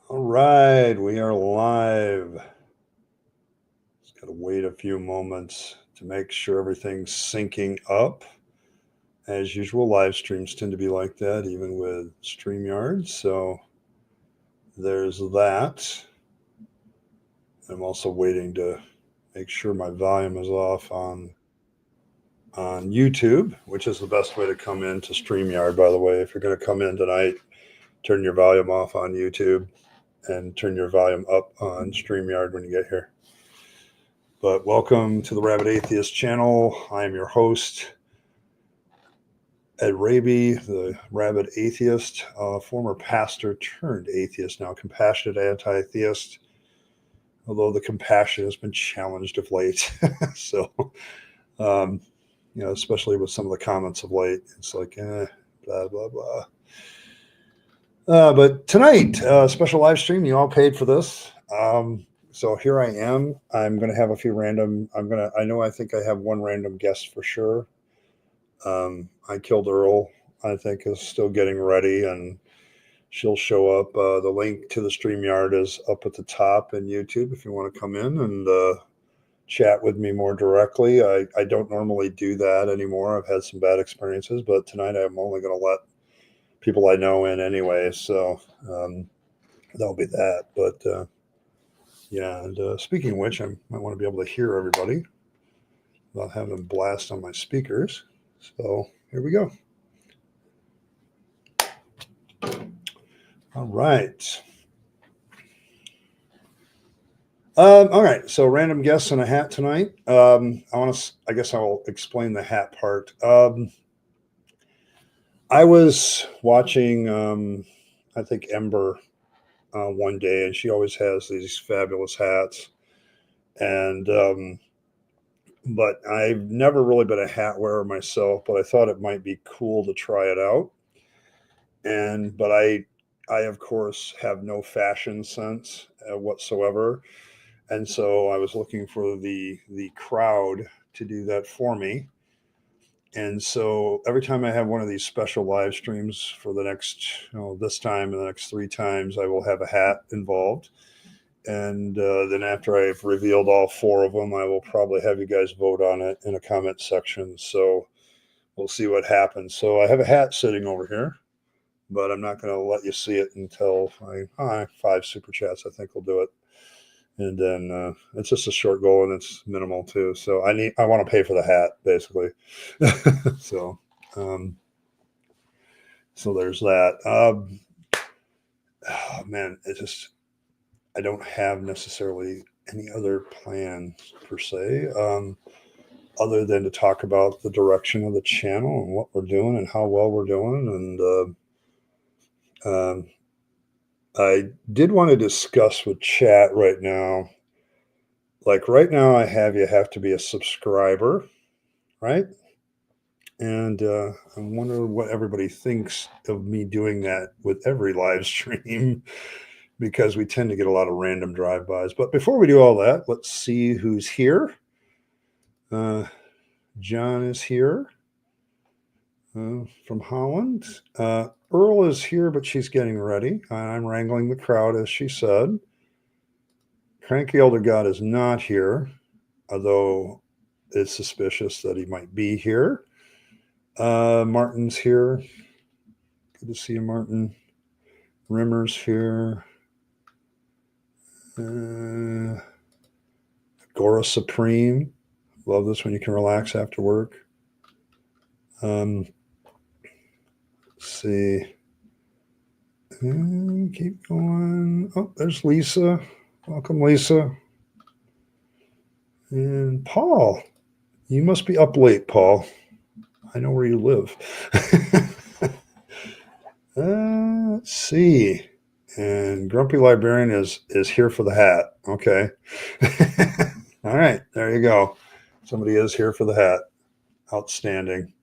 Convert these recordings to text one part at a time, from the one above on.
All right, we are live. Just got to wait a few moments to make sure everything's syncing up. As usual, live streams tend to be like that, even with StreamYard. So there's that. I'm also waiting to make sure my volume is off on YouTube, which is the best way to come into StreamYard, by the way. If you're going to come in tonight, turn your volume off on YouTube and turn your volume up on StreamYard when you get here. But welcome to the Rabyd Atheist channel. I am your host, Ed Rabyd, the Rabyd Atheist, former pastor turned atheist, now compassionate anti-theist, although the compassion has been challenged of late. So, especially with some of the comments of late, it's like, blah, blah, blah. But tonight, special live stream, you all paid for this. So here I am. I'm going to have a few random. I think I have one random guest for sure. I killed Earl. I think is still getting ready, and she'll show up. The link to the StreamYard is up at the top in YouTube if you want to come in and chat with me more directly. I don't normally do that anymore. I've had some bad experiences, but tonight I'm only going to let people I know in anyway. So that'll be that. But yeah, and speaking of which, I might want to be able to hear everybody without having them blast on my speakers. So here we go. All right. All right. So random guests and a hat tonight. I guess I will explain the hat part. I was watching, I think Ember one day, and she always has these fabulous hats. And but I've never really been a hat wearer myself, but I thought it might be cool to try it out. But I of course have no fashion sense whatsoever, and so I was looking for the crowd to do that for me. And so every time I have one of these special live streams for the next, this time and the next three times, I will have a hat involved. And then after I've revealed all four of them, I will probably have you guys vote on it in a comment section. So we'll see what happens. So I have a hat sitting over here, but I'm not going to let you see it until five super chats. I think we'll do it. And then it's just a short goal and it's minimal too. So I want to pay for the hat basically. So, so there's that. Oh, man, I don't have necessarily any other plans per se, other than to talk about the direction of the channel and what we're doing and how well we're doing. And I did want to discuss with chat right now. Like right now, I have to be a subscriber, right? And I wonder what everybody thinks of me doing that with every live stream because we tend to get a lot of random drive-bys. But before we do all that, let's see who's here. John is here from Holland. Earl is here, but she's getting ready. I'm wrangling the crowd, as she said. Cranky Elder God is not here, although it's suspicious that he might be here. Martin's here. Good to see you, Martin. Rimmer's here. Agora Supreme. Love this when you can relax after work. Let's see. Keep going. Oh, there's Lisa. Welcome, Lisa. And Paul. You must be up late, Paul. I know where you live. Let's see. And Grumpy Librarian is here for the hat. Okay. All right. There you go. Somebody is here for the hat. Outstanding.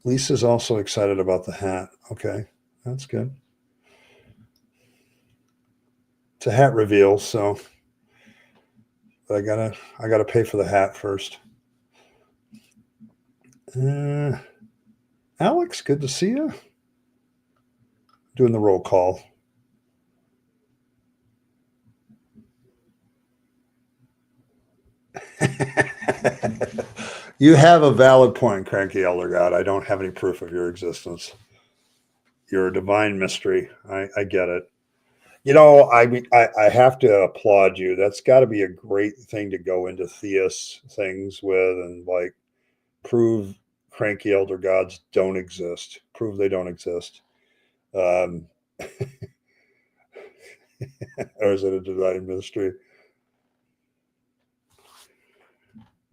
Lisa's also excited about the hat. Okay. That's good. It's a hat reveal, so I gotta pay for the hat first. Alex, good to see you. Doing the roll call. You have a valid point, Cranky Elder God. I don't have any proof of your existence. You're a divine mystery. I get it. You know, I mean, I have to applaud you. That's got to be a great thing to go into theist things with and like prove cranky elder gods don't exist, prove they don't exist. Um, or is it a divine mystery?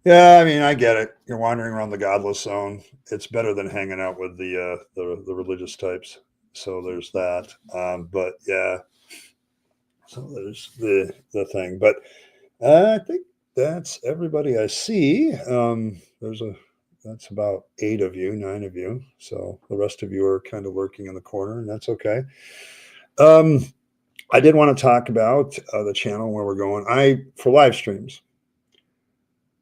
Yeah, I mean, I get it. You're wandering around the godless zone. It's better than hanging out with the religious types. So there's that. But yeah, so there's the thing. But I think that's everybody I see. There's a that's about 8 of you, 9 of you. So the rest of you are kind of lurking in the corner, and that's okay. Um, I did want to talk about the channel where we're going. I for live streams,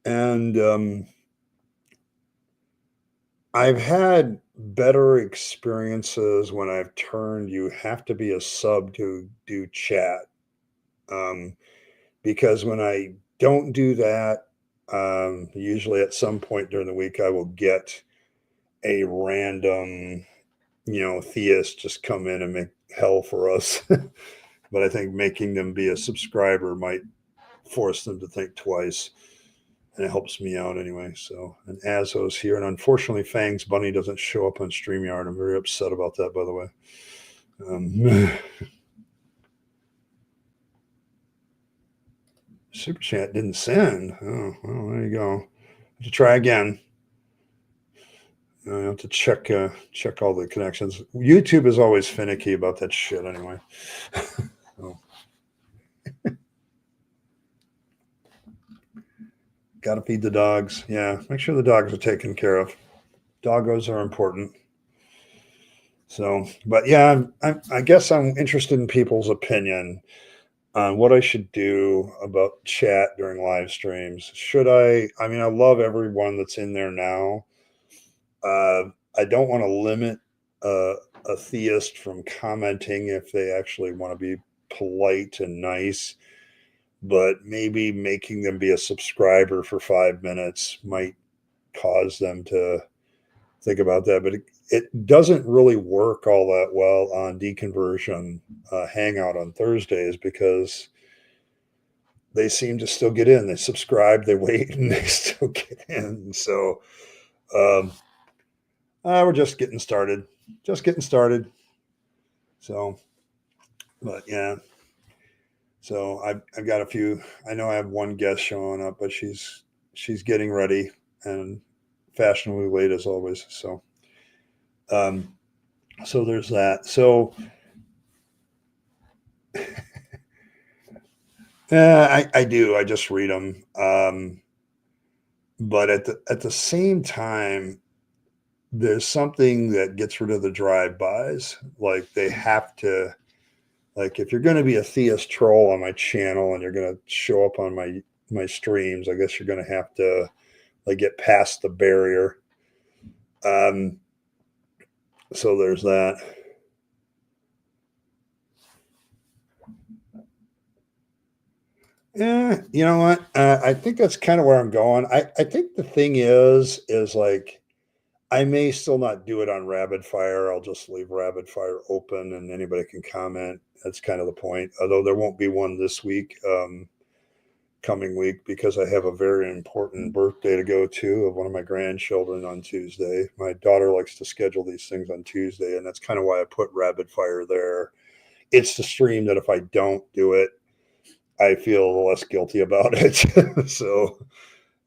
and I've had better experiences when I've turned. You have to be a sub to do chat, um, because when I don't do that, usually at some point during the week, I will get a random, theist just come in and make hell for us. But I think making them be a subscriber might force them to think twice. And it helps me out anyway. So, and Azzo's here. And unfortunately, Fang's Bunny doesn't show up on StreamYard. I'm very upset about that, by the way. Super Chat didn't send. Oh, well, there you go. Have to try again. I have to check all the connections. YouTube is always finicky about that shit anyway. So. Got to feed the dogs. Yeah, make sure the dogs are taken care of. Doggos are important. So, but yeah, I guess I'm interested in people's opinion on what I should do about chat during live streams. Should I? I mean, I love everyone that's in there now. I don't want to limit a theist from commenting if they actually want to be polite and nice, but maybe making them be a subscriber for 5 minutes might cause them to think about that. But it doesn't really work all that well on deconversion hangout on Thursdays because they seem to still get in. They subscribe, they wait, and they still get in. So um, we're just getting started. Just getting started. So, but yeah. So I've got a few. I know I have one guest showing up, but she's getting ready and fashionably late as always. So um, so there's that. So I do. I just read them. But at the same time, there's something that gets rid of the drive-bys. Like they have to. Like if you're going to be a theist troll on my channel and you're going to show up on my streams, I guess you're going to have to like get past the barrier. Um, so there's that. Yeah, you know what? I think that's kind of where I'm going. I think the thing is like I may still not do it on Rapid Fire. I'll just leave Rapid Fire open and anybody can comment. That's kind of the point. Although there won't be one this week, coming week, because I have a very important birthday to go to of one of my grandchildren on Tuesday. My daughter likes to schedule these things on Tuesday, and that's kind of why I put Rapid Fire there. It's the stream that if I don't do it, I feel less guilty about it. So,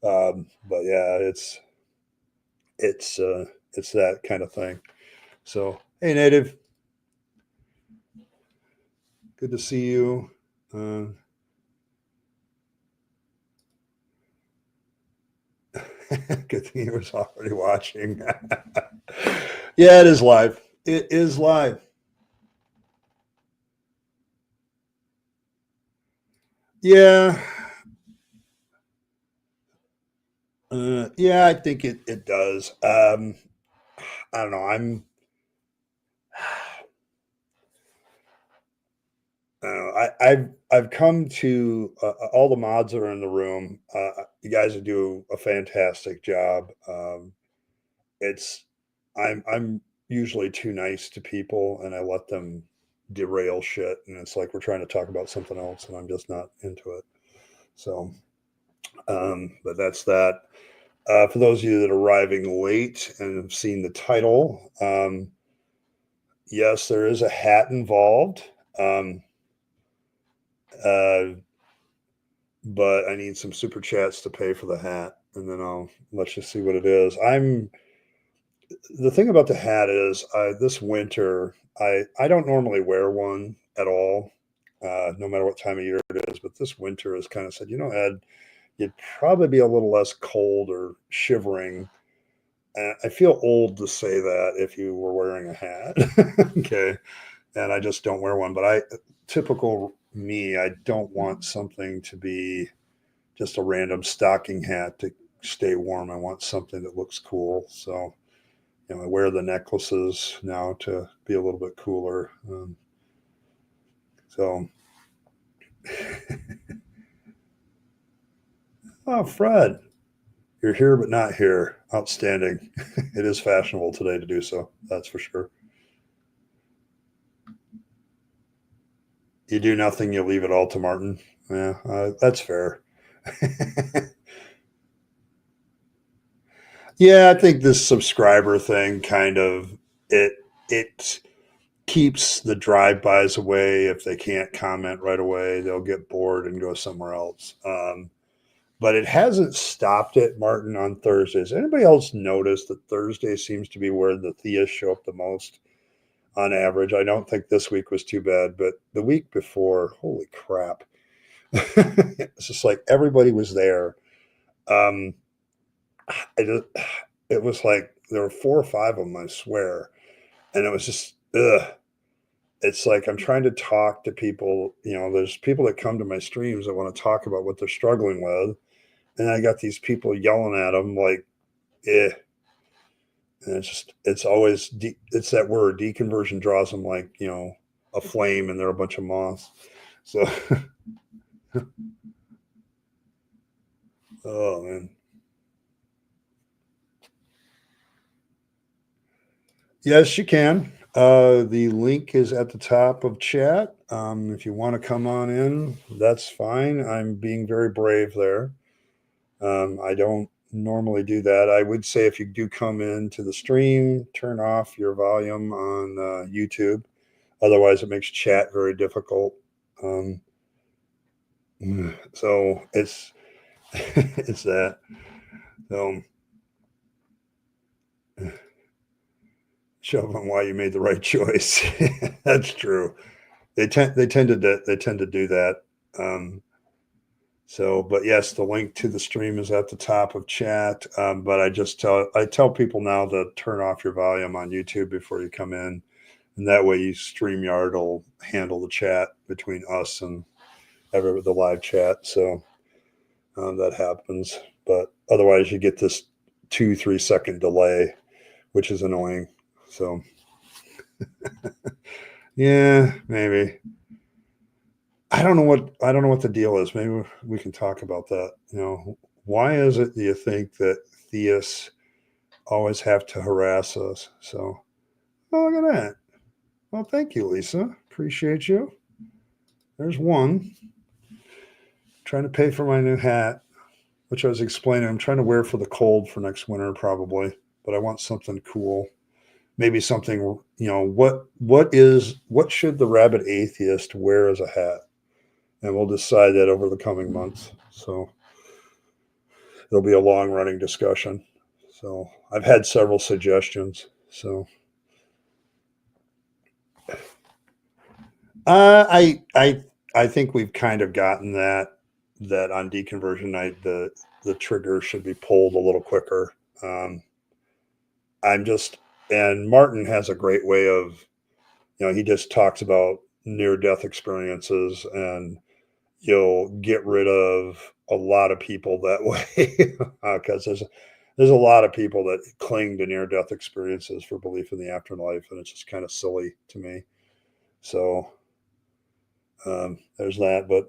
but yeah, it's that kind of thing. So, hey, Native, good to see you. Uh, good thing you was already watching. Yeah, it is live. It is live. Yeah, yeah, I think it does. I don't know. I've come to all the mods that are in the room. You guys do a fantastic job. It's I'm usually too nice to people, and I let them derail shit, and it's like we're trying to talk about something else, and I'm just not into it. So, but that's that. For those of you that are arriving late and have seen the title, yes, there is a hat involved. Um, uh, but I need some super chats to pay for the hat, and then I'll let you see what it is. The thing about the hat is this winter I don't normally wear one at all, no matter what time of year it is. But this winter has kind of said, Ed, you'd probably be a little less cold or shivering. I feel old to say that if you were wearing a hat, okay, and I just don't wear one. But typical me, I don't want something to be just a random stocking hat to stay warm. I want something that looks cool. So, I wear the necklaces now to be a little bit cooler. So, oh, Fred, you're here but not here. Outstanding. It is fashionable today to do so. That's for sure. You do nothing, you leave it all to Martin. Yeah, that's fair. Yeah, I think this subscriber thing kind of it keeps the drive-bys away. If they can't comment right away, they'll get bored and go somewhere else. But it hasn't stopped it, Martin, on Thursdays. Anybody else notice that Thursday seems to be where the theists show up the most on average? I don't think this week was too bad, but the week before, holy crap. It's just like everybody was there. Um, it was like there were 4 or 5 of them, I swear. And it was just, ugh. It's like I'm trying to talk to people. There's people that come to my streams that want to talk about what they're struggling with. And I got these people yelling at them like, eh. And it's always, it's that word, deconversion draws them like, a flame, and they're a bunch of moths. So, oh, man. Yes, you can. The link is at the top of chat. If you want to come on in, that's fine. I'm being very brave there. I don't normally do that. I would say if you do come into the stream, turn off your volume on YouTube. Otherwise, it makes chat very difficult. Um, so it's it's that. So show them why you made the right choice. That's true. They tend to do that. Um, but yes, the link to the stream is at the top of chat. But I tell people now to turn off your volume on YouTube before you come in, and that way StreamYard will handle the chat between us and the live chat. So that happens. But otherwise, you get this 2-3 second delay, which is annoying. So yeah, maybe. I don't know what the deal is. Maybe we can talk about that. Why is it do you think that theists always have to harass us? So, oh, look at that. Well, thank you, Lisa. Appreciate you. There's one. Trying to pay for my new hat, which I was explaining. I'm trying to wear for the cold for next winter, probably, but I want something cool. Maybe something, what should the rabid atheist wear as a hat? And we'll decide that over the coming months. So it'll be a long running discussion. So I've had several suggestions. So I think we've kind of gotten that on deconversion night the trigger should be pulled a little quicker. I'm just and Martin has a great way of he just talks about near death experiences, and you'll get rid of a lot of people that way because there's a lot of people that cling to near-death experiences for belief in the afterlife, and it's just kind of silly to me. So there's that. But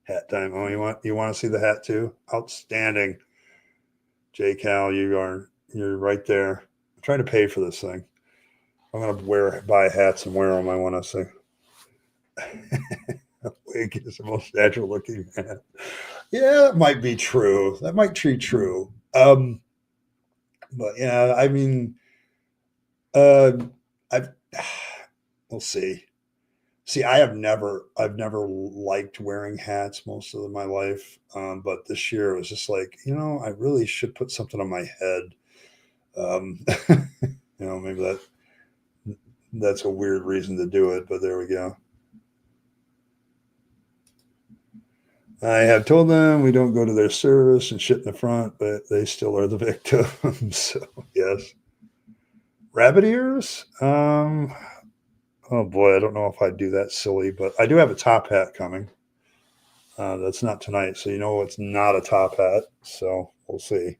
hat time. Oh, you want to see the hat too? Outstanding, J Cal. You're right there. I'm trying to pay for this thing. I'm gonna buy hats and wear them. I want to say. Wig is the most natural looking hat. Yeah, that might be true. That might be true. But yeah, I mean, uh, I've we'll see. See, I've never liked wearing hats most of my life. But this year it was just like, I really should put something on my head. Maybe that's a weird reason to do it, but there we go. I have told them we don't go to their service and shit in the front, but they still are the victims. So yes. Rabbit ears? Oh boy, I don't know if I'd do that silly, but I do have a top hat coming. That's not tonight, so it's not a top hat. So we'll see.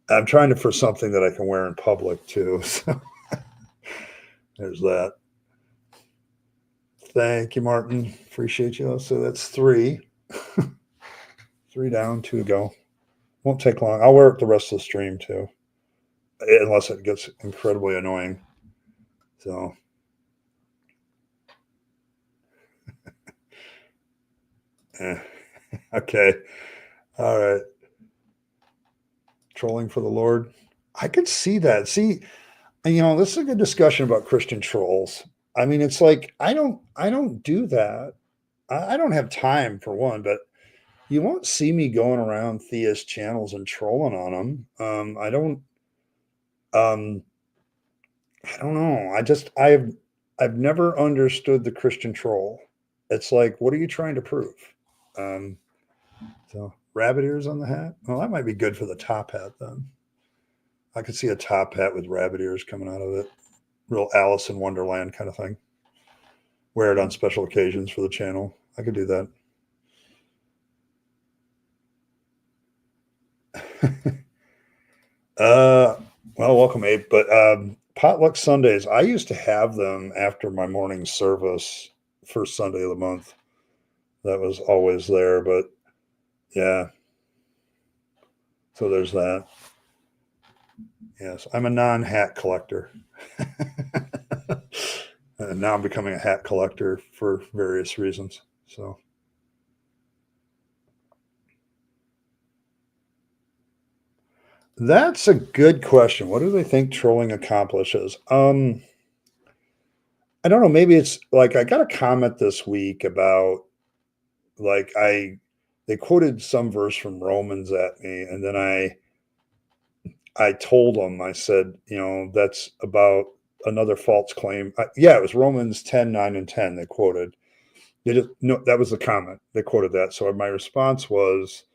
I'm trying for something that I can wear in public too. So there's that. Thank you, Martin. Appreciate you. So that's 3. 3 down, 2 to go. Won't take long. I'll wear it the rest of the stream too, unless it gets incredibly annoying. So. Okay. All right. Trolling for the Lord. I could see that. See, this is a good discussion about Christian trolls. I mean, it's like I don't do that. I don't have time for one, but you won't see me going around theist channels and trolling on them. Um, I don't know. I've never understood the Christian troll. It's like, what are you trying to prove? Um, so rabbit ears on the hat. Well, that might be good for the top hat then. I could see a top hat with rabbit ears coming out of it. Real Alice in Wonderland kind of thing. Wear it on special occasions for the channel. I could do that. Well, welcome, Abe. But potluck Sundays, I used to have them after my morning service, first Sunday of the month. That was always there, but yeah. So there's that. Yes, I'm a non-hat collector. And now I'm becoming a hat collector for various reasons. So that's a good question. What do they think trolling accomplishes? I don't know. Maybe it's like I got a comment this week about like they quoted some verse from Romans at me, and then I told them, I said, that's about another false claim. Yeah, it was Romans 10:9 and 10 they quoted. They just no, that was the comment. They quoted that. So my response was,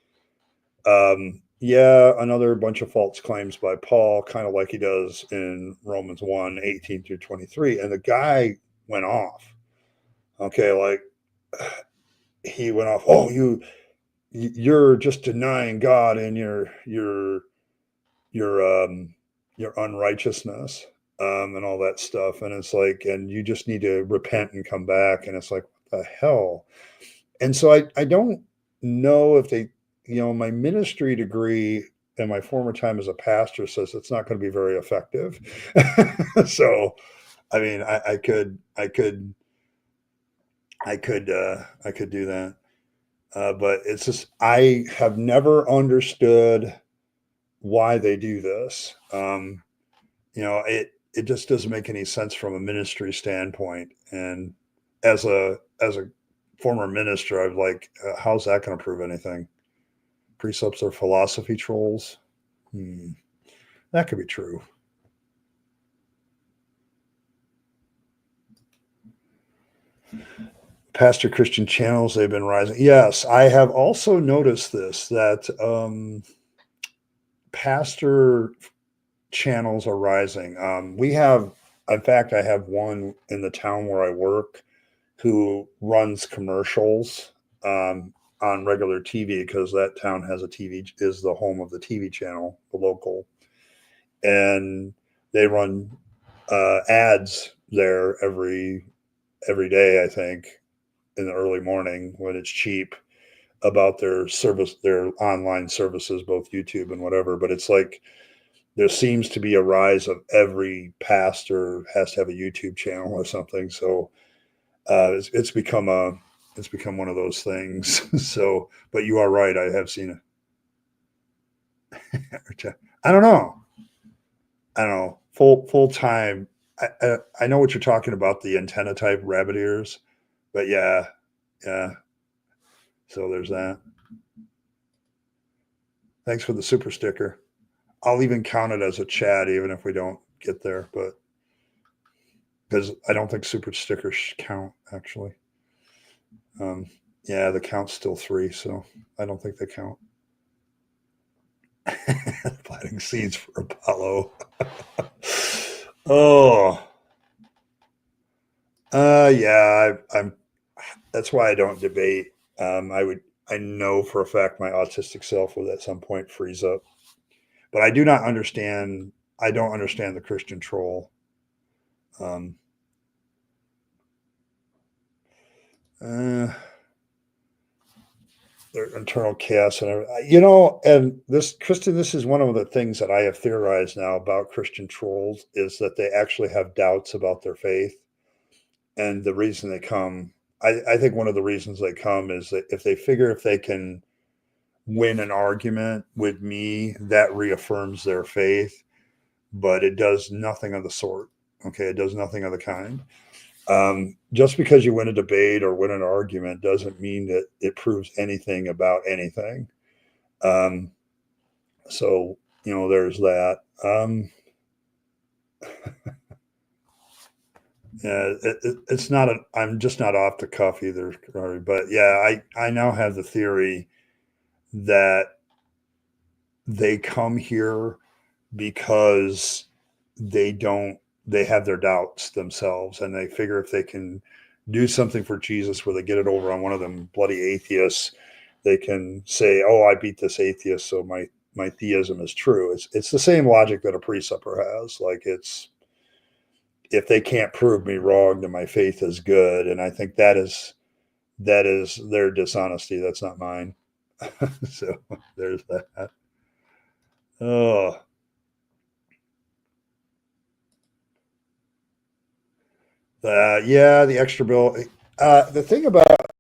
yeah, another bunch of false claims by Paul, kind of like he does in Romans 1:18 through 23. And the guy went off. Okay, like he went off, oh, you're just denying God and your your unrighteousness, and all that stuff. And it's like, and you just need to repent and come back. And it's like, what the hell? And so I don't know if they, my ministry degree and my former time as a pastor says it's not going to be very effective. So, I mean, I could do that. But it's just, I have never understood why they do this. It just doesn't make any sense from a ministry standpoint. And as a former minister, I'm like, how's that going to prove anything? Precepts are philosophy trolls. That could be true. Pastor Christian channels, they've been rising. Yes, I have also noticed this, that pastor channels are rising. In fact, I have one in the town where I work who runs commercials. on regular TV because that town has a TV, is the home of the TV channel, the local, and they run ads there every day, I think, in the early morning when it's cheap, about their service, their online services, both YouTube and whatever. But it's like there seems to be a rise of every pastor has to have a YouTube channel or something. So it's become one of those things. So, but you are right. I have seen it. I don't know. I don't know. Full time. I know what you're talking about, the antenna type rabbit ears, but yeah, yeah. So there's that. Thanks for the super sticker. I'll even count it as a chat, even if we don't get there, but because I don't think super stickers count actually. Yeah, the count's still 3, so I don't think they count. Planting seeds for Apollo. Oh, yeah. I'm. That's why I don't debate. I know for a fact my autistic self would at some point freeze up, but I do not understand. I don't understand the Christian troll. Um, uh, their internal chaos and everything. And this, Kristen, this is one of the things that I have theorized now about Christian trolls, is that they actually have doubts about their faith. And the reason they come, I think one of the reasons they come is that if they figure if they can win an argument with me, that reaffirms their faith, but it does nothing of the sort. Okay. It does nothing of the kind. Just because you win a debate or win an argument doesn't mean that it proves anything about anything. Um, so, there's that. Yeah, it's not I'm just not off the cuff either, but yeah, I now have the theory that they come here because they don't they have their doubts themselves, and they figure if they can do something for Jesus where they get it over on one of them bloody atheists, they can say, "Oh, I beat this atheist, so my theism is true." It's the same logic that a presupper has. Like, it's, if they can't prove me wrong, then my faith is good. And I think that is their dishonesty. That's not mine. So there's that. Oh, yeah, the extra bill. The thing about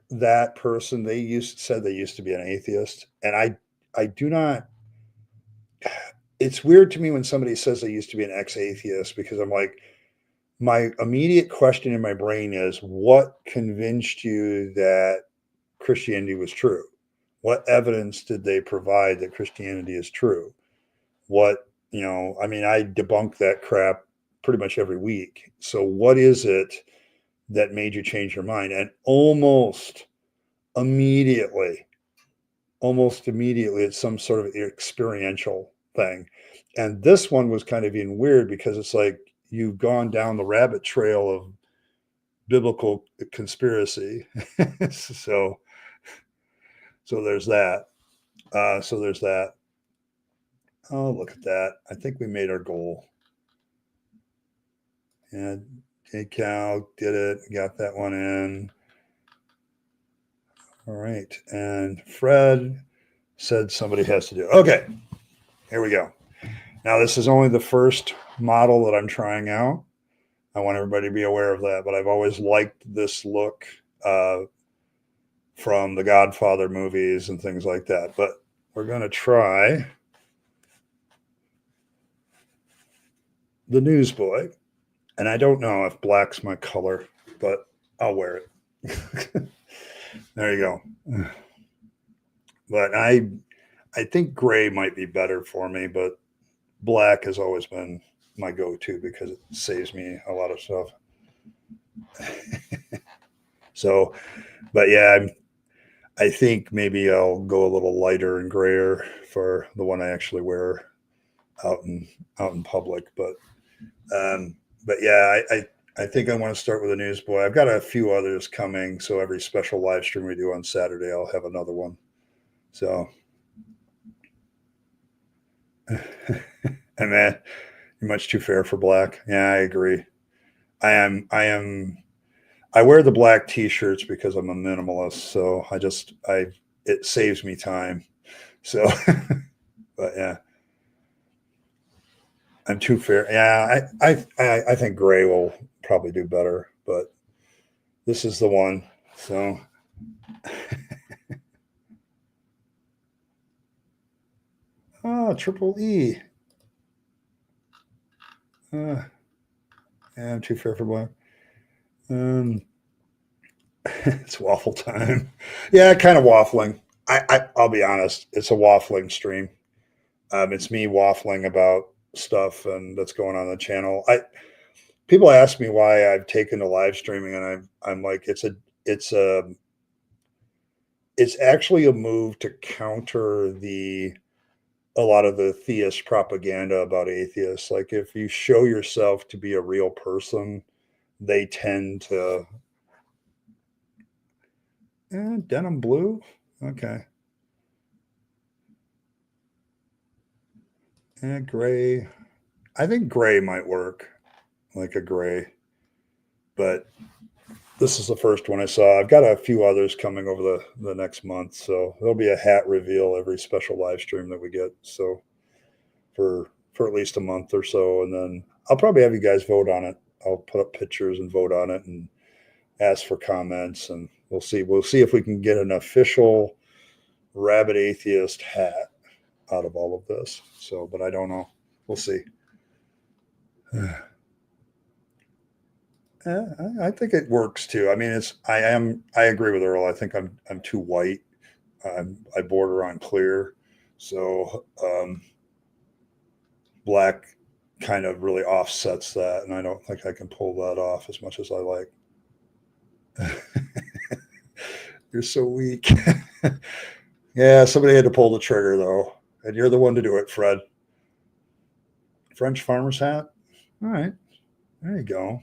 that person, said they used to be an atheist, and I do not. It's weird to me when somebody says they used to be an ex-atheist, because I'm like, my immediate question in my brain is, what convinced you that Christianity was true? What evidence did they provide that Christianity is true? I mean, I debunk that crap pretty much every week. So what is it that made you change your mind? And immediately, almost immediately, it's some sort of experiential thing. And this one was kind of even weird, because it's like you've gone down the rabbit trail of biblical conspiracy. so so there's that. So there's that. Oh, look at that. I think we made our goal. And Cal did it. We got that one in. All right. And Fred said somebody has to do it. Okay. Here we go. Now, this is only the first model that I'm trying out. I want everybody to be aware of that. But I've always liked this look from the Godfather movies and things like that. But we're going to try the Newsboy. And I don't know if black's my color, but I'll wear it. There you go. But I think gray might be better for me, but black has always been my go-to because it saves me a lot of stuff. So, but yeah, I think maybe I'll go a little lighter and grayer for the one I actually wear out in public. But yeah, I think I want to start with a newsboy. I've got a few others coming, so every special live stream we do on Saturday, I'll have another one. So, and man, you're much too fair for black. Yeah, I agree. I am. I am. I wear the black T-shirts because I'm a minimalist. So it saves me time. So, but yeah, I'm too fair. Yeah, I think gray will probably do better, but this is the one. So, triple E. Yeah, I'm too fair for black. Um, it's waffle time. Yeah, kind of waffling. I'll be honest. It's a waffling stream. It's me waffling about stuff and that's going on the channel. People ask me why I've taken to live streaming, and I'm like, it's a it's actually a move to counter the a lot of the theist propaganda about atheists. Like if you show yourself to be a real person, they tend to denim blue. Okay, gray. I think gray might work, like a gray, but this is the first one I saw. I've got a few others coming over the next month, so there'll be a hat reveal every special live stream that we get. So for at least a month or so, and then I'll probably have you guys vote on it. I'll put up pictures and vote on it and ask for comments, and we'll see. We'll see if we can get an official Rabyd Atheist hat out of all of this. So, but I don't know. We'll see. I think it works too. I mean, I agree with Earl. I think I'm too white. I border on clear, so black kind of really offsets that, and I don't think I can pull that off as much as I like. You're so weak. Yeah, somebody had to pull the trigger though, and you're the one to do it, Fred. French farmer's hat. All right, there you go.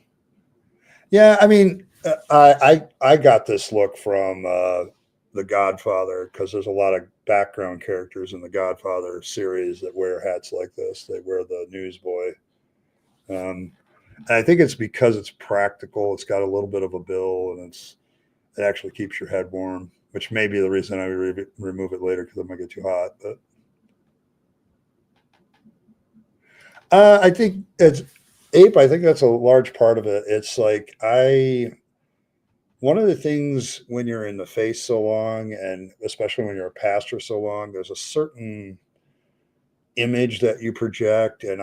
Yeah, I mean, I got this look from The Godfather because there's a lot of background characters in the Godfather series that wear hats like this. They wear the newsboy. And I think it's because it's practical. It's got a little bit of a bill, and it actually keeps your head warm, which may be the reason I remove it later because it might get too hot. But I think it's ape. I think that's a large part of it. It's like one of the things when you're in the faith so long, and especially when you're a pastor so long, there's a certain image that you project. And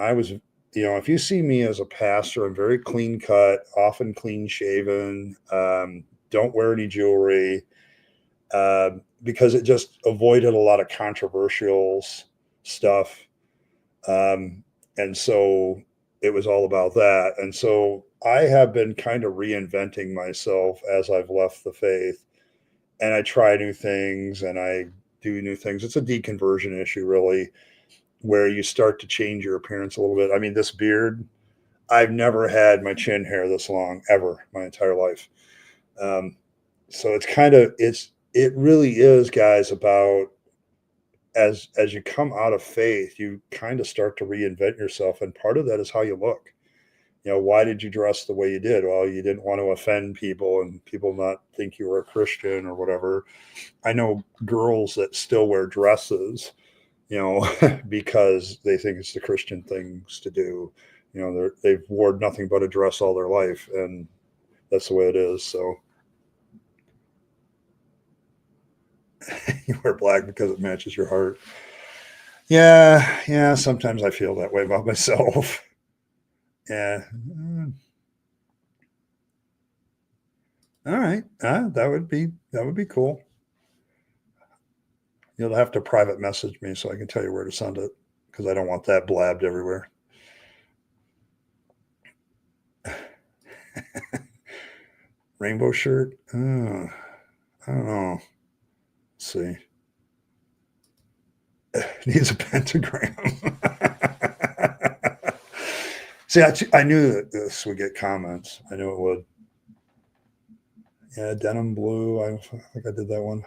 if you see me as a pastor, I'm very clean cut, often clean shaven, don't wear any jewelry, because it just avoided a lot of controversial stuff. Um, and so it was all about that. And so I have been kind of reinventing myself as I've left the faith, and I try new things and I do new things. It's a deconversion issue, really, where you start to change your appearance a little bit. I mean, this beard, I've never had my chin hair this long ever my entire life. Um, so it really is, guys, about as you come out of faith, you kind of start to reinvent yourself, and part of that is how you look. Why did you dress the way you did? Well, you didn't want to offend people and people not think you were a Christian or whatever. I know girls that still wear dresses, because they think it's the Christian things to do. They've worn nothing but a dress all their life, and that's the way it is. So you wear black because it matches your heart. Yeah, yeah. Sometimes I feel that way about myself. Yeah. All right. That would be cool. You'll have to private message me so I can tell you where to send it because I don't want that blabbed everywhere. Rainbow shirt. I don't know. Let's see. Needs a pentagram. See, I knew that this would get comments. I knew it would. Yeah, denim blue. I think I did that one.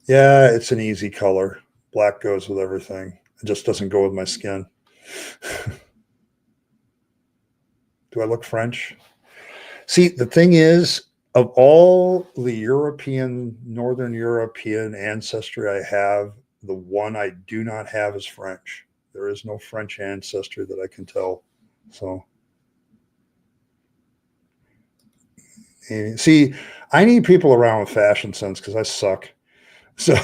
Yeah, it's an easy color. Black goes with everything. It just doesn't go with my skin. Do I look French? See, the thing is, of all the Northern European ancestry I have, the one I do not have is French. There is no French ancestry that I can tell. So, see, I need people around with fashion sense because I suck. So,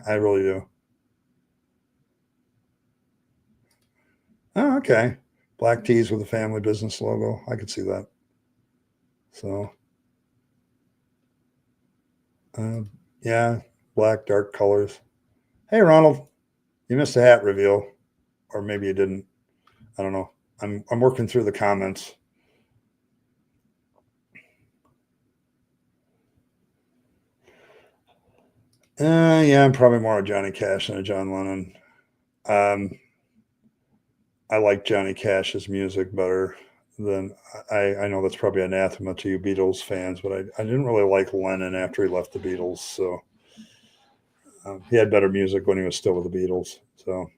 I really do. Oh, okay. Black tees with a family business logo. I could see that. So, uh, yeah, black, dark colors. Hey, Ronald, you missed a hat reveal, or maybe you didn't. I don't know. I'm working through the comments. Yeah, I'm probably more a Johnny Cash than a John Lennon. Um, I like Johnny Cash's music better than I know that's probably anathema to you Beatles fans, but I didn't really like Lennon after he left the Beatles. So he had better music when he was still with the Beatles. So.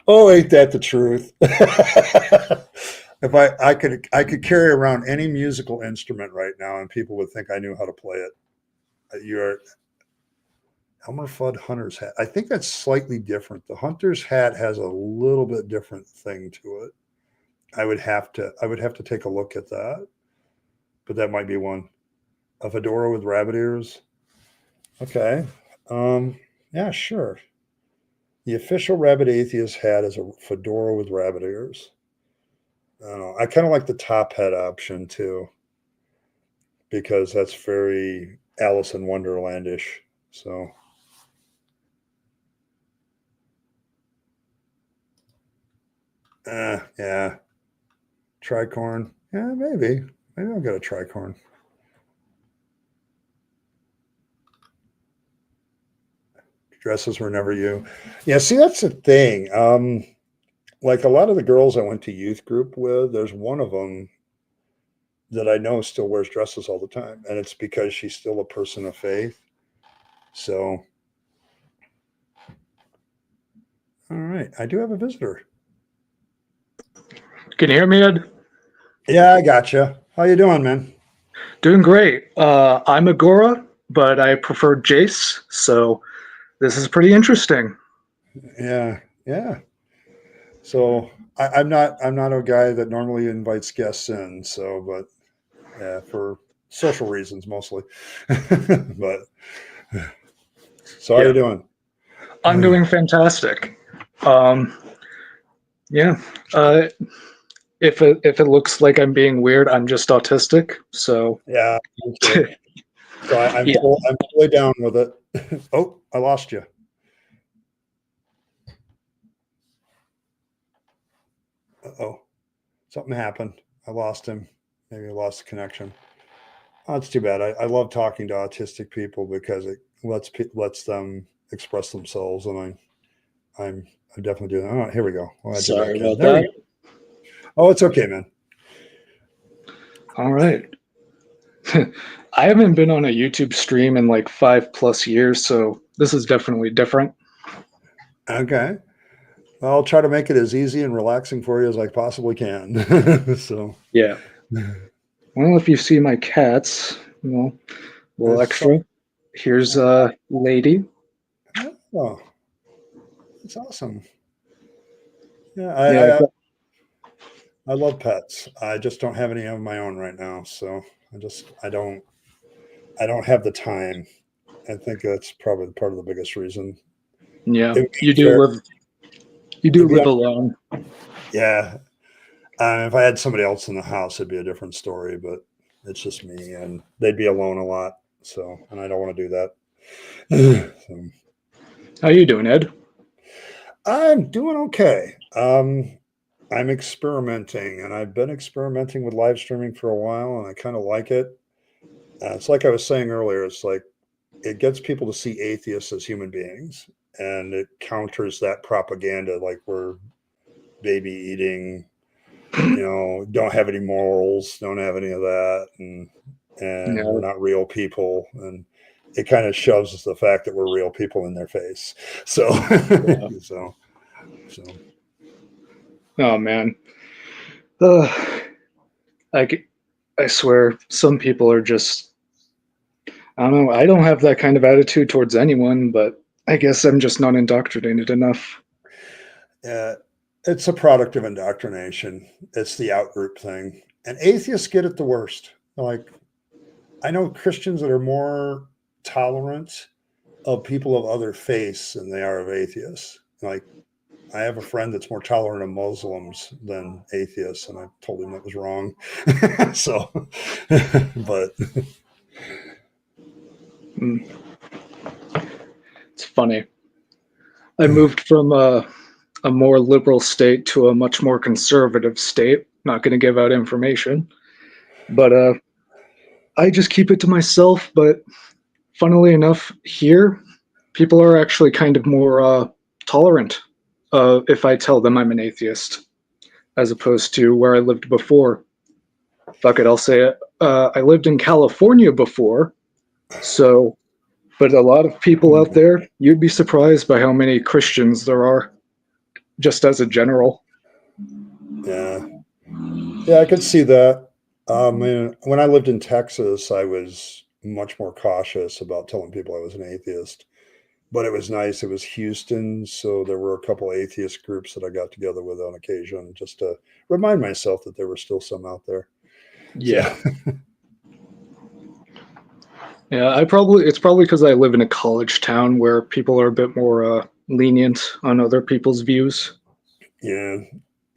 Oh, ain't that the truth? If I could carry around any musical instrument right now and people would think I knew how to play it. You're Elmer Fudd Hunter's hat. I think that's slightly different. The Hunter's hat has a little bit different thing to it. I would have to take a look at that. But that might be one. A fedora with rabbit ears. Okay. Yeah, sure. The official Rabyd Atheist hat is a fedora with rabbit ears. I don't know. I kind of like the top hat option too, because that's very Alice in Wonderlandish. So, yeah, tricorn. Yeah, maybe I'll get a tricorn. Dresses were never you. Yeah, see, that's the thing. Like a lot of the girls I went to youth group with, there's one of them that I know still wears dresses all the time, and it's because she's still a person of faith. So, all right, I do have a visitor. Can you hear me, Ed? Yeah, I gotcha. How you doing, man? Doing great. I'm Agora, but I prefer Jace, so this is pretty interesting. Yeah, yeah. So I'm not a guy that normally invites guests in. So, but yeah, for social reasons mostly. But so how you Yeah, doing? I'm doing fantastic. Um, yeah, uh, if it looks like I'm being weird, I'm just autistic. So Yeah, me too. So yeah, I'm fully down with it. Oh, I lost you. Oh, something happened. I lost him. Maybe I lost the connection. Oh, that's too bad. I love talking to autistic people because it lets them express themselves, and I'm definitely doing that. Oh, here we go. I'll add you sorry back in. about There we that. go. Oh, it's okay, man. All right. I haven't been on a YouTube stream in like 5+ years, so this is definitely different. Okay. Well, I'll try to make it as easy and relaxing for you as I possibly can. So, Yeah. Well, if you see my cats, a little it's, extra. Here's Lady. oh, it's awesome. Yeah, Yeah, I love pets. I just don't have any of my own right now. So I don't have the time. I think that's probably part of the biggest reason. yeah. It would You be do unfair. live. You do It'd be live un- alone. yeah. If I had somebody else in the house, it'd be a different story. But it's just me, and they'd be alone a lot. So, and I don't want to do that. So, How you doing, Ed? I'm doing okay. I'm experimenting, and I've been experimenting with live streaming for a while, and I kind of like it. It's like I was saying earlier. It's like it gets people to see atheists as human beings, and it counters that propaganda, like we're baby eating, don't have any morals, don't have any of that, and we're Yeah. not real people, and it kind of shoves the fact that we're real people in their face. So, Yeah. so, so. Oh man. Uh, I, I swear, some people are just, I don't know, I don't have that kind of attitude towards anyone, but I guess I'm just not indoctrinated enough. Uh, it's a product of indoctrination. It's the outgroup thing, and atheists get it the worst. Like I know Christians that are more tolerant of people of other faiths than they are of atheists. Like I have a friend that's more tolerant of Muslims than atheists, and I told him that was wrong. So, but Mm, it's funny. I moved from a more liberal state to a much more conservative state. Not going to give out information, but I just keep it to myself. But funnily enough, here, people are actually kind of more tolerant if I tell them I'm an atheist, as opposed to where I lived before. Fuck it, I'll say it. I lived in California before, so, but a lot of people out there, you'd be surprised by how many Christians there are, just as a general. yeah, yeah, I could see that. When I lived in Texas, I was much more cautious about telling people I was an atheist. But it was nice. It was Houston, so there were a couple atheist groups that I got together with on occasion, just to remind myself that there were still some out there. So, Yeah. Yeah, it's probably because I live in a college town where people are a bit more lenient on other people's views. yeah,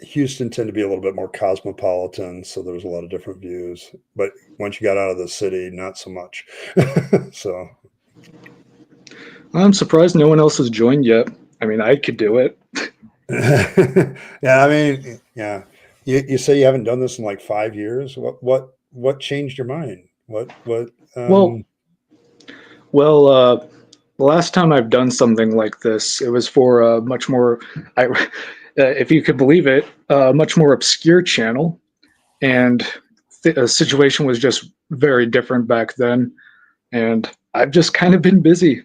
Houston tended to be a little bit more cosmopolitan, so there was a lot of different views. But once you got out of the city, not so much. So, I'm surprised no one else has joined yet. I mean, I could do it. yeah, I mean, yeah. You say you haven't done this in like 5 years. What changed your mind? What? Well, well, the last time I've done something like this, it was for a much more, if you could believe it, a much more obscure channel, and the situation was just very different back then. And I've just kind of been busy,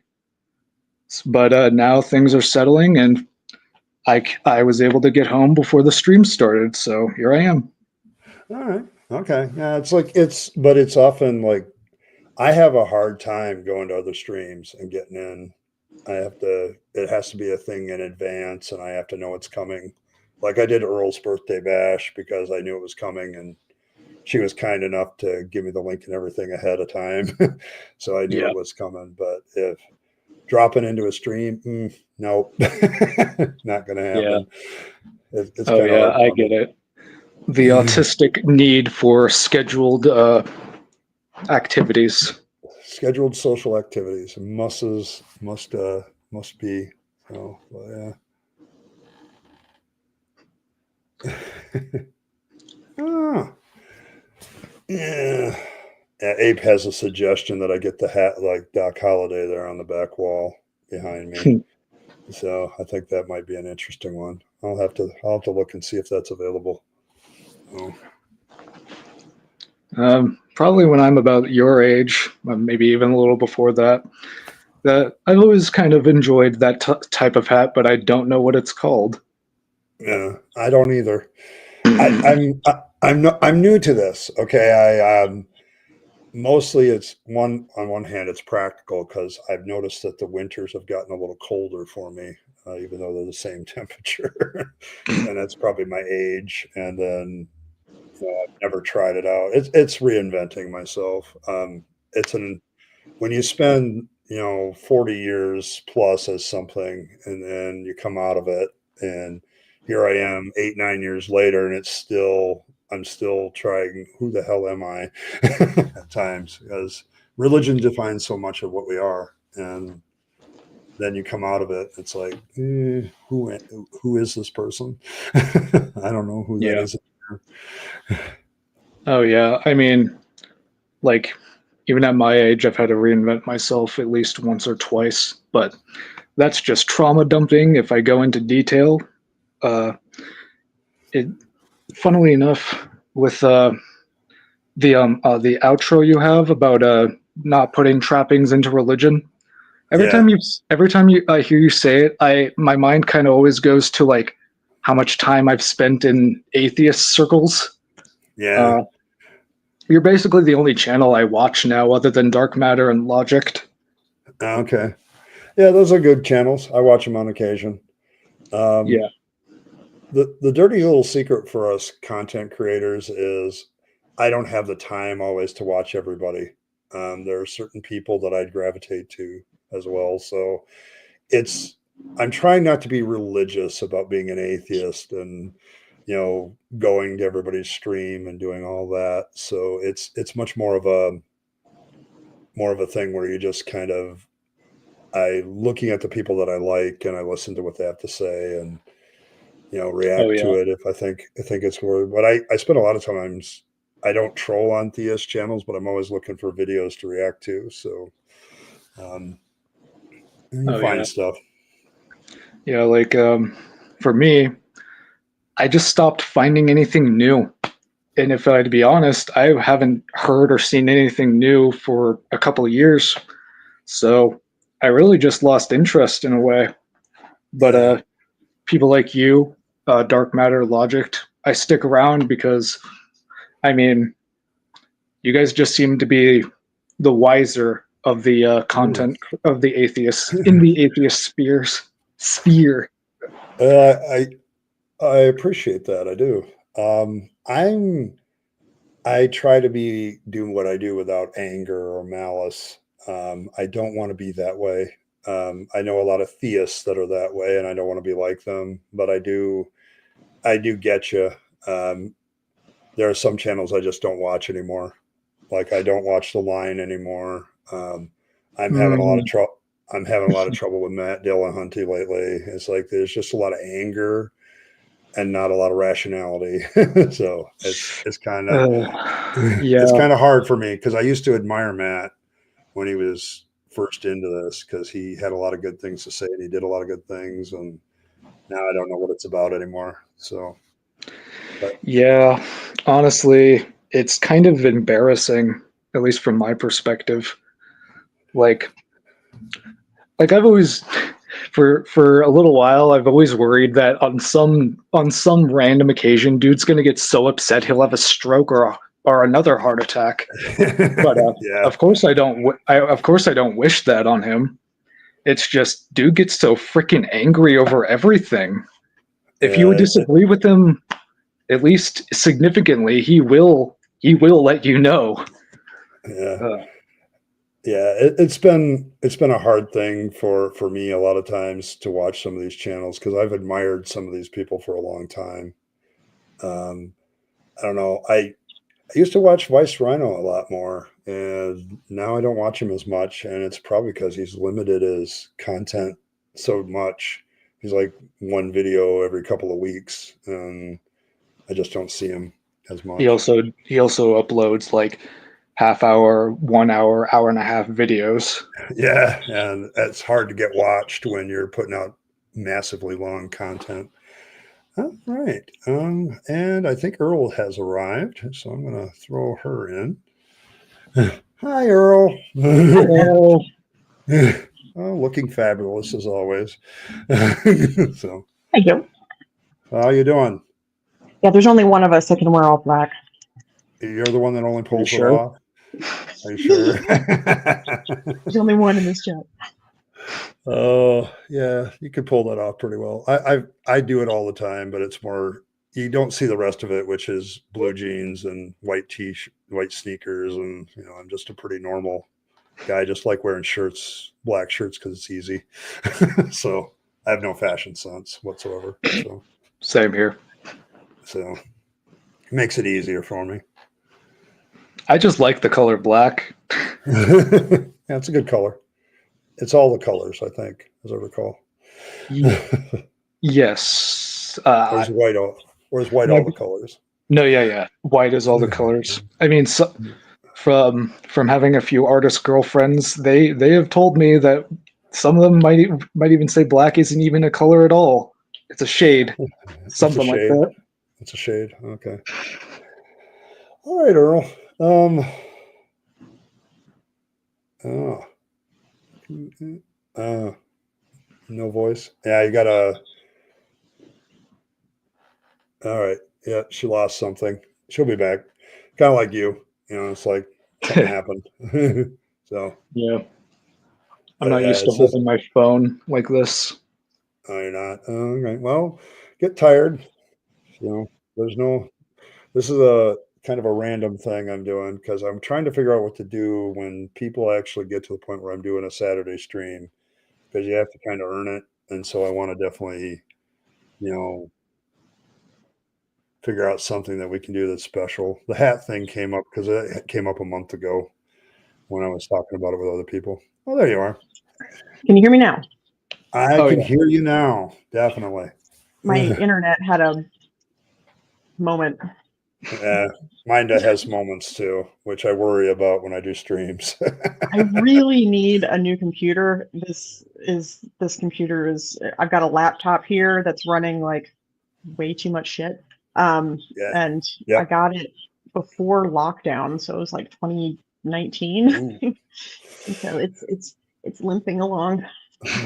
but now things are settling, and I was able to get home before the stream started, so here I am. All right. Okay. Yeah, but it's often like I have a hard time going to other streams and getting in. It has to be a thing in advance and I have to know it's coming. Like I did Earl's birthday bash because I knew it was coming and she was kind enough to give me the link and everything ahead of time. So I knew Yeah, it was coming. But if dropping into a stream, nope, not going to yeah. happen. It's Oh kind of yeah, hard I for get me. it. The autistic need for scheduled activities. Scheduled social activities must be so yeah. Ah, yeah. Yeah, Ape has a suggestion that I get the hat like Doc Holliday there on the back wall behind me. So I think that might be an interesting one. I'll have to look and see if that's available. Oh, Probably when I'm about your age, maybe even a little before that. That I've always kind of enjoyed that type of hat, but I don't know what it's called. yeah, I don't either. I'm new to this. Okay, I mostly it's one on one hand it's practical because I've noticed that the winters have gotten a little colder for me, even though they're the same temperature, and that's probably my age. And then I've never tried it out. It's reinventing myself. It's an when you spend 40 years plus as something, and then you come out of it, and here I am 8 9 years later, and I'm still trying. Who the hell am I? At times, because religion defines so much of what we are, and then you come out of it, it's like, who is this person? I don't know who that Yeah. is. Oh yeah. I mean, like even at my age, I've had to reinvent myself at least once or twice. But that's just trauma dumping. If I go into detail, it, funnily enough, with the outro you have about not putting trappings into religion. Every time I hear you say it, my mind kind of always goes to like how much time I've spent in atheist circles. Yeah. You're basically the only channel I watch now, other than Dark Matter and Logic. Okay. Yeah, those are good channels. I watch them on occasion. Yeah. The dirty little secret for us content creators is I don't have the time always to watch everybody. There are certain people that I'd gravitate to as well. So I'm trying not to be religious about being an atheist and, going to everybody's stream and doing all that. So it's much more of a thing where you just kind of, looking at the people that I like and I listen to what they have to say and, react to it if I think it's worth. But I spend a lot of times, I don't troll on theist channels, but I'm always looking for videos to react to. So you find stuff. Yeah, like for me, I just stopped finding anything new. And if I'd be honest, I haven't heard or seen anything new for a couple of years. So I really just lost interest in a way. But people like you, Dark Matter, Logic, I stick around because, I mean, you guys just seem to be the wiser of the content of the atheists in the atheist sphere. I appreciate that. I do. I try to be doing what I do without anger or malice. I don't want to be that way. I know a lot of theists that are that way, and I don't want to be like them. But I do get you. There are some channels I just don't watch anymore. Like I don't watch The Line anymore. I'm having a lot of trouble. I'm having a lot of trouble with Matt Dillahunty lately. It's like there's just a lot of anger and not a lot of rationality. So it's kind of it's kind of hard for me because I used to admire Matt when he was first into this because he had a lot of good things to say and he did a lot of good things, and now I don't know what it's about anymore. So yeah, honestly, it's kind of embarrassing, at least from my perspective. Like I've always for a little while I've always worried that on some random occasion dude's going to get so upset he'll have a stroke or another heart attack. But of course I don't wish that on him. It's just dude gets so freaking angry over everything. If you would disagree with him at least significantly, he will let you know. It's been a hard thing for me a lot of times to watch some of these channels because I've admired some of these people for a long time. I don't know. I used to watch Vice Rhino a lot more, and now I don't watch him as much. And it's probably because he's limited his content so much. He's like one video every couple of weeks, and I just don't see him as much. He also uploads like half hour, 1 hour, hour and a half videos. Yeah, and it's hard to get watched when you're putting out massively long content. All right. And I think Earl has arrived, so I'm going to throw her in. Hi, Earl. Hello. Oh, looking fabulous as always. So, thank you. How you doing? Yeah, there's only one of us that can wear all black. You're the one that only pulls it off? Are you sure? There's only one in this chat. Oh, yeah, you could pull that off pretty well. I do it all the time, but it's more you don't see the rest of it, which is blue jeans and white sneakers, and I'm just a pretty normal guy. Just like wearing black shirts because it's easy. So I have no fashion sense whatsoever. So same here. So it makes it easier for me. I just like the color black. Yeah, it's a good color. It's all the colors, I think, as I recall. Yes. Or is white all the colors? No, yeah. White is all the colors. I mean, from having a few artist girlfriends, they have told me that some of them might even say black isn't even a color at all. It's a shade, It's a something like shade. that. It's a shade. Okay. All right, Earl. Oh. No voice. Yeah, you gotta. All right. Yeah, she lost something. She'll be back. Kind of like you. It's like something happened. So, Yeah, I'm but not yeah, used to it's just. holding my phone like this. Oh, you're not. Okay. Well, get tired. There's no. This is a kind of a random thing I'm doing because I'm trying to figure out what to do when people actually get to the point where I'm doing a Saturday stream because you have to kind of earn it. And so I want to definitely, you know, figure out something that we can do that's special. The hat thing came up because it came up a month ago when I was talking about it with other people. Oh, there you are. Can you hear me now? I Oh, can yeah. hear you now. Definitely. My internet had a moment. Yeah, mine has moments too, which I worry about when I do streams. I really need a new computer. This computer is, I've got a laptop here that's running like way too much shit. Yeah. And I Yep. got it before lockdown, so it was like 2019. Ooh. And so it's limping along.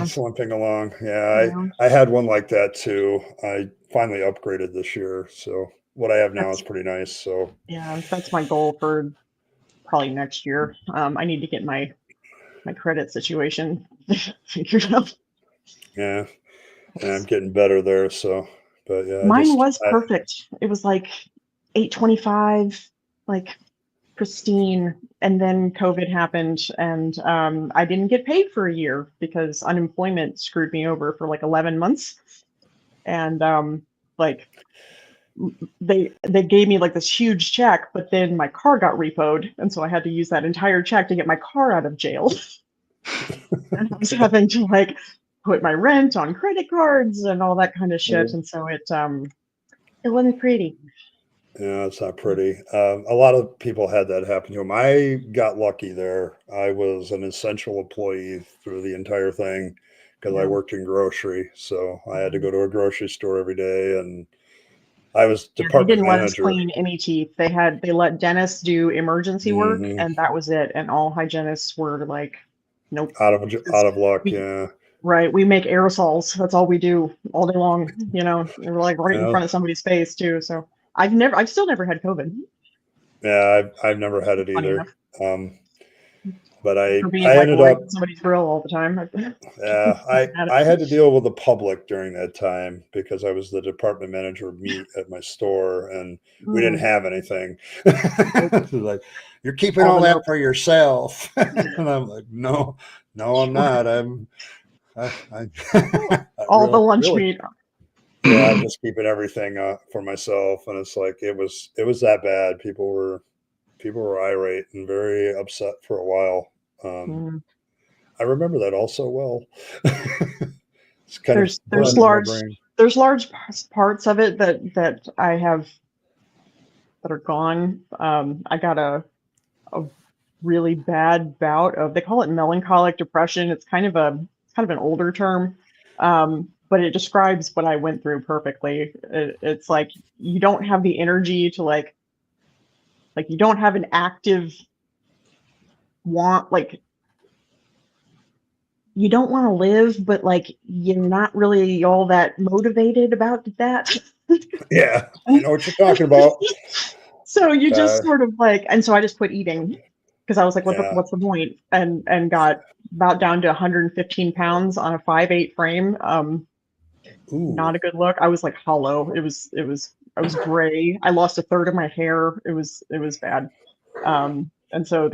Slumping along. You Yeah, know, I had one like that too. I finally upgraded this year, so what I have now is that's pretty nice. So yeah, that's my goal for probably next year. I need to get my credit situation figured out. yeah, and I'm getting better there. So, but yeah, Mine was perfect. It was like 825, like pristine. And then COVID happened, and I didn't get paid for a year because unemployment screwed me over for like 11 months. And like they gave me like this huge check, but then my car got repoed, and so I had to use that entire check to get my car out of jail. And I was having to like put my rent on credit cards and all that kind of shit, and so it wasn't pretty. yeah, it's not pretty. A lot of people had that happen to them. I got lucky there. I was an essential employee through the entire thing because I Yeah. worked in grocery, so I had to go to a grocery store every day, and I was Yeah, they department didn't let us manager. clean any teeth. They let dentists do emergency work, Hmm. and that was it. And all hygienists were like, nope. Out Because of luck, we yeah. right, we make aerosols. That's all we do all day long. And we're like right in Well, front of somebody's face too. So I've still never had COVID. yeah, I've never had it Funny either. enough, But for being I like ended right up, in somebody's grill all the time. Had I had to it. deal with the public during that time because I was the department manager of meat at my store, and we didn't Mm, have anything. nope. It's like, you're keeping All all the that nope. for yourself, and I'm like, no, I'm not. I All the lunch really. meat. Yeah, I'm just keeping everything for myself, and it's like it was that bad. People were irate and very upset for a while. Um, Mm. I remember that all so well. It's kind of There's burned in my brain. large parts of it that I have that are gone. I got a really bad bout of, they call it melancholic depression. It's kind of an older term, but it describes what I went through perfectly. It's like you don't have the energy to like you don't have an active want, like you don't want to live, but like you're not really all that motivated about that. Yeah, I know what you're talking about. So you just Uh, sort of like, and so I just quit eating because I was like, yeah. what's the point? And got about down to 115 pounds on a 5'8" frame. Ooh. Not a good look. I was like hollow. I was gray. I lost a third of my hair. It was bad. And so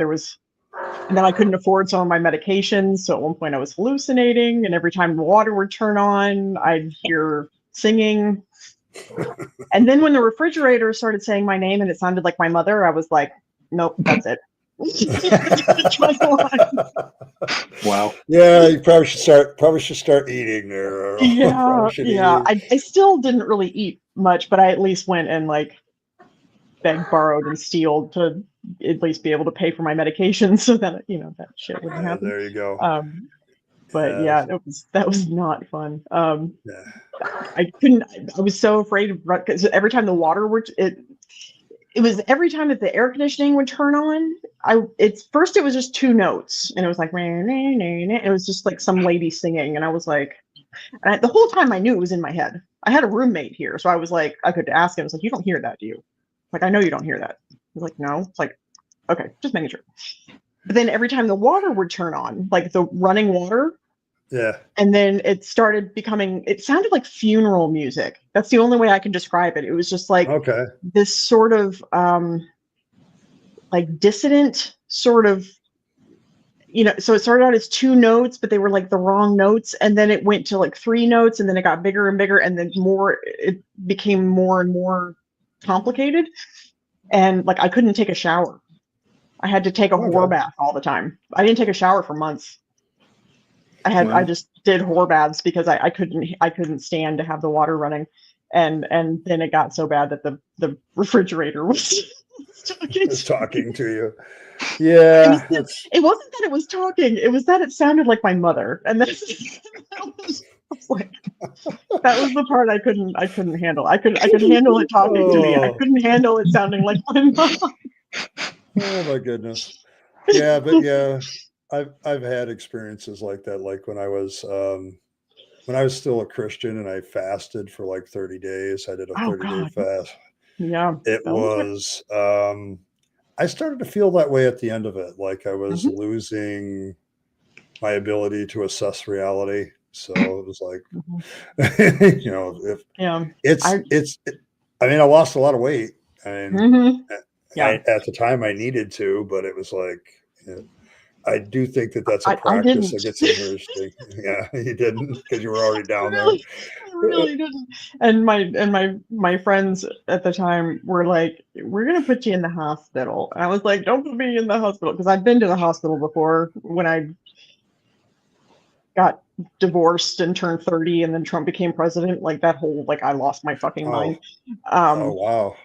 and then I couldn't afford some of my medications. So at one point I was hallucinating, and every time the water would turn on, I'd hear singing. And then when the refrigerator started saying my name and it sounded like my mother, I was like, nope, that's it. Wow. Yeah, you probably should start eating there. Probably Yeah, should yeah. eat. I still didn't really eat much, but I at least went and like begged, borrowed, and stealed to at least be able to pay for my medication so that, that shit wouldn't happen. There you go. But yeah, that was not fun. Yeah. I was so afraid of, because every time the water would, it was every time that the air conditioning would turn on, first it was just 2 notes, and it was like, it was just like some lady singing, and I was like, the whole time I knew it was in my head. I had a roommate here, so I was like, I could ask him, I was like, you don't hear that, do you? Like, I know you don't hear that. He's like, no. It's like, okay, just making sure. But then every time the water would turn on, like the running water, yeah, and then it started becoming, it sounded like funeral music. That's the only way I can describe it. It was just like this sort of like dissident sort of, so it started out as 2 notes, but they were like the wrong notes. And then it went to like 3 notes, and then it got bigger and bigger. And then it became more and more complicated. And like, I couldn't take a shower. I had to take a whore bath all the time. I didn't take a shower for months. I just did whore baths because I couldn't stand to have the water running, and then it got so bad that the refrigerator was talking to you. Yeah, it wasn't that it was talking; it was that it sounded like my mother, and that was the part I couldn't handle. I could handle it talking to me. I couldn't handle it sounding like my mom. Oh my goodness. Yeah, but yeah. I've had experiences like that, like when I was still a Christian and I fasted for like 30 days. I did a 30-day fast. Yeah. It was I started to feel that way at the end of it, like I was losing my ability to assess reality. So it was like I mean, I lost a lot of weight. I mean, at the time I needed to, but it was like I do think that that's a practice that gets interesting. Yeah, you didn't, because you were already down there. I really didn't. And my friends at the time were like, "We're gonna put you in the hospital." And I was like, "Don't put me in the hospital," because I've been to the hospital before when I got divorced and turned 30, and then Trump became president. Like that whole, like, I lost my fucking mind. Oh wow!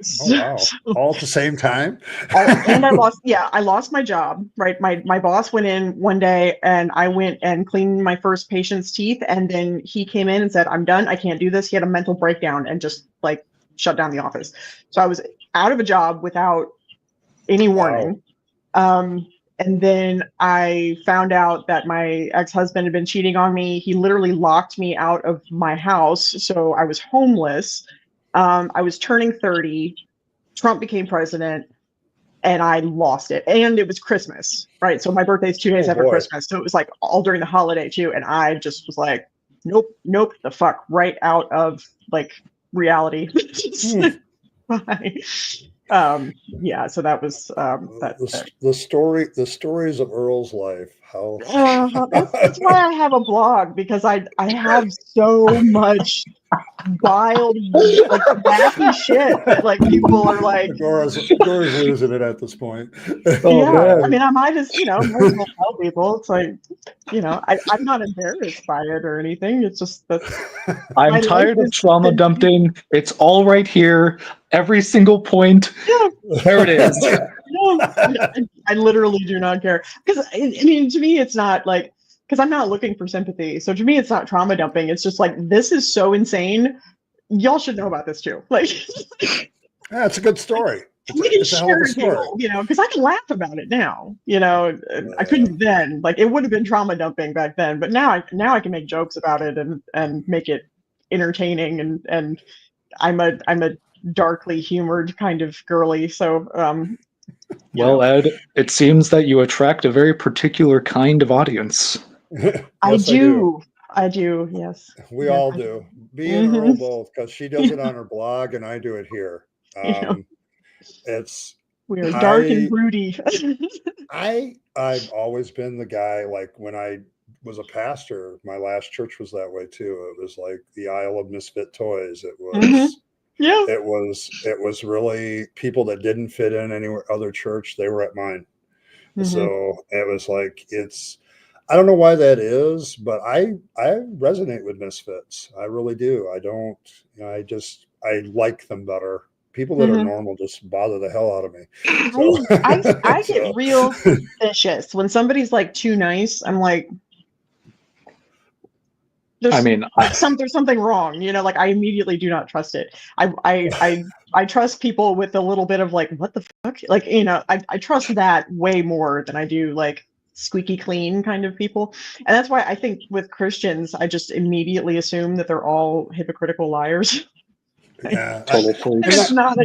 All at the same time. And I lost my job. Right, my boss went in one day, and I went and cleaned my first patient's teeth, and then he came in and said, "I'm done. I can't do this." He had a mental breakdown and just like shut down the office. So I was out of a job without any warning. And then I found out that my ex-husband had been cheating on me. He literally locked me out of my house. So I was homeless. I was turning 30. Trump became president, and I lost it. And it was Christmas, right? So my birthday's 2 days after Christmas. So it was like all during the holiday too. And I just was like, nope, the fuck, right out of like reality. Bye. Yeah, so that was the stories of Earl's life. How that's why I have a blog, because I have so much wild, like wacky shit that like people are like, Gora's losing it at this point. I mean, I might as might as well tell people. It's like, I'm not embarrassed by it or anything. It's just that I'm tired of trauma dumping. It's all right here. Every single point. Yeah. There it is. I literally do not care, because I mean, to me, it's not like, because I'm not looking for sympathy. So to me, it's not trauma dumping. It's just like, this is so insane. Y'all should know about this too. Like, yeah, it's a good story. It's a hell of a story. Because I can laugh about it now. I couldn't then. Like, it would have been trauma dumping back then, but now I can make jokes about it and make it entertaining. And I'm a darkly humored kind of girly. So well, Ed, it seems that you attract a very particular kind of audience. Yes, I do. Yes, we all do. Me and Earl both, because she does it on her blog and I do it here. We're dark and broody. I've always been the guy, like when I was a pastor, my last church was that way too. It was like the Isle of Misfit Toys. It was it was really people that didn't fit in any other church. They were at mine. So it was like, I don't know why that is, but I resonate with misfits. I really do. I don't, I like them better People that are normal just bother the hell out of me. So, I get real suspicious when somebody's like too nice. I'm like, there's something wrong, like I immediately do not trust it. I trust people with a little bit of like, what the fuck? Like, I trust that way more than I do like squeaky clean kind of people. And that's why I think with Christians, I just immediately assume that they're all hypocritical liars. Yeah, it's not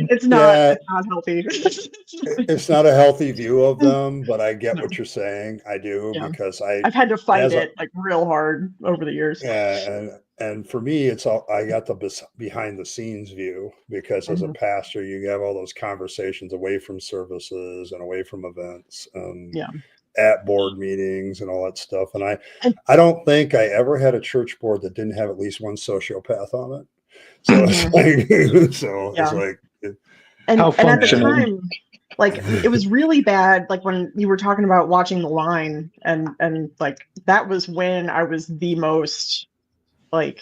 healthy. It's not a healthy view of them, but I get what you're saying. I do, because I've had to fight it like real hard over the years. Yeah, and for me, it's all, I got the behind the scenes view, because as a pastor, you have all those conversations away from services and away from events, at board meetings and all that stuff. And I don't think I ever had a church board that didn't have at least one sociopath on it. So it's like, it's like, and at the time, like it was really bad. Like when you were talking about watching The Line, and like that was when I was the most, like,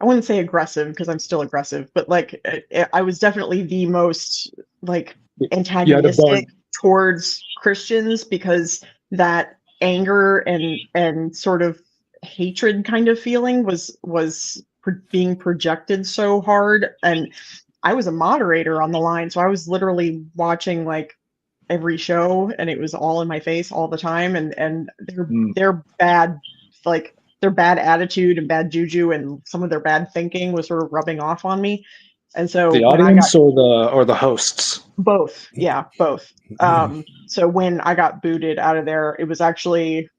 I wouldn't say aggressive because I'm still aggressive, but like I was definitely the most like antagonistic towards Christians, because that anger and sort of hatred kind of feeling was being projected so hard. And I was a moderator on The Line, so I was literally watching like every show, and it was all in my face all the time. And their bad, like their bad attitude and bad juju and some of their bad thinking was sort of rubbing off on me. And so the audience or the hosts? Both. Yeah, both. So when I got booted out of there, it was actually,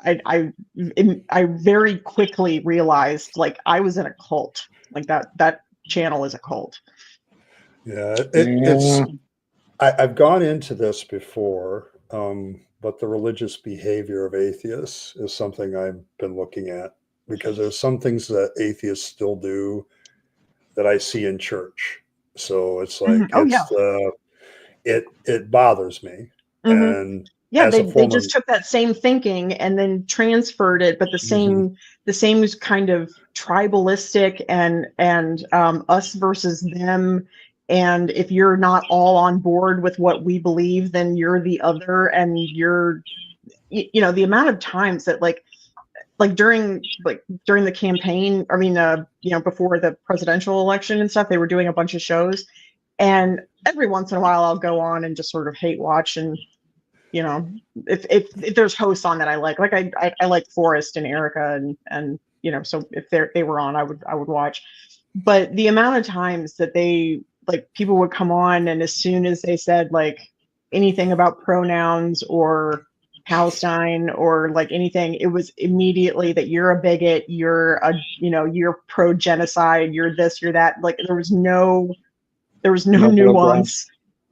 I very quickly realized like I was in a cult. Like that channel is a cult. Yeah, I've gone into this before, but the religious behavior of atheists is something I've been looking at, because there's some things that atheists still do that I see in church. So it's like, it bothers me. And they just took that same thinking and then transferred it, but the same kind of tribalistic and us versus them. And if you're not all on board with what we believe, then you're the other, and you're, the amount of times that like during the campaign, I mean, before the presidential election and stuff, they were doing a bunch of shows, and every once in a while I'll go on and just sort of hate watch. And, if there's hosts on that I like I like Forrest and Erica and so if they were on, I would watch. But the amount of times that people would come on, and as soon as they said like anything about pronouns or Palestine or like anything, it was immediately that you're a bigot, you're pro genocide, you're this, you're that. Like there was no nuance.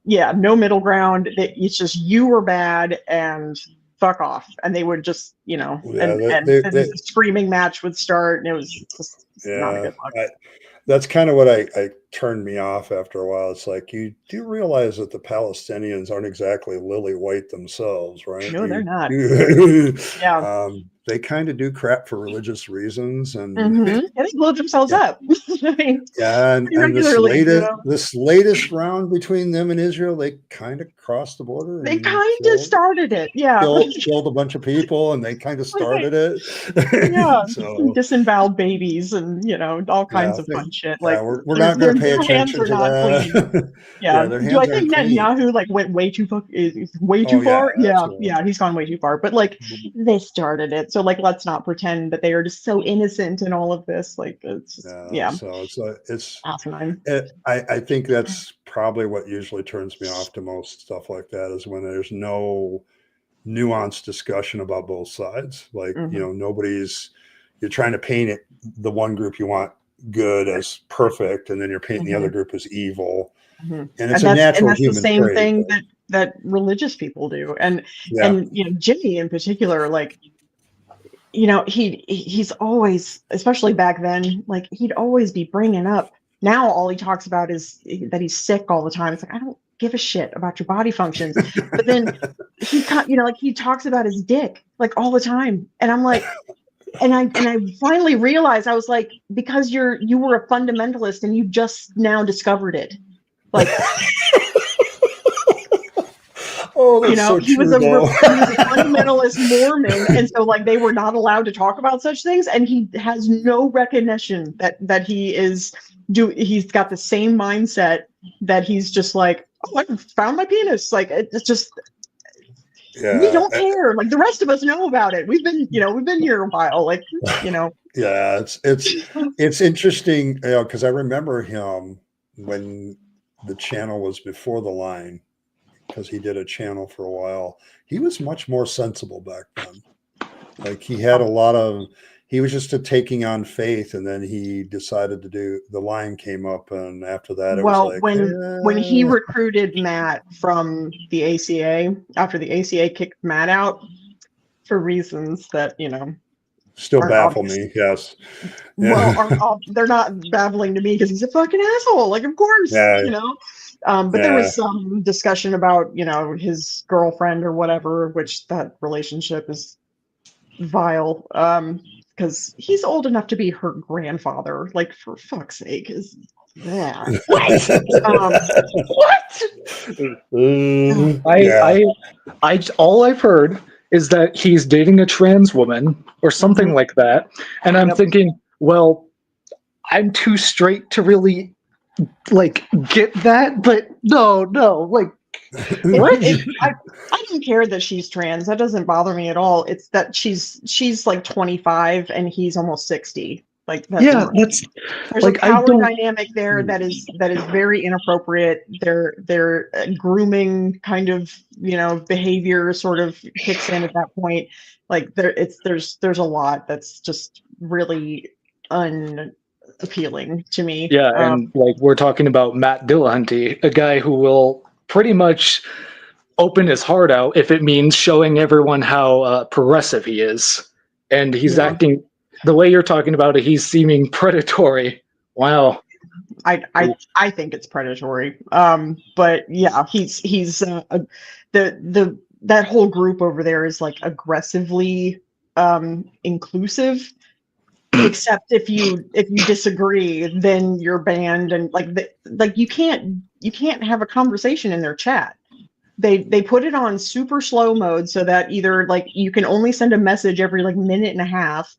Yeah, no middle ground. It's just you were bad and fuck off. And they would just, the screaming match would start, and it was just not a good look. That's kind of what I turned me off after a while. It's like, you do realize that the Palestinians aren't exactly lily white themselves, right? No, they're not. They kind of do crap for religious reasons, and they blow themselves up. And this latest round between them and Israel, they kind of crossed the border. They kind of started it. Yeah, killed a bunch of people, and they kind of started it. Yeah, disemboweled babies, and all kinds of fun shit. Like we're not going to pay attention to that. Do I think Netanyahu went way too far? Yeah, he's gone way too far. But they started it. So let's not pretend that they are just so innocent in all of this. Like it's just, So it's asinine. I think that's probably what usually turns me off to most stuff like that, is when there's no nuanced discussion about both sides. Like you're trying to paint it, the one group you want good, as perfect, and then you're painting the other group as evil. And it's a natural human trait. And that's the same thing that religious people do. And Jimmy in particular, he's always, especially back then, he'd always be bringing up, now all he talks about is that he's sick all the time. It's like, I don't give a shit about your body functions. But then he talks about his dick all the time. And I'm like, and I finally realized, I was like, because you were a fundamentalist and you just now discovered it. Like, Oh, that's so he was true, though. he was a fundamentalist Mormon, and so like they were not allowed to talk about such things, and he has no recognition that he's got the same mindset, that he's just like, oh, I found my penis. Like, it's just, we don't care. Like, the rest of us know about it. We've been here a while. Like, Yeah, it's interesting, because I remember him when the channel was before the line, because he did a channel for a while. He was much more sensible back then. Like, he had he was just taking on faith, and then he decided to do, the line came up, and after that it was like, when he recruited Matt from the ACA, after the ACA kicked Matt out for reasons that still aren't baffle obvious. me. Yes. Well, they're not baffling to me because he's a fucking asshole. Like, of course, but there was some discussion about, his girlfriend or whatever, which that relationship is vile. Because he's old enough to be her grandfather. Like, for fuck's sake, is that what? All I've heard is that he's dating a trans woman or something like that, and I'm thinking, well, I'm too straight to really like get that, but no, like, what? I don't care that she's trans. That doesn't bother me at all. It's that she's like 25 and he's almost 60. Like, there's like, a power dynamic there that is very inappropriate. Their grooming kind of behavior sort of kicks in at that point. Like, there's a lot that's just really unappealing to me. Yeah, and like, we're talking about Matt Dillahunty, a guy who will pretty much open his heart out if it means showing everyone how progressive he is, and he's acting the way you're talking about it. He's seeming predatory. Wow. I think it's predatory. But yeah, he's that whole group over there is like aggressively inclusive. Except if you disagree, then you're banned, and like you can't have a conversation in their chat. They put it on super slow mode so that either like you can only send a message every like minute and a half,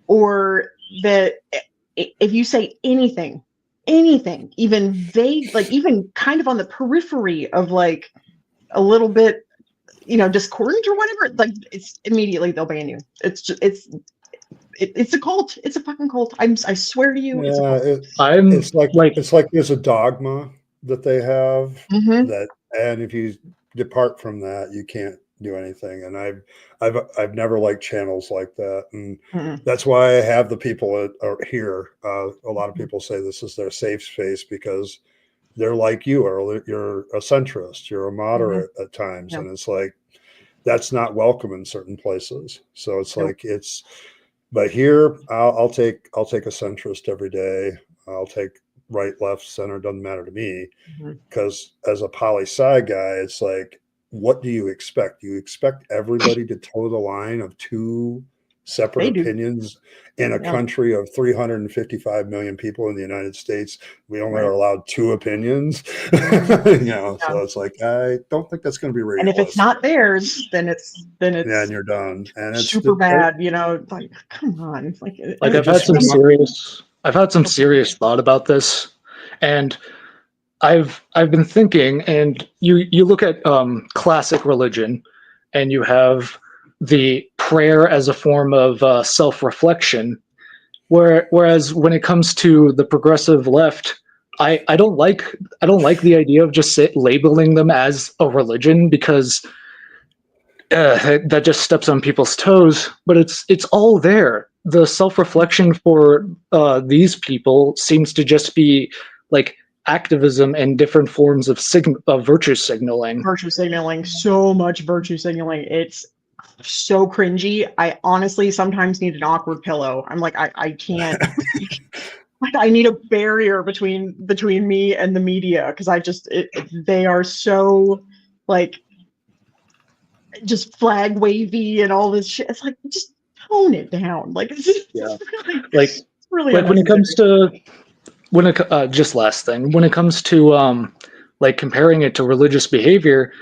or that if you say anything, even vague, like even kind of on the periphery of like a little bit, discordant or whatever, like it's immediately they'll ban you. It's a cult. It's a fucking cult. I swear to you. It's like there's a dogma that they have that, and if you depart from that, you can't do anything. And I've never liked channels like that, and that's why I have the people here. A lot of people say this is their safe space because they're like you, Earl. You're a centrist. You're a moderate at times, and it's like that's not welcome in certain places. So it's like it's. But here, I'll take a centrist every day. I'll take right, left, center. Doesn't matter to me, because as a poli-sci guy, it's like, what do you expect? You expect everybody to toe the line of two separate opinions in a country of 355 million people in the United States. We only are allowed two opinions. So it's like, I don't think that's going to be realistic. And if it's not theirs, then it's and you're done. And it's super bad. Like, come on. Like I've had some serious thought about this, and I've been thinking, and you look at classic religion, and you have the prayer as a form of self-reflection, whereas when it comes to the progressive left, I don't like the idea of just labeling them as a religion, because that just steps on people's toes. But it's all there. The self-reflection for these people seems to just be like activism and different forms of virtue signaling. So much virtue signaling. It's so cringy. I honestly sometimes need an awkward pillow. I'm like, I can't. I need a barrier between me and the media, because they are so like just flag wavy and all this shit. It's like, just tone it down. Like it's just, Yeah. it's really like when it comes unnecessary. to just last thing, when it comes to like comparing it to religious behavior,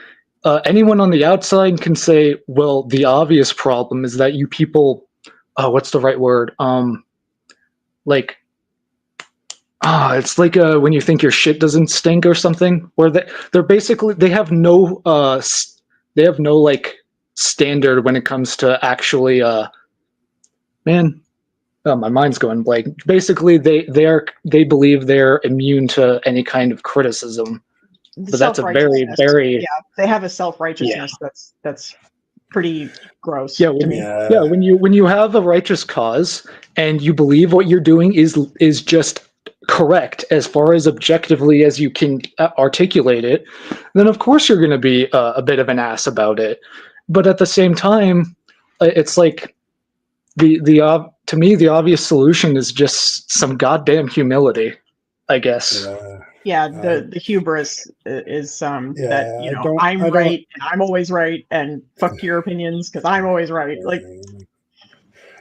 anyone on the outside can say, well, the obvious problem is that you people, what's the right word? Like, it's like when you think your shit doesn't stink or something, where they're basically, they have no like standard when it comes to actually, man, oh, my mind's going blank. Basically, they believe they're immune to any kind of criticism. The But that's a very, self-righteousness. very Yeah, they have a self-righteousness that's pretty gross yeah. to me. When you have a righteous cause and you believe what you're doing is just correct as far as objectively as you can articulate it, then of course you're going to be a bit of an ass about it. But at the same time, it's like to me the obvious solution is just some goddamn humility, I guess. Yeah, the hubris is that I don't. I'm I don't. right and I'm always right and fuck your opinions because I'm always right. Like,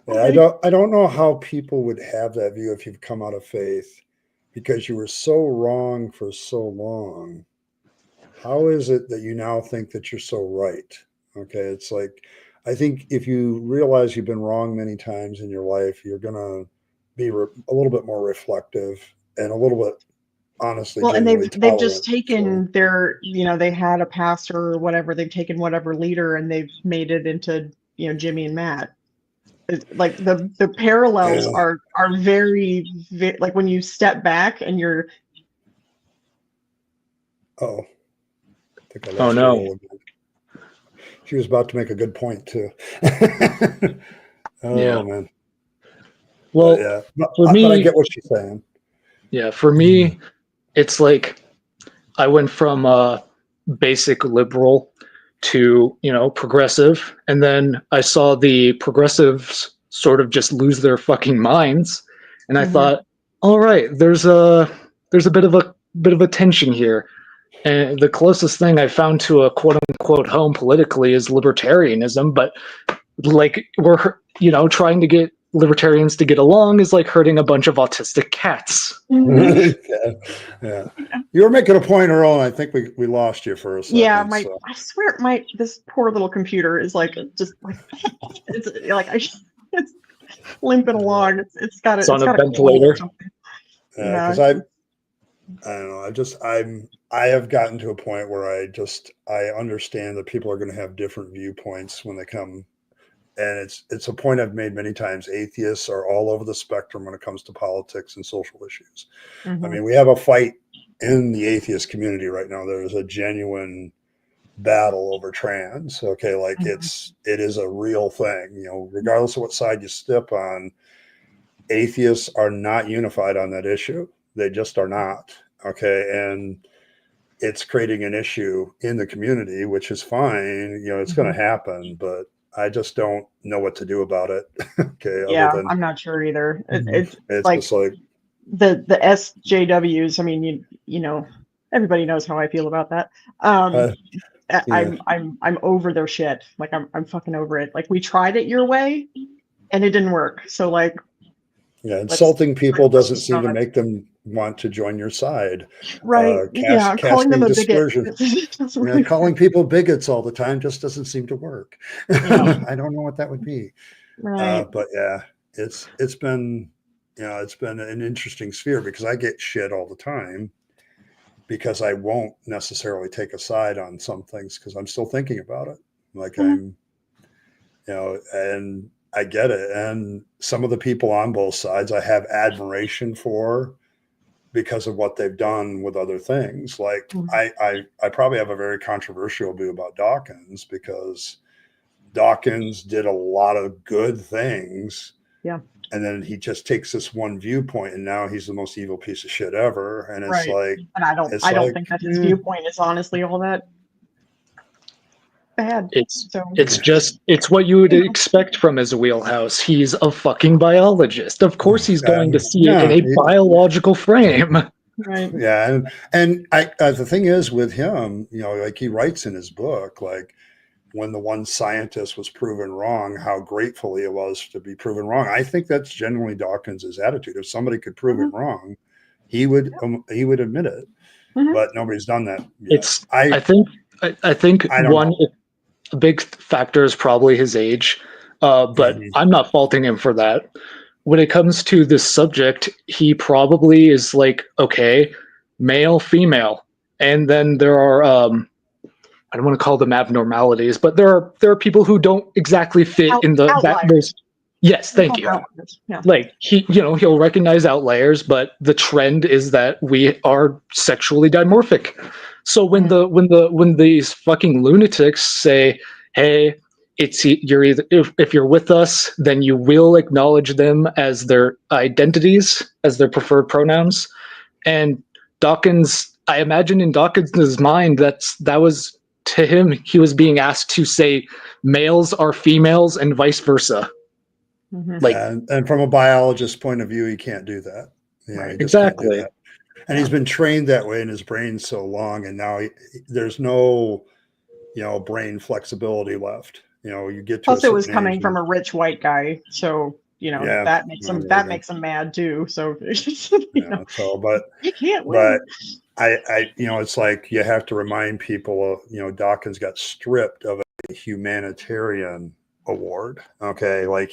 Yeah, I don't know how people would have that view if you've come out of faith because you were so wrong for so long. How is it that you now think that you're so right? Okay, it's like I think if you realize you've been wrong many times in your life, you're gonna be a little bit more reflective and a little bit honestly, well, and genuinely they've just tolerant. taken their, they had a pastor or whatever, they've taken whatever leader and they've made it into, Jimmy and Matt. Like the parallels are very, like when you step back and you're. Oh, I think I Oh lost no. Earl again. She was about to make a good point too. Yeah. Man. Well, but I get what she's saying. Yeah, for me, it's like I went from basic liberal to, progressive, and then I saw the progressives sort of just lose their fucking minds, and I thought, all right, there's a bit of a tension here. And the closest thing I found to a quote unquote home politically is libertarianism, but like we're trying to get libertarians to get along is like hurting a bunch of autistic cats. Yeah. You were making a point, Earl, and I think we lost you for a second. Yeah, I swear this poor little computer is like just like it's like it's limping along. It's got on a ventilator. Yeah, because I don't know. I have gotten to a point where I understand that people are going to have different viewpoints when they come. And it's a point I've made many times. Atheists are all over the spectrum when it comes to politics and social issues. I mean, we have a fight in the atheist community right now. There's a genuine battle over trans. Okay, like it is a real thing. Regardless of what side you step on, atheists are not unified on that issue. They just are not. Okay, and it's creating an issue in the community, which is fine. It's going to happen, but I just don't know what to do about it. Okay. Yeah, I'm not sure either. It's like, just like the SJWs. I mean, everybody knows how I feel about that. I'm over their shit. Like I'm fucking over it. Like we tried it your way, and it didn't work. So like, insulting people doesn't seem to make them want to join your side. Right. Calling them a dispersion. bigot. Calling people bigots all the time just doesn't seem to work. I don't know what that would be. Right. But yeah, it's been an interesting sphere because I get shit all the time because I won't necessarily take a side on some things because I'm still thinking about it. Like and I get it. And some of the people on both sides I have admiration for because of what they've done with other things. Like I probably have a very controversial view about Dawkins because Dawkins did a lot of good things. Yeah. And then he just takes this one viewpoint and now he's the most evil piece of shit ever. And it's like, and I don't think that his viewpoint is honestly all that bad. It's what you would expect from his wheelhouse. He's a fucking biologist. Of course he's going to see it in a biological frame. Right. Yeah. And I the thing is with him, like he writes in his book, like when the one scientist was proven wrong, how grateful he was to be proven wrong. I think that's generally Dawkins's attitude. If somebody could prove him wrong, he would admit it. But nobody's done that yet. I think I don't know. a big factor is probably his age, but I'm not faulting him for that. When it comes to this subject, he probably is like, okay, male, female, and then there are I don't want to call them abnormalities, but there are people who don't exactly fit in the those. Yes, thank you. Yeah. Like he'll recognize outliers, but the trend is that we are sexually dimorphic. So when these fucking lunatics say, "Hey, you're either if you're with us, then you will acknowledge them as their identities, as their preferred pronouns," and Dawkins, I imagine in Dawkins's mind, that was to him, he was being asked to say males are females and vice versa. Like, and from a biologist's point of view, he can't do that. Right. Exactly. And he's been trained that way in his brain so long, and now there's no, brain flexibility left. You get to. Plus, it was coming from a rich white guy, so that makes him mad too. So but you can't win. But it's like you have to remind people. Dawkins got stripped of a humanitarian award. Okay, like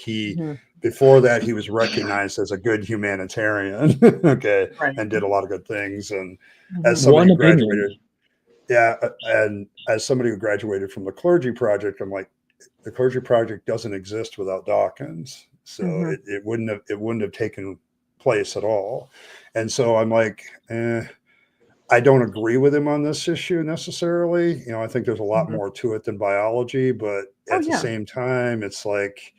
before that he was recognized as a good humanitarian. Okay, right. And did a lot of good things. And as somebody who graduated, and as somebody who graduated from the Clergy Project, I'm like, the Clergy Project doesn't exist without Dawkins. So it wouldn't have taken place at all. And so I'm like, I don't agree with him on this issue necessarily. I think there's a lot more to it than biology, but at the same time, it's like,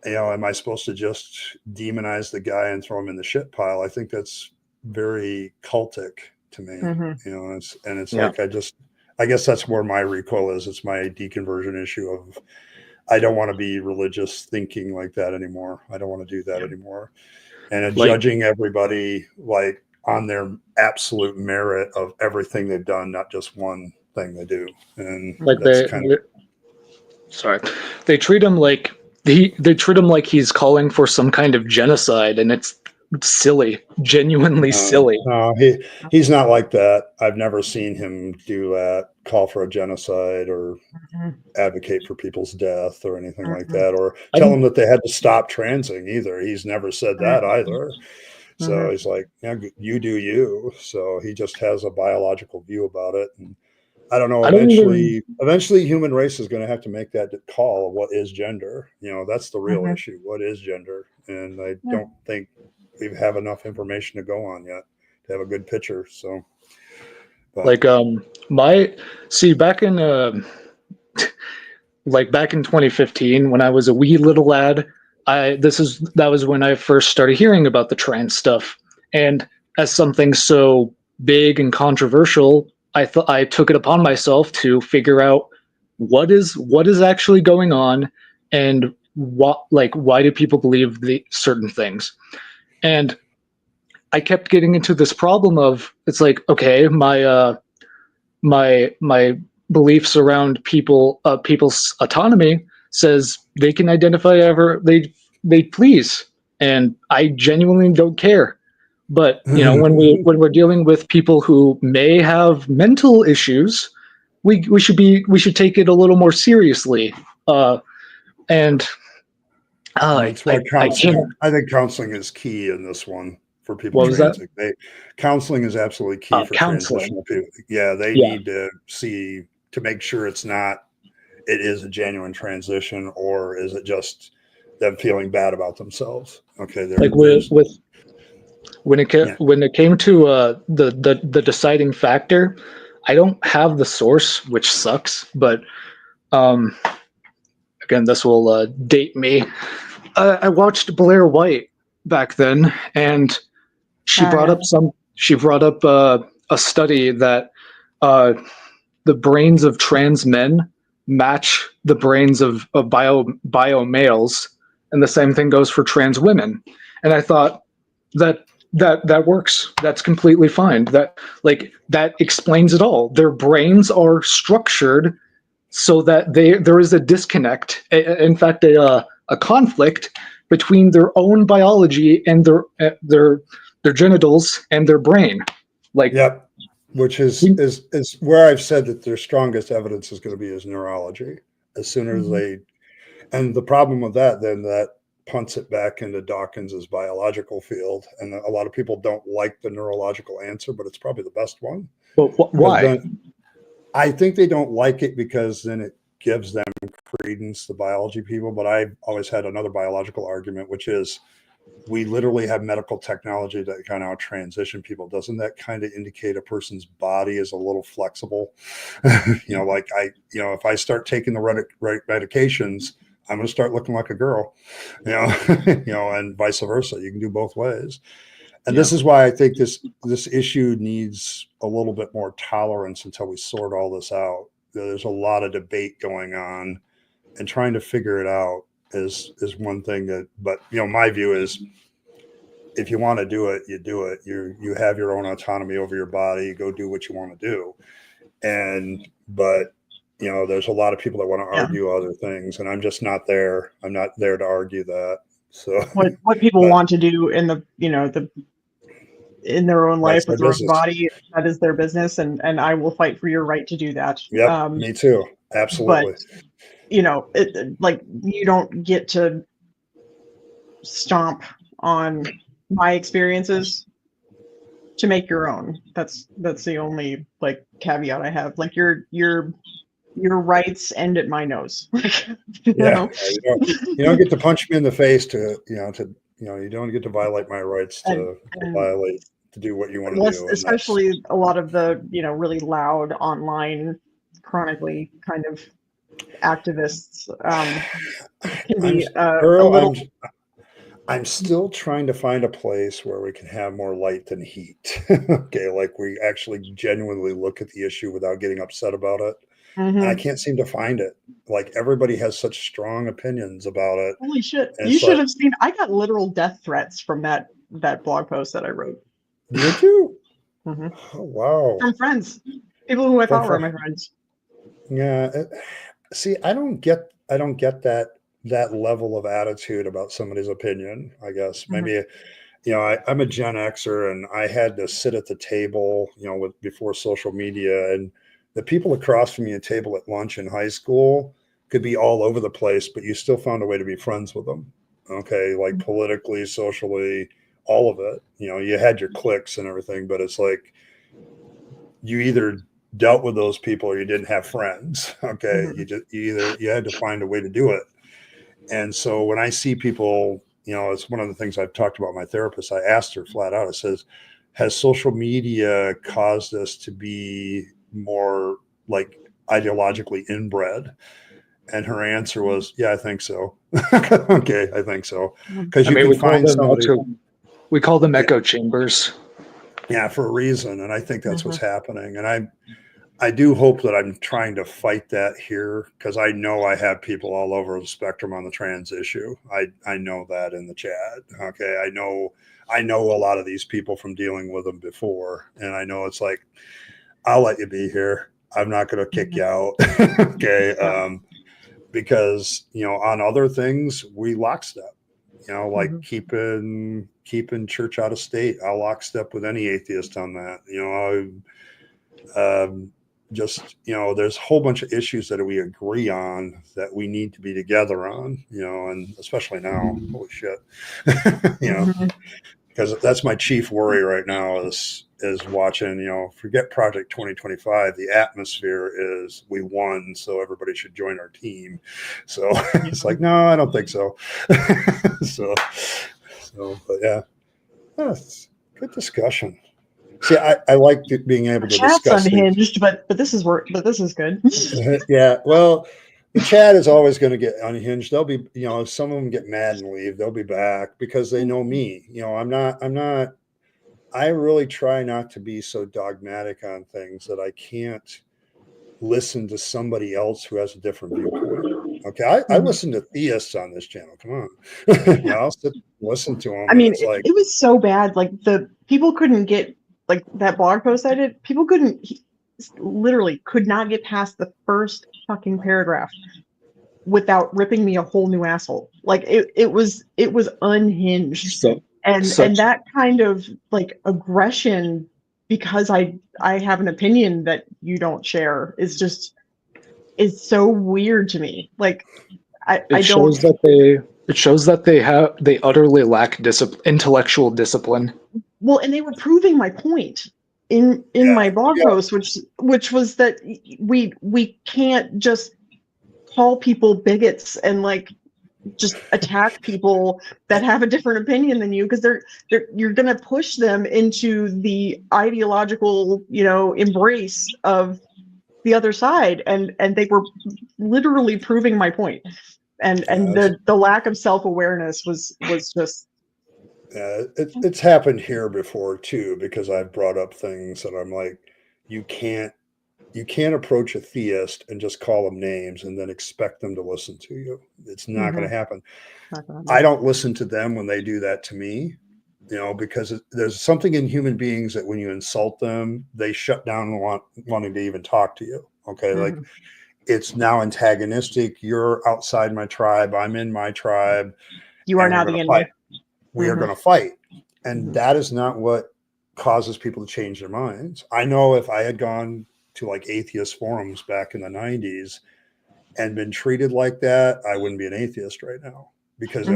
am I supposed to just demonize the guy and throw him in the shit pile? I think that's very cultic to me. It's like, I guess that's where my recoil is. It's my deconversion issue of, I don't want to be religious thinking like that anymore. I don't want to do that anymore. And judging everybody like on their absolute merit of everything they've done, not just one thing they do. And like they treat him like they treat him like he's calling for some kind of genocide, and it's silly, genuinely silly. No, he's not like that. I've never seen him do that, call for a genocide or advocate for people's death or anything like that, or tell them that they had to stop transing either. He's never said that either. So he's like, you do you. So he just has a biological view about it. And I don't know, eventually human race is going to have to make that call of what is gender. That's the real issue. What is gender? And I don't think we have enough information to go on yet to have a good picture. So back in back in 2015, when I was a wee little lad, that was when I first started hearing about the trans stuff. And as something so big and controversial, I took it upon myself to figure out what is actually going on, and why do people believe the certain things. And I kept getting into this problem of, it's like, okay, my beliefs around people's autonomy says they can identify however they please, and I genuinely don't care. But when we're dealing with people who may have mental issues, we should take it a little more seriously. I think counseling is key in this one for people. Counseling is absolutely key for transitional people. Yeah, they need to see to make sure it is a genuine transition, or is it just them feeling bad about themselves? Okay, when it came to the deciding factor, I don't have the source, which sucks. But again, this will date me. I watched Blair White back then, and she brought up a study that the brains of trans men match the brains of bio males, and the same thing goes for trans women. And I thought that works. That's completely fine. That explains it all. Their brains are structured so that there is a disconnect, in fact, a conflict between their own biology and their genitals and their brain. Like, Yep. Which is where I've said that their strongest evidence is going to be is neurology. As soon as they, and the problem with that, then that punts it back into Dawkins's biological field. And a lot of people don't like the neurological answer, but it's probably the best one. Well, why? I think they don't like it because then it gives them credence, the biology people. But I've always had another biological argument, which is we literally have medical technology that kind of transition people. Doesn't that kind of indicate a person's body is a little flexible? Like if I start taking the right medications, I'm going to start looking like a girl, and vice versa. You can do both ways. And this is why I think this issue needs a little bit more tolerance until we sort all this out. There's a lot of debate going on, and trying to figure it out is one thing but my view is if you want to do it, you do it. You have your own autonomy over your body. You go do what you want to do. But there's a lot of people that want to argue other things, and I'm just not there. I'm not there to argue that. So what people want to do in in their own life with their own body, that is their business, and I will fight for your right to do that. Yep, me too. Absolutely. But like you don't get to stomp on my experiences to make your own. That's the only caveat I have. Like your rights end at my nose. You don't get to punch me in the face to you don't get to violate my rights to do what you want to do. Especially a lot of the really loud online, chronically kind of activists can be Earl, I'm still trying to find a place where we can have more light than heat. Okay, like we actually genuinely look at the issue without getting upset about it. And I can't seem to find it. Like everybody has such strong opinions about it. Holy shit! You should have seen. I got literal death threats from that blog post that I wrote. Did you? Oh, wow! From friends, people who I thought were my friends. Yeah. See, I don't get that level of attitude about somebody's opinion. I guess maybe I'm a Gen Xer, and I had to sit at the table, before social media, and the people across from me at table at lunch in high school could be all over the place, but you still found a way to be friends with them. Okay. Like politically, socially, all of it, you had your cliques and everything, but it's like you either dealt with those people or you didn't have friends. Okay. You had to find a way to do it. And so when I see people, it's one of the things I've talked about with my therapist. I asked her flat out, I says, has social media caused us to be more ideologically inbred? And her answer was, yeah, I think so. Okay, I think so. Because you can find somebody. We call them echo chambers. Yeah, for a reason. And I think that's what's happening. And I do hope that I'm trying to fight that here, because I know I have people all over the spectrum on the trans issue. I know that in the chat. Okay. I know a lot of these people from dealing with them before. And I know it's like, I'll let you be here. I'm not going to kick you out. Okay. Because, on other things, we lockstep, like keeping church out of state. I'll lockstep with any atheist on that. There's a whole bunch of issues that we agree on that we need to be together on, and especially now, holy shit, because that's my chief worry right now is watching, forget Project 2025. The atmosphere is we won, so everybody should join our team. So it's like, no, I don't think so. But yeah, it's good discussion. See, I like being able to discuss. Chat's unhinged, but this is good. Yeah, well, the chat is always going to get unhinged. They'll be, some of them get mad and leave. They'll be back because they know me. I really try not to be so dogmatic on things that I can't listen to somebody else who has a different viewpoint. Okay, I listen to theists on this channel. Come on, I'll sit and listen to them. I mean, it was so bad. Like the people couldn't get that blog post I did. People literally could not get past the first fucking paragraph without ripping me a whole new asshole. Like it was unhinged. So And such that kind of like aggression because I have an opinion that you don't share is so weird to me. Like I it don't. shows that they utterly lack intellectual discipline. Well, and they were proving my point in my blog post, which was that we can't just call people bigots and like just attack people that have a different opinion than you because you're going to push them into the ideological, embrace of the other side, and they were literally proving my point. And the lack of self-awareness was just. It's happened here before too, because I've brought up things that I'm like, you can't approach a theist and just call them names and then expect them to listen to you. It's not going to happen. I don't listen to them when they do that to me, because there's something in human beings that when you insult them, they shut down and wanting to even talk to you. Okay. Like it's now antagonistic. You're outside my tribe. I'm in my tribe. You are now the enemy. We are going to fight. And that is not what causes people to change their minds. I know if I had gone to like atheist forums back in the 90s and been treated like that, I wouldn't be an atheist right now, because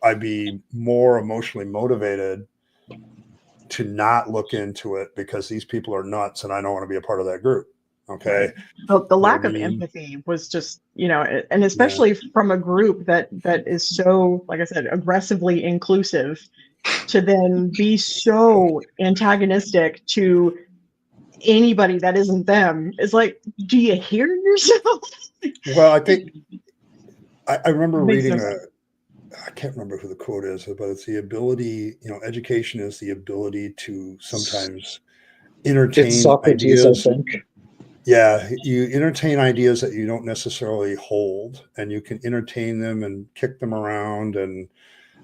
I'd be more emotionally motivated to not look into it because these people are nuts and I don't want to be a part of that group. Okay. The lack of empathy was just, and especially from a group that is so, like I said, aggressively inclusive, to then be so antagonistic to anybody that isn't them. Is like, do you hear yourself? Well, I think I remember reading I can't remember who the quote is, but it's the ability, education is the ability to sometimes entertain Socrates, ideas. I think. Yeah, you entertain ideas that you don't necessarily hold, and you can entertain them and kick them around and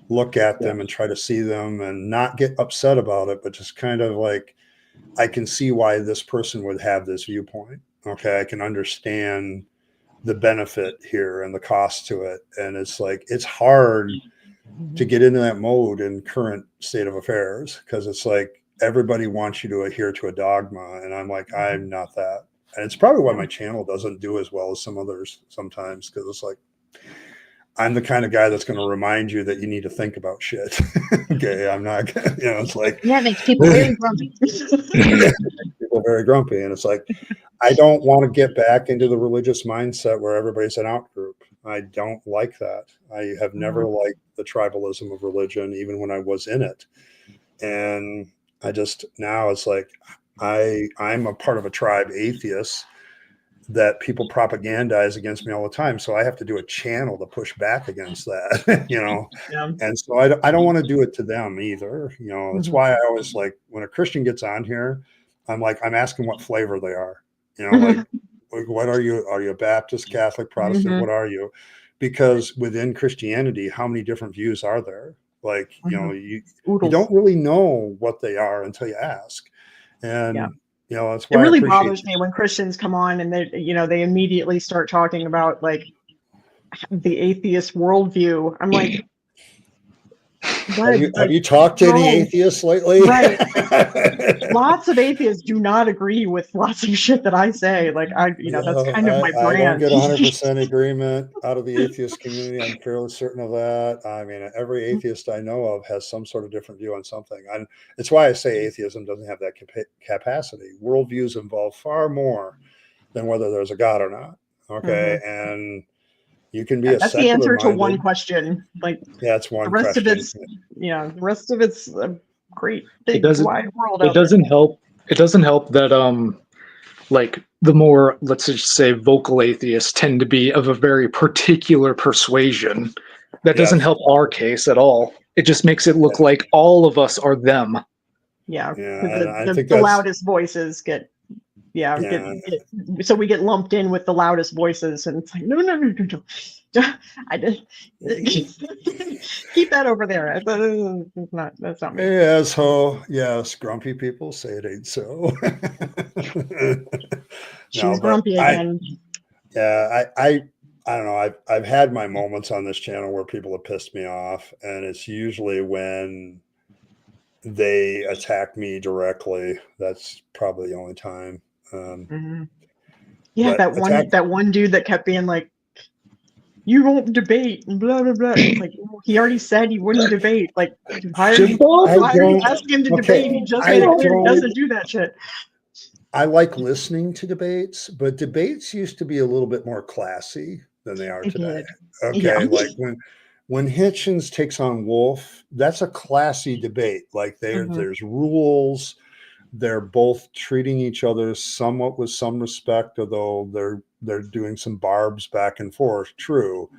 look at them and try to see them and not get upset about it, but just kind of like, I can see why this person would have this viewpoint. Okay, I can understand the benefit here and the cost to it. And it's like, it's hard to get into that mode in current state of affairs, because it's like everybody wants you to adhere to a dogma. And I'm like, I'm not that. And it's probably why my channel doesn't do as well as some others sometimes, because it's like, I'm the kind of guy that's going to remind you that you need to think about shit. Okay, I'm not, it's like, it makes people very grumpy. People very grumpy, and it's like, I don't want to get back into the religious mindset where everybody's an out group. I don't like that. I have never liked the tribalism of religion, even when I was in it. And I just, now it's like, I'm a part of a tribe, atheists, that people propagandize against me all the time. So I have to do a channel to push back against that, And so I don't want to do it to them either. That's why I always like, when a Christian gets on here, I'm like, I'm asking what flavor they are, like what are you? Are you a Baptist, Catholic, Protestant? What are you? Because within Christianity, how many different views are there? Like, you don't really know what they are until you ask. And that's why it really bothers me when Christians come on and they immediately start talking about like the atheist worldview. I'm like, have you talked to any atheists lately? Right. Lots of atheists do not agree with lots of shit that I say. Like that's kind of my brand. I don't get 100% agreement out of the atheist community. I'm fairly certain of that. I mean, every atheist I know of has some sort of different view on something. It's why I say atheism doesn't have that capacity. Worldviews involve far more than whether there's a God or not. Okay. And you can be that's the answer to one question. Like, it's one. The rest question. of it's, the rest of it's a great big wide world. It doesn't help. It doesn't help that like the more, let's just say, vocal atheists tend to be of a very particular persuasion. That doesn't help our case at all. It just makes it look like all of us are them. Yeah. I think the loudest voices get. So we get lumped in with the loudest voices, and it's like, no. I just keep that over there. That's not me. Yes, grumpy people say it ain't so. She's grumpy again. Yeah, I don't know. I've had my moments on this channel where people have pissed me off, and it's usually when they attack me directly. That's probably the only time. Mhm. Yeah, But attack. that one dude that kept being like, "You won't debate," and blah blah blah. It's like, he already said he wouldn't debate. Like, why are you I don't. asking him to Okay, debate? He just I made it clear he don't. doesn't do that shit. I like listening to debates, but debates used to be a little bit more classy than they are It today. did. Okay, Yeah. like when Hitchens takes on Wolf, that's a classy debate. Like Mhm. there's rules. They're both treating each other somewhat with some respect, although they're doing some barbs back and forth. True,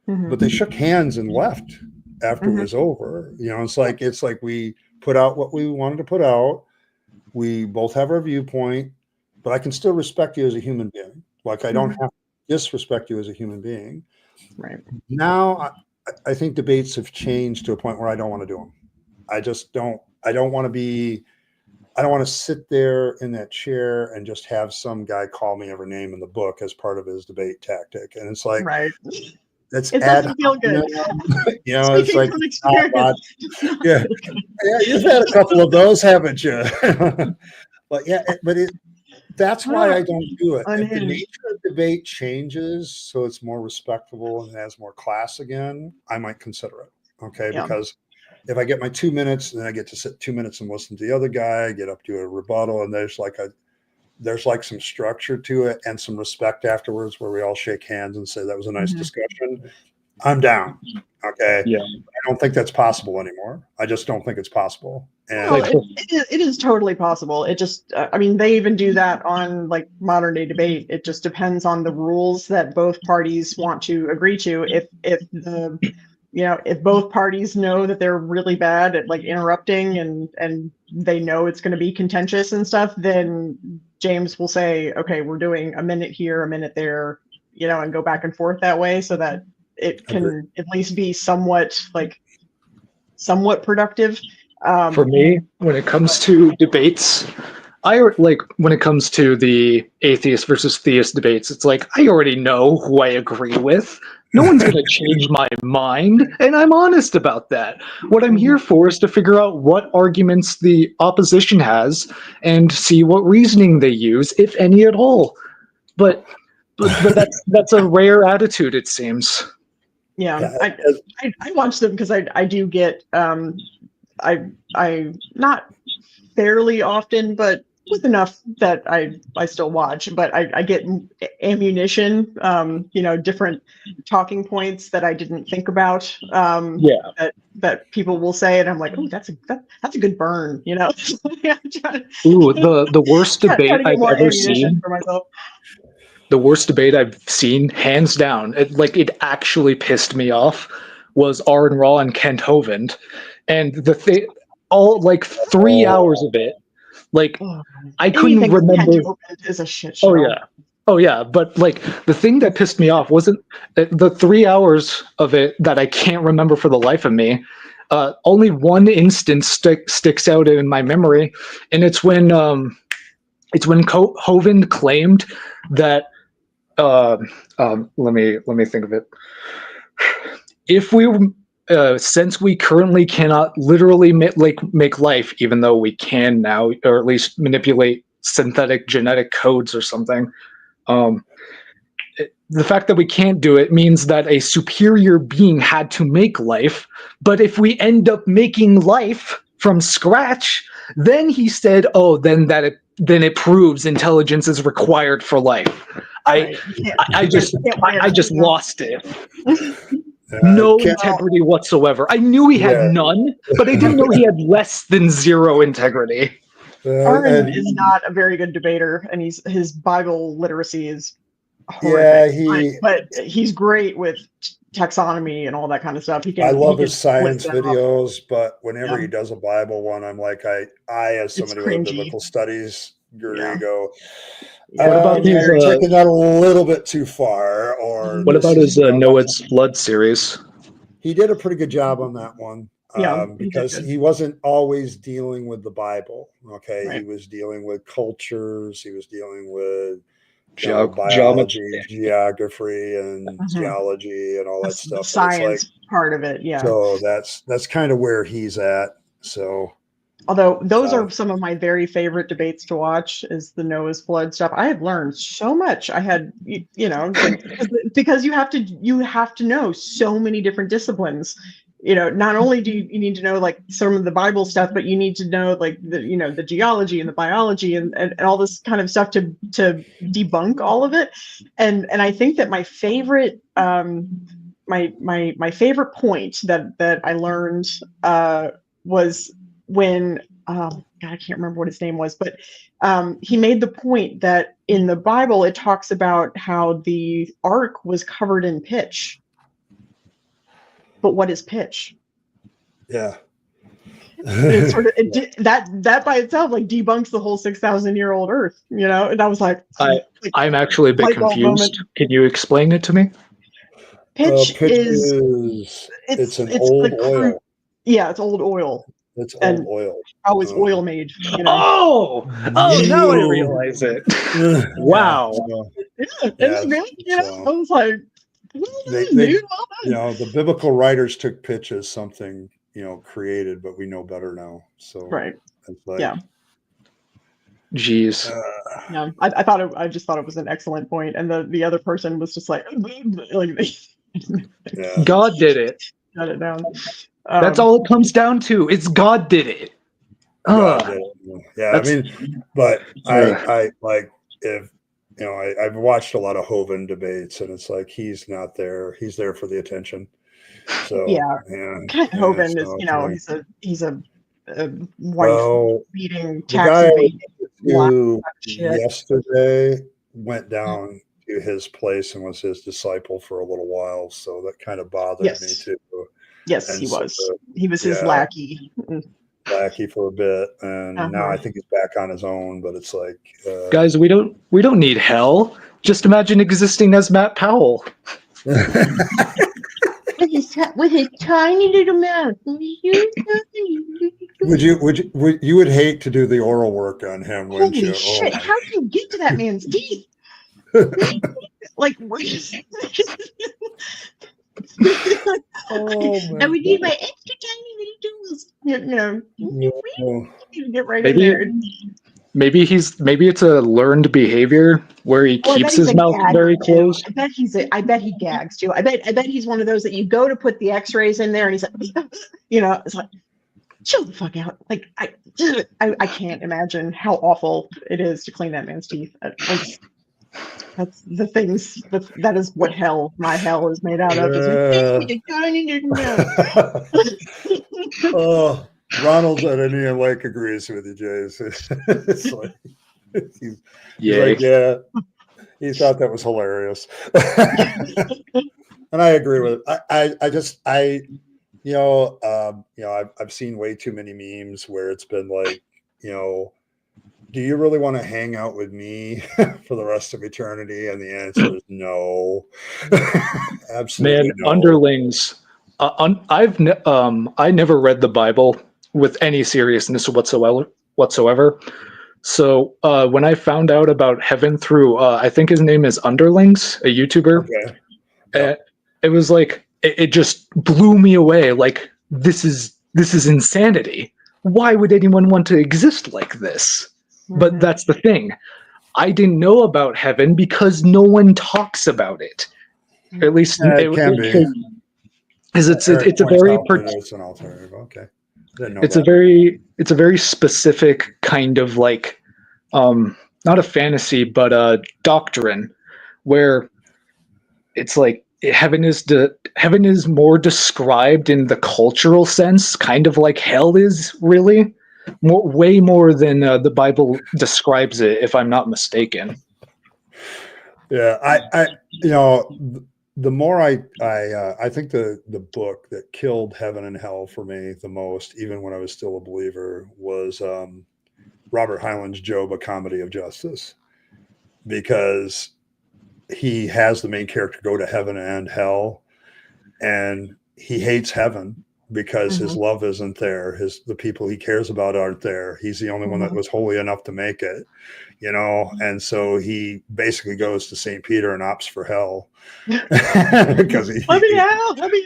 Mhm. but they shook hands and left after it Mhm. was over. You know, it's like we put out what we wanted to put out. We both have our viewpoint, but I can still respect you as a human being. Like I don't Mhm. have to disrespect you as a human being. Right. Now, I think debates have changed to a point where I don't want to do them. I just don't. I don't want to be. I don't want to sit there in that chair and just have some guy call me every name in the book as part of his debate tactic. And it's like Right. that's It ad doesn't feel good. hominem. You know, it's Speaking like from ah, experience, it's not yeah, feel good. yeah. You've had a couple of those, haven't you? But yeah, that's why I don't do it. If the Unhinged. nature of debate changes so it's more respectable and has more class again, I might consider it. Okay. Yeah. Because if I get my 2 minutes, then I get to sit 2 minutes and listen to the other guy, get up to a rebuttal, and there's like some structure to it and some respect afterwards where we all shake hands and say that was a nice Mhm. discussion. I'm down. Okay. Yeah. I don't think that's possible anymore. I just don't think it's possible. Well, And it is totally possible. It just, I mean, they even do that on like modern day debate. It just depends on the rules that both parties want to agree to. If the, if both parties know that they're really bad at like interrupting and they know it's going to be contentious and stuff, then James will say, okay, we're doing a minute here, a minute there, and go back and forth that way so that it can at least be somewhat productive. For me, when it comes to debates, when it comes to the atheist versus theist debates, it's like I already know who I agree with. No one's going to change my mind, and I'm honest about that. What I'm here for is to figure out what arguments the opposition has and see what reasoning they use, if any at all. But that's a rare attitude, it seems. Yeah, I watch them because I do get I not fairly often, but with enough that I still watch. But I get ammunition, different talking points that I didn't think about. Yeah. That people will say, and I'm like, oh, that's a good burn, Yeah, Ooh, the worst try debate to get I've more ever ammunition seen. for myself. The worst debate I've seen, hands down, it actually pissed me off, was Aaron Raw and Kent Hovind, and the thing, all like 3 hours of it, like Oh, I couldn't anything with Kent remember. Open is a shit Oh show. yeah, oh yeah, but like the thing that pissed me off wasn't the 3 hours of it that I can't remember for the life of me. Only one instance sticks out in my memory, and it's when Hovind claimed that. Let me think of it. If we since we currently cannot literally make life, even though we can now, or at least manipulate synthetic genetic codes or something, the fact that we can't do it means that a superior being had to make life. But if we end up making life from scratch, then he said, "Oh, then it proves intelligence is required for life." I Right. I just Can't win. I just lost it. I No can't. integrity whatsoever. I knew he had Yeah. none, but I didn't know he had less than zero integrity. Arn And is not a very good debater, and his Bible literacy is yeah, horrific. But he's great with taxonomy and all that kind of stuff. He I can love his flip science that off. videos, but whenever Yeah. he does a Bible one, I'm like, I as It's somebody with a cringy. biblical studies degree, Yeah. go, What about yeah, his you're taking that a little bit too far, or what this about is, his Noah's Flood series? he did a pretty good job on that one. Yeah, he did Because good. he wasn't always dealing with the Bible. Okay. Right. He was dealing with cultures. He was dealing with biology, geography, and geology, and all that The stuff. science part of it, yeah. So that's kind of where he's at. So, although those are some of my very favorite debates to watch, is the Noah's flood stuff. I had learned so much. I had, like, because you have to know so many different disciplines. Not only do you need to know like some of the Bible stuff, but you need to know like the geology and the biology and all this kind of stuff to debunk all of it. And I think that my favorite my favorite point that I learned was when God, I can't remember what his name was, but he made the point that in the Bible it talks about how the ark was covered in pitch. But what is pitch? Yeah. It's sort of that by itself like debunks the whole 6,000-year-old Earth, and I was like, I'm actually a bit confused. Can you explain it to me? Pitch is it's an old oil. Yeah, it's old oil. It's old oil. How is oil made? Oh, now I realize it. Wow. I was like, the biblical writers took pitch as something created, but we know better now. So right, it's like, yeah. Jeez. Yeah, I just thought it was an excellent point, and the other person was just like God did it. Shut it down. That's all it comes down to. It's God did it. God did it. Yeah, I mean, but I like if I've watched a lot of Hovind debates, and it's like he's not there. He's there for the attention. So Hovind is he's a wife beating taxi who yesterday went down to his place and was his disciple for a little while. So that kind of bothered me too. Yes, and he was. He was his lackey. Lackey for a bit, and now I think he's back on his own. But it's like, guys, we don't need hell. Just imagine existing as Matt Powell. With his tiny little mouth. You would hate to do the oral work on him, wouldn't you? Holy shit! How do you get to that man's teeth? Like, what is I would need my extra tiny little tools. Get right in there. Maybe it's a learned behavior where he keeps his mouth very closed. I bet he gags too. I bet he's one of those that you go to put the X-rays in there and he's like, it's like, chill the fuck out. Like I can't imagine how awful it is to clean that man's teeth. That's the things that is what my hell is made out of. Oh, Ronald at Indian Lake agrees with you, Jays. It's like he's like, yeah, he thought that was hilarious. And I agree with it. I've seen way too many memes where it's been like, do you really want to hang out with me for the rest of eternity? And the answer is no. Absolutely. Man, no. Underlings. I never read the Bible with any seriousness whatsoever. So when I found out about heaven through, I think his name is Underlings, a YouTuber, it was like it just blew me away. Like this is insanity. Why would anyone want to exist like this? But that's the thing. I didn't know about heaven because no one talks about it. At least it can be. It's a very it's an alternative. Okay. It's a very specific kind of like not a fantasy but a doctrine where it's like heaven is more described in the cultural sense, kind of like hell is really. Way more than the Bible describes it, if I'm not mistaken. Yeah, the more I think the book that killed heaven and hell for me the most, even when I was still a believer, was Robert Heinlein's Job: A Comedy of Justice, because he has the main character go to heaven and hell, and he hates heaven because his love isn't there. The people he cares about aren't there. He's the only one that was holy enough to make it, and so he basically goes to St. Peter and opts for hell because let me out. Let me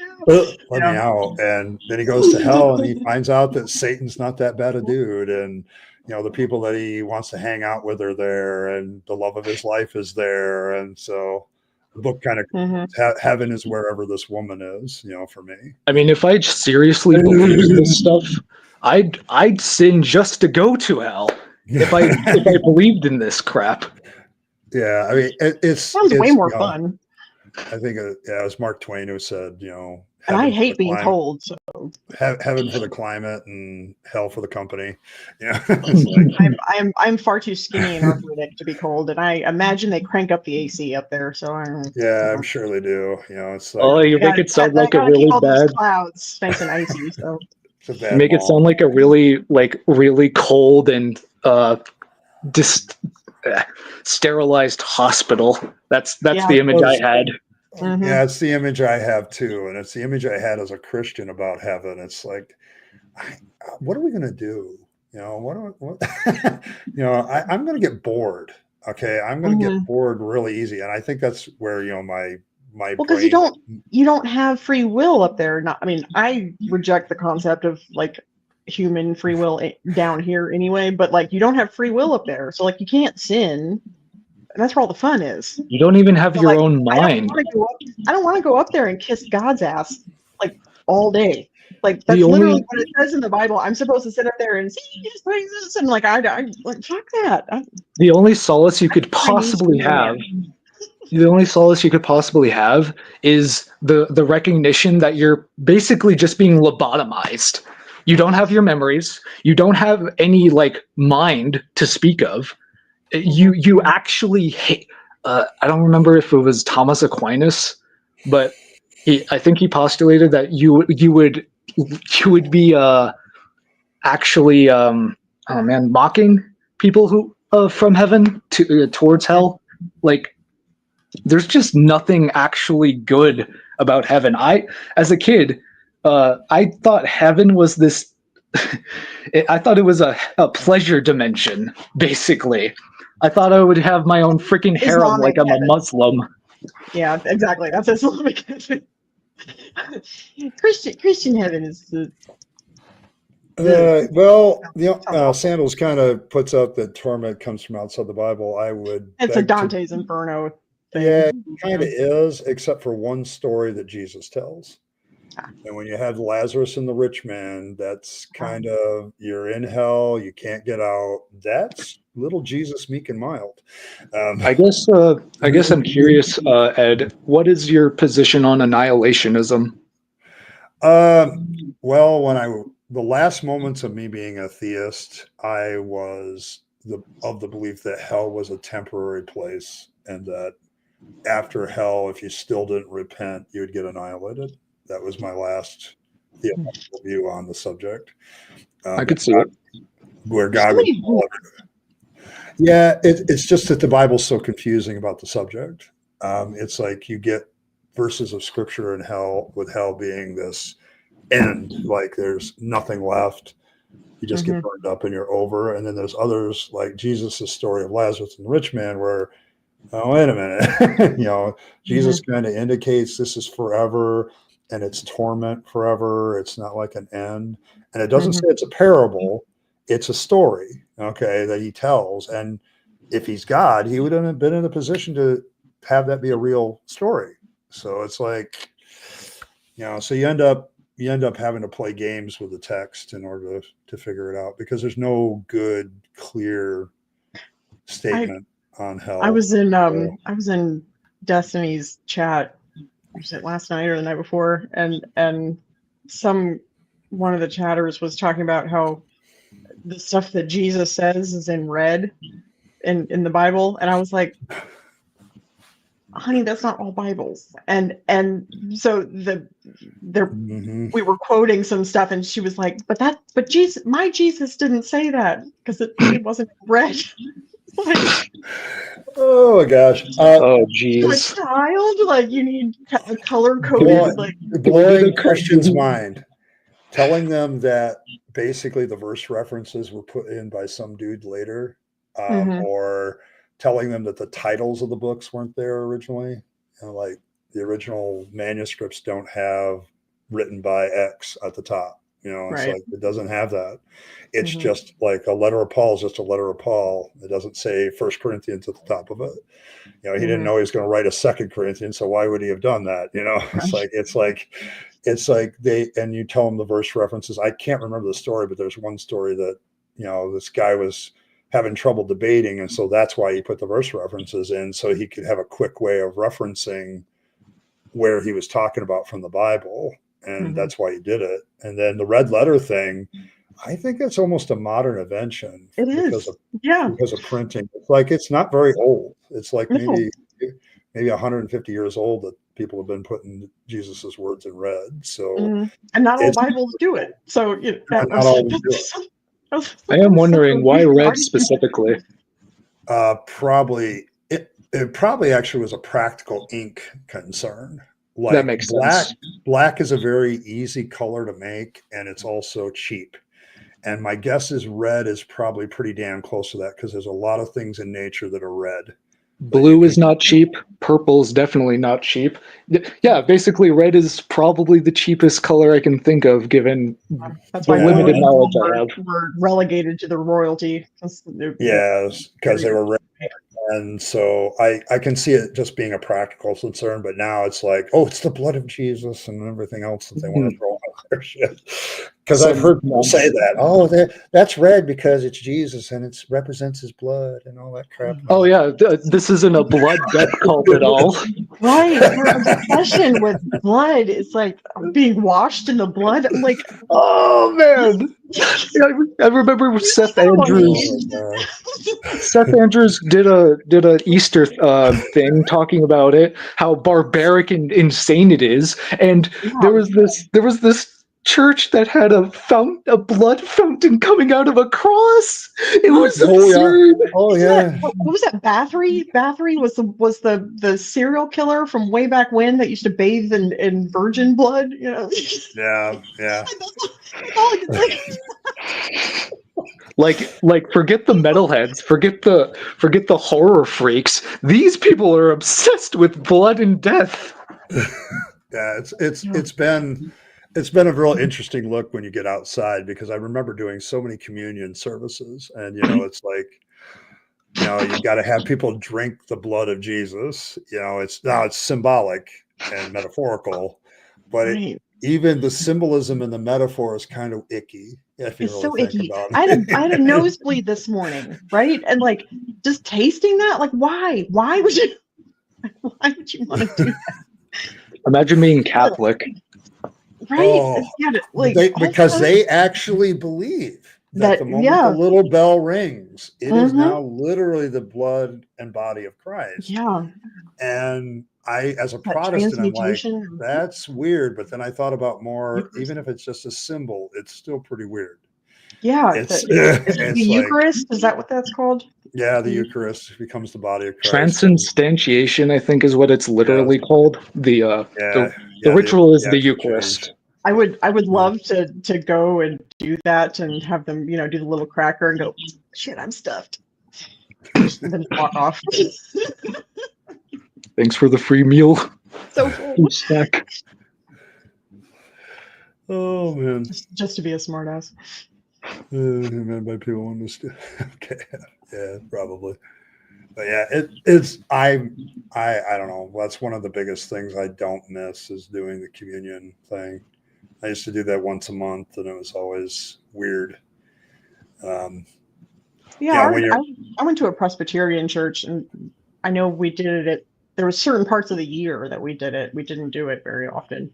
out. And then he goes to hell and he finds out that Satan's not that bad a dude. And, the people that he wants to hang out with are there, and the love of his life is there. And so the book kind of heaven is wherever this woman is, for me. I mean, if I seriously believed this stuff, I'd sin just to go to hell. If I believed in this crap. Yeah, I mean, it sounds way more fun. I think it was Mark Twain who said, and I hate being told. So heaven for the climate and hell for the company. I'm far too skinny and arthritic to be cold, and I imagine they crank up the AC up there. So I'm sure they do. It's like you make it sound like a really bad clouds, nice and icy. So you make it sound like a really cold and sterilized hospital. That's the image I had. Yeah, it's the image I have too, and it's the image I had as a Christian about heaven. It's like, what are we going to do? I'm going to get bored. Okay, I'm going to get bored really easy, and I think that's where my because you don't have free will up there. I reject the concept of human free will down here anyway, but you don't have free will up there, so you can't sin. And that's where all the fun is. You don't even have your own mind. I don't want to go up there and kiss God's ass all day. That's literally what it says in the Bible. I'm supposed to sit up there and sing his praises, and fuck that. The only solace you could possibly have. The only solace you could possibly have is the recognition that you're basically just being lobotomized. You don't have your memories. You don't have any mind to speak of. You actually hate. I don't remember if it was Thomas Aquinas, but I think he postulated that you would be actually mocking people who from heaven towards hell. There's just nothing actually good about heaven. As a kid, I thought heaven was this. I thought it was a pleasure dimension, basically. I thought I would have my own freaking harem like I'm a Muslim. Yeah, exactly. That's Islamic heaven. Christian heaven is Sandals kind of puts up that torment comes from outside the Bible. It's a Dante's Inferno thing. Yeah, it kind of is, except for one story that Jesus tells. And when you have Lazarus and the rich man, that's kind of, you're in hell, you can't get out. That's little Jesus, meek and mild. I guess I'm curious, Ed, what is your position on annihilationism? Well, the last moments of me being a theist, I was of the belief that hell was a temporary place, and that after hell, if you still didn't repent, you would get annihilated. That was my last theological view on the subject. I could see it. Where God would. Yeah, it's just that the Bible's so confusing about the subject. It's like you get verses of scripture in hell, with hell being this end, there's nothing left. You just get burned up and you're over. And then there's others like Jesus' story of Lazarus and the rich man, where, oh, wait a minute, Jesus kind of indicates this is forever. And it's torment forever. It's not like an end. And it doesn't say it's a parable. It's a story, that he tells. And if he's God, he would have been in a position to have that be a real story. So it's so you end up having to play games with the text in order to figure it out, because there's no good, clear statement on hell. I was in Destiny's chat. Was it last night or the night before? And one of the chatters was talking about how the stuff that Jesus says is in red in the Bible, and I was like, honey, that's not all Bibles. And so we were quoting some stuff, and she was like, but Jesus, my Jesus didn't say that, because it wasn't red. Oh my gosh! Oh geez! A child, you need color coded, blowing Christian's mind. telling them that basically the verse references were put in by some dude later, or telling them that the titles of the books weren't there originally. Like the original manuscripts don't have written by X at the top. It's Right. like it doesn't have that. It's just like a letter of Paul is just a letter of Paul. It doesn't say First Corinthians at the top of it. He didn't know he was going to write a Second Corinthians, so why would he have done that? It's like they, and you tell them the verse references. I can't remember the story, but there's one story that this guy was having trouble debating, and so that's why he put the verse references in, so he could have a quick way of referencing where he was talking about from the Bible, and that's why he did it. And then the red letter thing, I think it's almost a modern invention. It is, because of printing. It's like it's not very old. It's like maybe 150 years old that people have been putting Jesus's words in red. So, and not all Bibles do it. So not all do it. I am wondering why red specifically. Probably it probably actually was a practical ink concern. Like that makes sense. Black is a very easy color to make, and it's also cheap. And my guess is red is probably pretty damn close to that, because there's a lot of things in nature that are red. Blue is not cheap. Purple is definitely not cheap. Yeah, basically red is probably the cheapest color I can think of, given that's the why limited knowledge I have. Were relegated to the royalty. Yes, because they were red. And so I can see it just being a practical concern, but now it's like, oh, it's the blood of Jesus and everything else that they want to throw out there. Shit. Because I've heard people say that, oh, that's red because it's Jesus and it represents his blood and all that crap. Oh yeah, this isn't a blood death cult at all. Right, her obsession with blood is like being washed in the blood. I'm like, oh man, I remember Seth Andrews. Seth Andrews did a Easter thing talking about it, how barbaric and insane it is, and there was this church that had a blood fountain coming out of a cross. It was absurd. Oh yeah. What was that? Bathory? Bathory was the serial killer from way back when that used to bathe in virgin blood. Yeah. That's all I can think. Like forget the metalheads, forget the horror freaks. These people are obsessed with blood and death. Yeah, it's been a real interesting look when you get outside, because I remember doing so many communion services, and it's like, you got to have people drink the blood of Jesus. It's symbolic and metaphorical, but even the symbolism in the metaphor is kind of icky. If you really think about it. I had a nosebleed this morning, right? And like just tasting that, like why would you want to do that? Imagine being Catholic. Right? Because they actually believe that the moment the little bell rings, it is now literally the blood and body of Christ. Yeah. And I, as a Protestant, I'm like, that's weird. But then I thought about more, even if it's just a symbol, it's still pretty weird. Yeah. It's the Eucharist. Is that what that's called? Yeah, the Eucharist becomes the body of Christ. Transubstantiation, I think, is what it's literally called. The ritual is the Eucharist. I would love to go and do that and have them, do the little cracker and go, shit, I'm stuffed. And then walk off. Thanks for the free meal. So cool. Snack. Oh man. Just to be a smartass. By people understand. Okay. Yeah, probably. But yeah, it's I don't know. That's one of the biggest things I don't miss is doing the communion thing. I used to do that once a month, and it was always weird. I went to a Presbyterian church, and I know we did it. There were certain parts of the year that we did it. We didn't do it very often.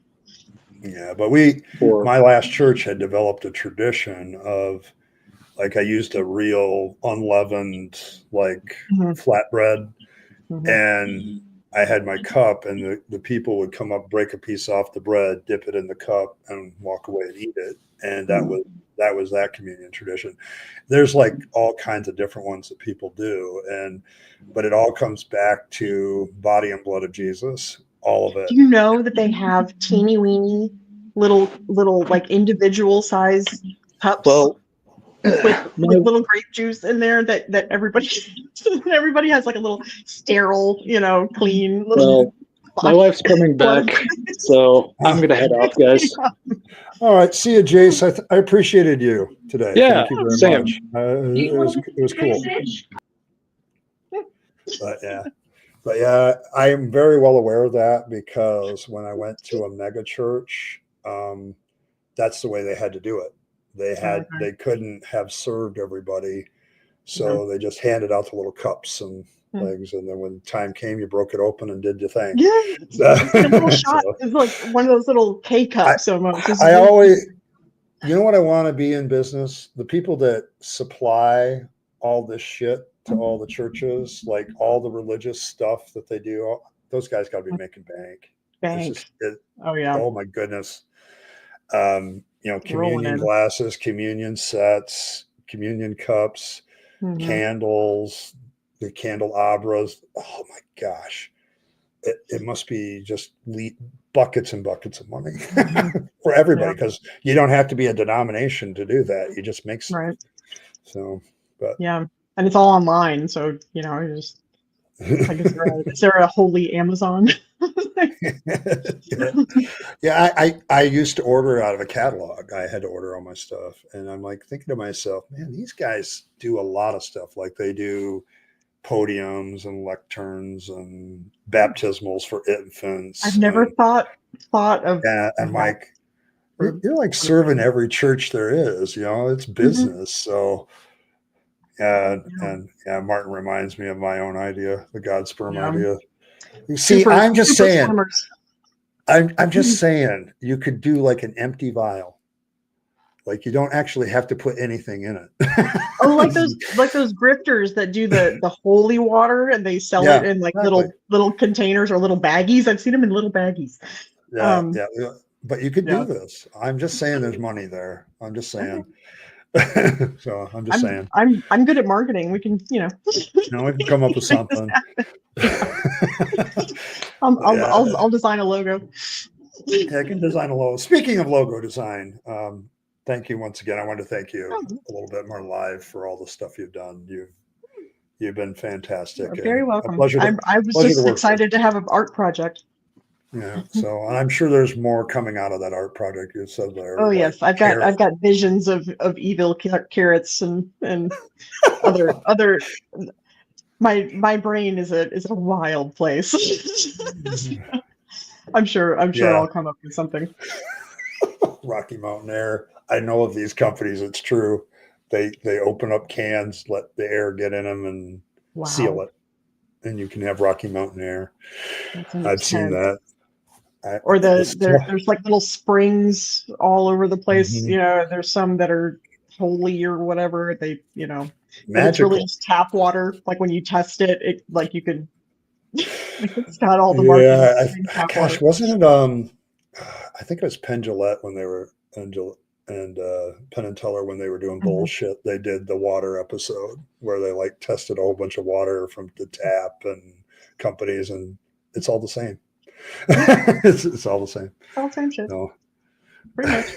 Yeah, but my last church had developed a tradition of, like, I used a real unleavened, like, flatbread, and I had my cup, and the people would come up, break a piece off the bread, dip it in the cup, and walk away and eat it. And that was that communion tradition. There's like all kinds of different ones that people do, but it all comes back to body and blood of Jesus. All of it. Do you know that they have teeny weeny little like individual size cups Well, with little grape juice in there that everybody has like a little sterile, clean little. my wife's coming back, so I'm gonna head off, guys. All right, see you, Jace. I appreciated you today. Yeah, Thank you very same. much. It was cool. But yeah, I am very well aware of that, because when I went to a mega church, that's the way they had to do it. They couldn't have served everybody, so they just handed out the little cups and things, and then when time came, you broke it open and did your thing. Yeah, it's like a little shot. It's like one of those little K cups almost. I always, you know what I want to be in business? The people that supply all this shit to all the churches, like all the religious stuff that they do, those guys got to be making bank. Oh yeah. Oh my goodness. Communion glasses, communion sets, communion cups, candles, the candelabras. Oh my gosh. It must be just buckets and buckets of money for everybody, because you don't have to be a denomination to do that. You just make some. Right. So, but yeah. And it's all online. So, just like, is there a holy Amazon? I used to order out of a catalog. I had to order all my stuff. And I'm like thinking to myself, man, these guys do a lot of stuff. Like they do podiums and lecterns and baptismals for infants. I've never thought of. Yeah, and like you're like serving every church there is. It's business. So. And Martin reminds me of my own idea, the God sperm idea. You see, I'm just saying, I'm just saying, you could do like an empty vial. Like you don't actually have to put anything in it. Oh, like those grifters that do the holy water, and they sell it in like little containers or little baggies. I've seen them in little baggies. Yeah. But you could do this. I'm just saying, there's money there. I'm just saying. So I'm just saying. I'm good at marketing. We can, we can come up with something. I'll design a logo. Yeah, I can design a logo. Speaking of logo design, thank you once again. I want to thank you a little bit more live for all the stuff you've done. You've been fantastic. You're very welcome. I was just excited to have an art project. Yeah. So, and I'm sure there's more coming out of that art project you said there. Oh yes, I've got visions of evil carrots and other. My brain is a wild place. I'm sure I'll come up with something. Rocky Mountain Air. I know of these companies. It's true. They open up cans, let the air get in them, and seal it, and you can have Rocky Mountain Air. I've seen that. Or there's like little springs all over the place. There's some that are holy or whatever. They magical. It's really just tap water. Like when you test it, like you could. It's got all the markings. Yeah, gosh, wasn't it? I think it was Penn Jillette when they were and Penn and Teller when they were doing bullshit. They did the water episode where they like tested a whole bunch of water from the tap and companies, and it's all the same. It's all the same. It's all the same shit. No. Pretty much.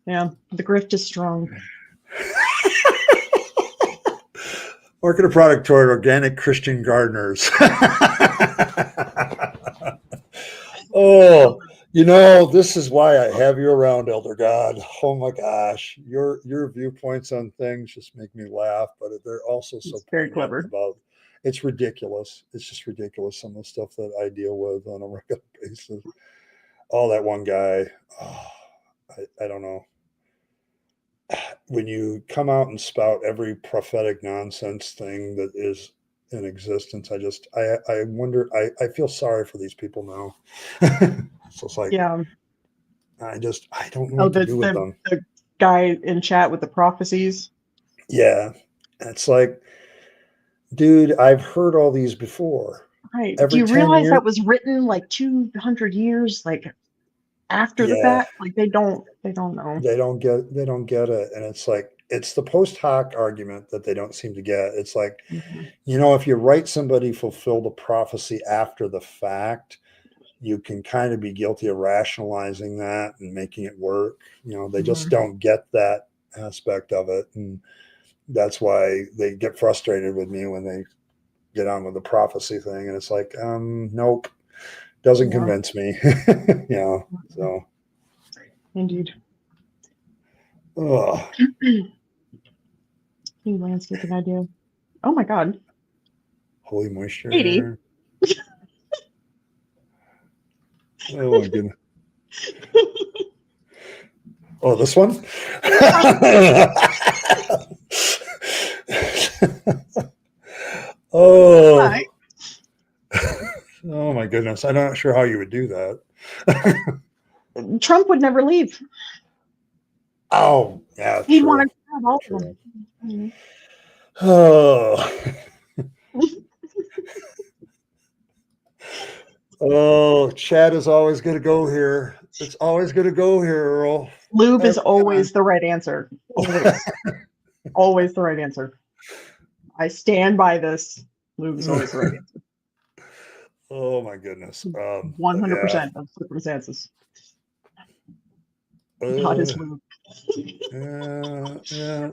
Yeah, the grift is strong. Market a product toward organic Christian gardeners. Oh, this is why I have you around, Elder God. Oh my gosh, your viewpoints on things just make me laugh, but they're also so very clever. It's ridiculous. It's just ridiculous, some of the stuff that I deal with on a regular basis. Oh, that one guy. Oh, I don't know. When you come out and spout every prophetic nonsense thing that is in existence, I wonder, I feel sorry for these people now. So it's like, I don't know what to do with them. The guy in chat with the prophecies. Yeah. It's like, dude, I've heard all these before. Right. Do you realize that was written like 200 years after the fact? Like they don't know. They don't get it. And it's like, it's the post hoc argument that they don't seem to get. It's like, if you write somebody fulfilled a prophecy after the fact, you can kind of be guilty of rationalizing that and making it work. They just Mhm. don't get that aspect of it. And that's why they get frustrated with me when they get on with the prophecy thing. And it's like, nope, doesn't Yeah. convince me. So. Indeed. Ugh. New landscaping idea. Oh my God. Holy moisture. 80. Oh my goodness. Oh, this one? Oh. Hi. Oh my goodness. I'm not sure how you would do that. Trump would never leave. Oh, yeah, He true. wanted to have all of True. them. Mhm. Oh. Oh, Chad is always going to go here. It's always going to go here, Earl. Lube is Every always the right answer. Always. Always the right answer. I stand by this. Lube is always the right answer. Oh my goodness. 100% of circumstances. Not his lube. Yeah.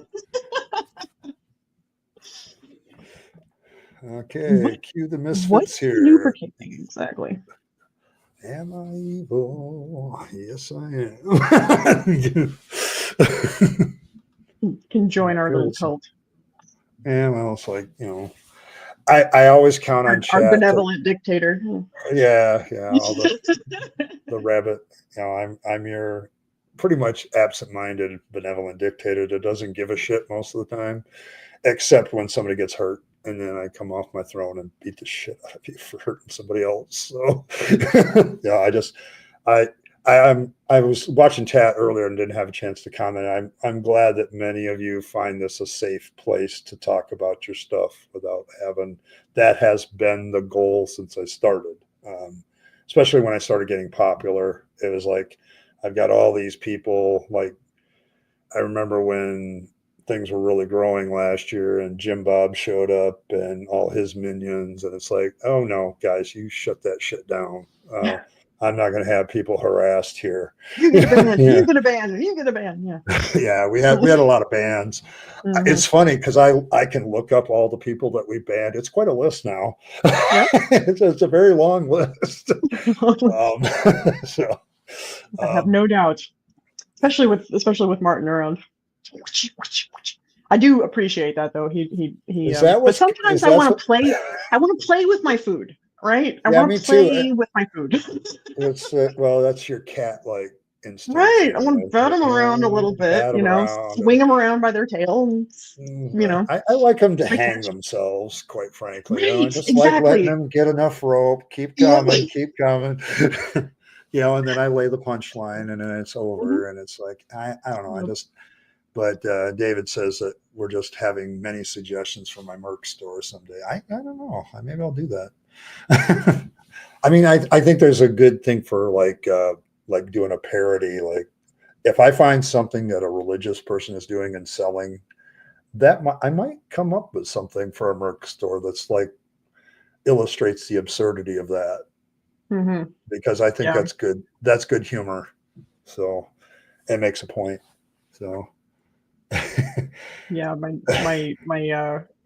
Okay, cue the misfits What's here. lubricating exactly? Am I evil? Yes, I am. Can join our little cult. Yeah, well, it's like, I always count on Our chat. benevolent dictator. Yeah, all the rabbit. I'm your pretty much absent-minded benevolent dictator that doesn't give a shit most of the time, except when somebody gets hurt, and then I come off my throne and beat the shit out of you for hurting somebody else. So, I was watching chat earlier and didn't have a chance to comment. I'm glad that many of you find this a safe place to talk about your stuff without having. That has been the goal since I started. Especially when I started getting popular, it was like I've got all these people. Like I remember when things were really growing last year, and Jim Bob showed up and all his minions, and it's like, oh no, guys, you shut that shit down. I'm not going to have people harassed here. You get a ban. Yeah. You get a ban. You get a ban. Yeah. Yeah, we had a lot of bans. Mhm. It's funny because I can look up all the people that we banned. It's quite a list now. Yep. It's a very long list. So I have no doubt, especially with Martin around. I do appreciate that though. is that But what's sometimes is I that want what? to play. I want to play with my food, right? I Yeah, want me to play too. with my food. It's well, that's your cat like instincts. Right. I want to bat them around a little bit, Bat around swing them around by their tail, and I like them to play hang catch. themselves, quite frankly. I Right. just like letting Exactly. them get enough rope, keep Yep. coming. And then I lay the punchline, and then it's over, and it's like I don't know. But David says that we're just having many suggestions for my Merc store someday. I don't know. Maybe I'll do that. I mean, I think there's a good thing for like doing a parody. Like if I find something that a religious person is doing and selling, I might come up with something for a Merc store that's like illustrates the absurdity of that, Mm-hmm. because I think Yeah. that's good. That's good humor. So it makes a point. So Yeah. My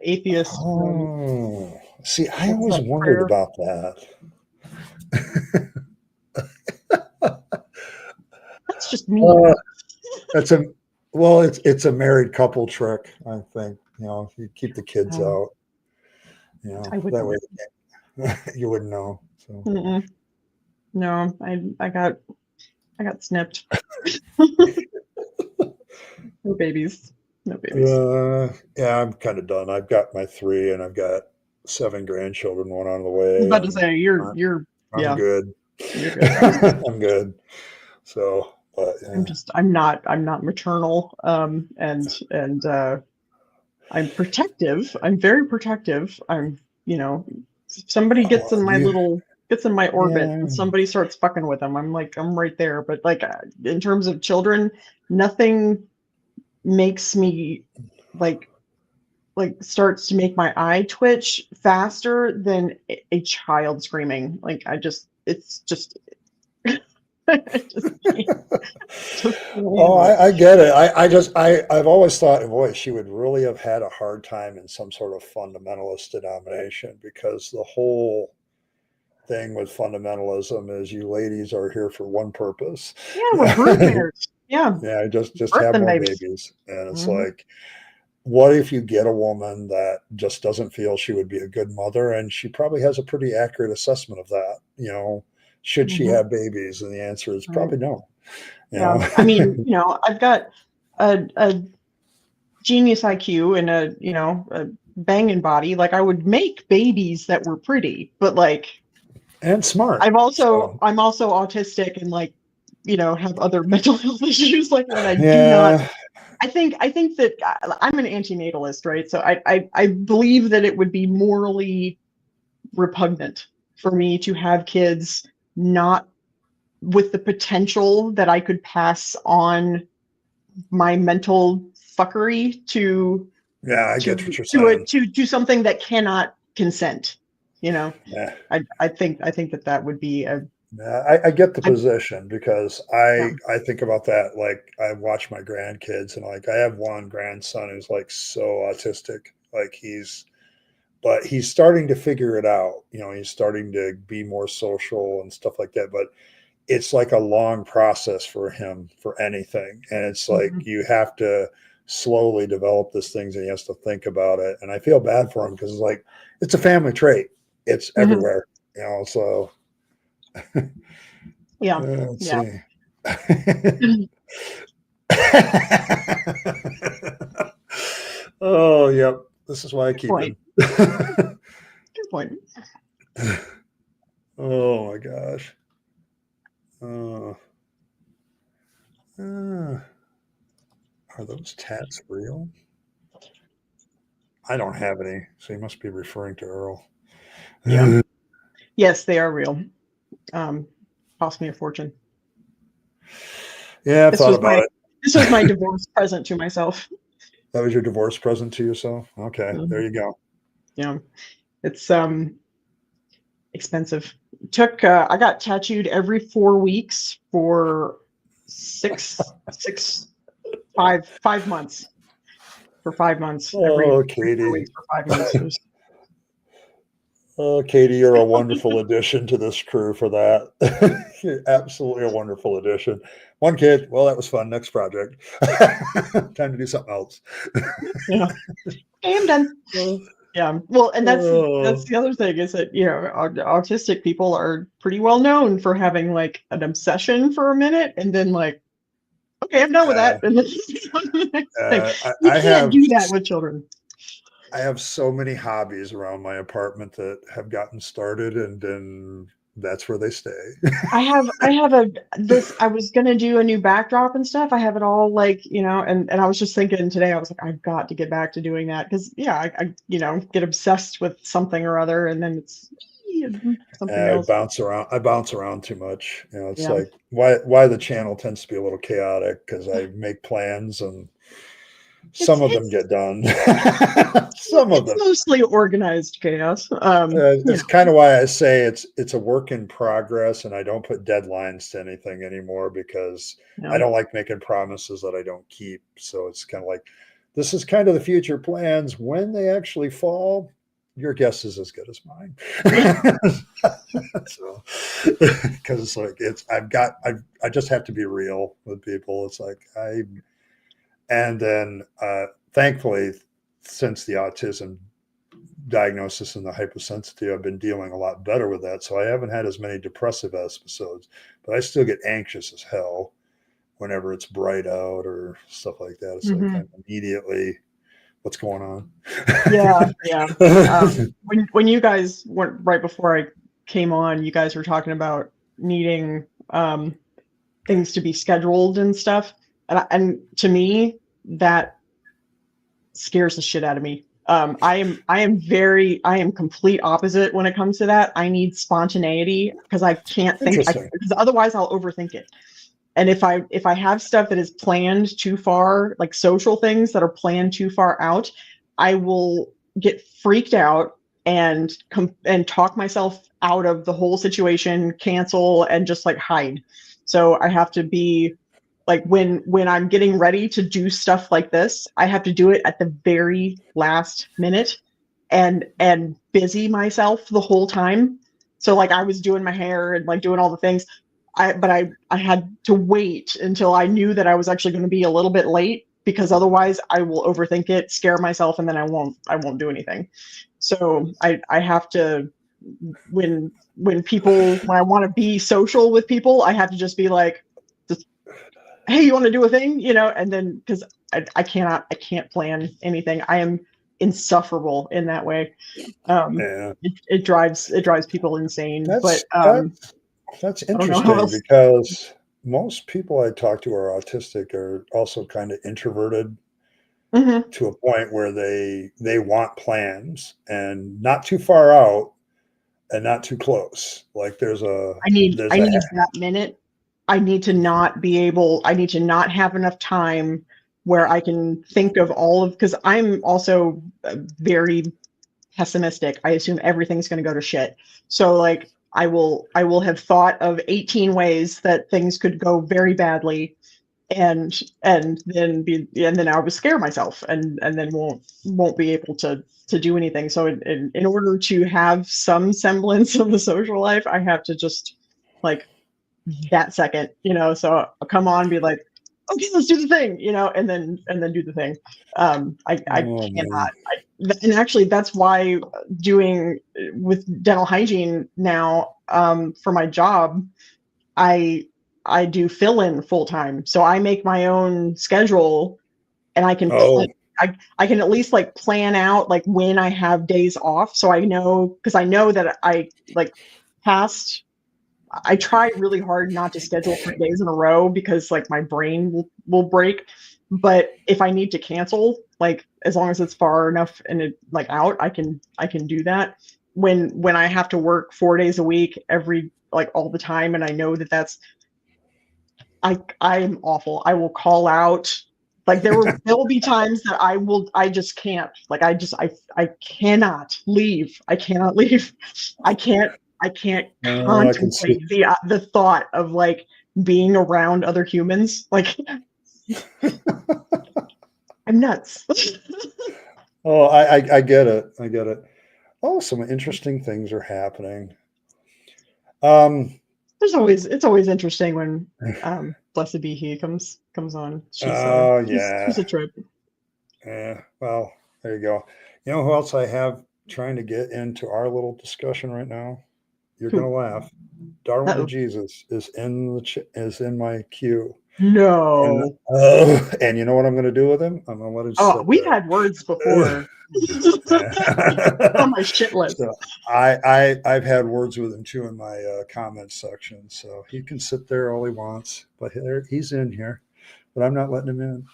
atheist. oh, see, I What's always that wondered prayer? about that. That's just me. That's it's a married couple trick, I think. You keep the kids out. I That wouldn't. way you wouldn't know. So Mm-mm. No, I got snipped. No babies. No babies. yeah, I'm kind of done. I've got my 3, and I've got 7 grandchildren, one on the I way. was about to And say I'm yeah, good. you're good. I'm good. So, but yeah. I'm not maternal. And I'm protective. I'm very protective. If somebody gets in my orbit Yeah. and somebody starts fucking with them, I'm right there. But in terms of children, nothing makes me like starts to make my eye twitch faster than a child screaming. Like I just it's just, I just can't Oh, handle it. I get it. I've always thought, boy, she would really have had a hard time in some sort of fundamentalist denomination, because the whole thing with fundamentalism is you ladies are here for one purpose. Yeah, we're broodmares. Yeah, Yeah, just birth have them more babies. babies. And it's Mhm. like, what if you get a woman that just doesn't feel she would be a good mother, and she probably has a pretty accurate assessment of that, should she Mhm. have babies? And the answer is Right. probably no. Yeah, I mean, I've got a genius IQ and a banging body. Like, I would make babies that were pretty, but like, and smart. I'm also So autistic and like, have other mental health issues like that. I do not. yeah, I think that I'm an antinatalist, right? So I believe that it would be morally repugnant for me to have kids not with the potential that I could pass on my mental fuckery to yeah, I get to what you're to a saying. to something that cannot consent. Yeah. I think that would be a Yeah, I get the I, position, because yeah. I think about that. Like, I watch my grandkids, and like I have one grandson who's like so autistic. Like, but he's starting to figure it out. He's starting to be more social and stuff like that. But it's like a long process for him for anything. And it's like, Mhm. you have to slowly develop these things, and he has to think about it. And I feel bad for him, because it's like, it's a family trait. It's Mhm. everywhere, so Yeah, let's yeah. see. Good Oh, yep. This is why I keep point. him. Good point. Oh my gosh. Uh, are those tats real? I don't have any, so you must be referring to Earl. Yeah. Yes, they are real. Cost me a fortune. Yeah, I've This thought was about my it. this was my divorce present to myself. That was your divorce present to yourself? Okay, there Mhm. you go. Yeah, it's expensive. I got tattooed every 4 weeks for five months. For 5 months, every Oh, 4 Katie. weeks for 5 months. It was, Oh, Katie, you're a wonderful addition to this crew for that. You're absolutely a wonderful addition. One kid. Well, that was fun. Next project. Time to do something else. yeah. Okay, I'm done. Yeah. Well, and that's Oh, the other thing is that, autistic people are pretty well known for having like an obsession for a minute and then like, okay, I'm done with yeah. that. And then on to the next thing. I, You I can't have do that with children. I have so many hobbies around my apartment that have gotten started, and then that's where they stay. I was gonna do a new backdrop and stuff. I have it all like, and I was just thinking today, I was like, I've got to get back to doing that because yeah, I get obsessed with something or other and then it's something I else. bounce around. I bounce around too much. It's Yeah. like, why the channel tends to be a little chaotic, because I make plans and It's some of them it's get done. Some of it's them. mostly organized chaos. It's kind of why I say it's a work in progress, and I don't put deadlines to anything anymore, because I Yeah. don't like making promises that I don't keep. So it's kind of like, this is kind of the future plans. When they actually fall, your guess is as good as mine. So, because it's like, I just have to be real with people. It's like, and then thankfully, since the autism diagnosis and the hypersensitivity, I've been dealing a lot better with that. So I haven't had as many depressive episodes, but I still get anxious as hell whenever it's bright out or stuff like that. It's like, Hmm. I'm immediately, what's going on? Yeah, yeah. When you guys went right before I came on, you guys were talking about needing things to be scheduled and stuff, and to me that scares the shit out of me. I am complete opposite when it comes to that. I need spontaneity because I can't think Interesting. because otherwise I'll overthink it. And if I have stuff that is planned too far, like social things that are planned too far out, I will get freaked out and talk myself out of the whole situation, cancel, and just like hide. So I have to be like, when I'm getting ready to do stuff like this, I have to do it at the very last minute and busy myself the whole time. So like I was doing my hair and like doing all the things. I had to wait until I knew that I was actually going to be a little bit late, because otherwise I will overthink it, scare myself, and then I won't do anything. So I have to, when I want to be social with people, I have to just be like, just, hey, you want to do a thing, and then, because I can't plan anything. I am insufferable in that way. Yeah. It drives people insane. That's But that's I don't know how interesting else. because most people I talk to are autistic are also kind of introverted Mhm. to a point where they want plans and not too far out and not too close. Like there's a I need that minute. I need to not have enough time where I can think of all of, because I'm also very pessimistic. I assume everything's going to go to shit. So like I will have thought of 18 ways that things could go very badly, and then I would scare myself and then won't be able to do anything. So in order to have some semblance of a social life, I have to just like that second, so I'll come on and be like, okay, let's do the thing, and then do the thing. I oh, cannot. man. And actually, that's why doing with dental hygiene now, for my job, I do fill in full time. So I make my own schedule, and I can Oh, I can at least like plan out like when I have days off. So I know, because I know that I like past I try really hard not to schedule 3 days in a row, because like my brain will break. But if I need to cancel, like as long as it's far enough and it like out, I can do that. When I have to work 4 days a week, every like all the time, and I know that that's I'm awful. I will call out. Like there will be times that I just can't. Like I cannot leave. I cannot leave. I can't I can see. contemplate the thought of like being around other humans. Like I'm nuts. Oh, I get it. I get it. Oh, some interesting things are happening. Um, It's always interesting when Blessed Be He comes on. oh She's yeah. a trip. Yeah. Well, there you go. You know who else I have trying to get into our little discussion right now? You're gonna Who? laugh. Darwin to Uh-oh. Jesus is is in my queue. And No. and you know what I'm going to do with him? I'm going to let him Oh, sit we've there. had words before. On my shit list. So I've had words with him too in my comments section. So he can sit there all he wants, but he's in here. But I'm not letting him in.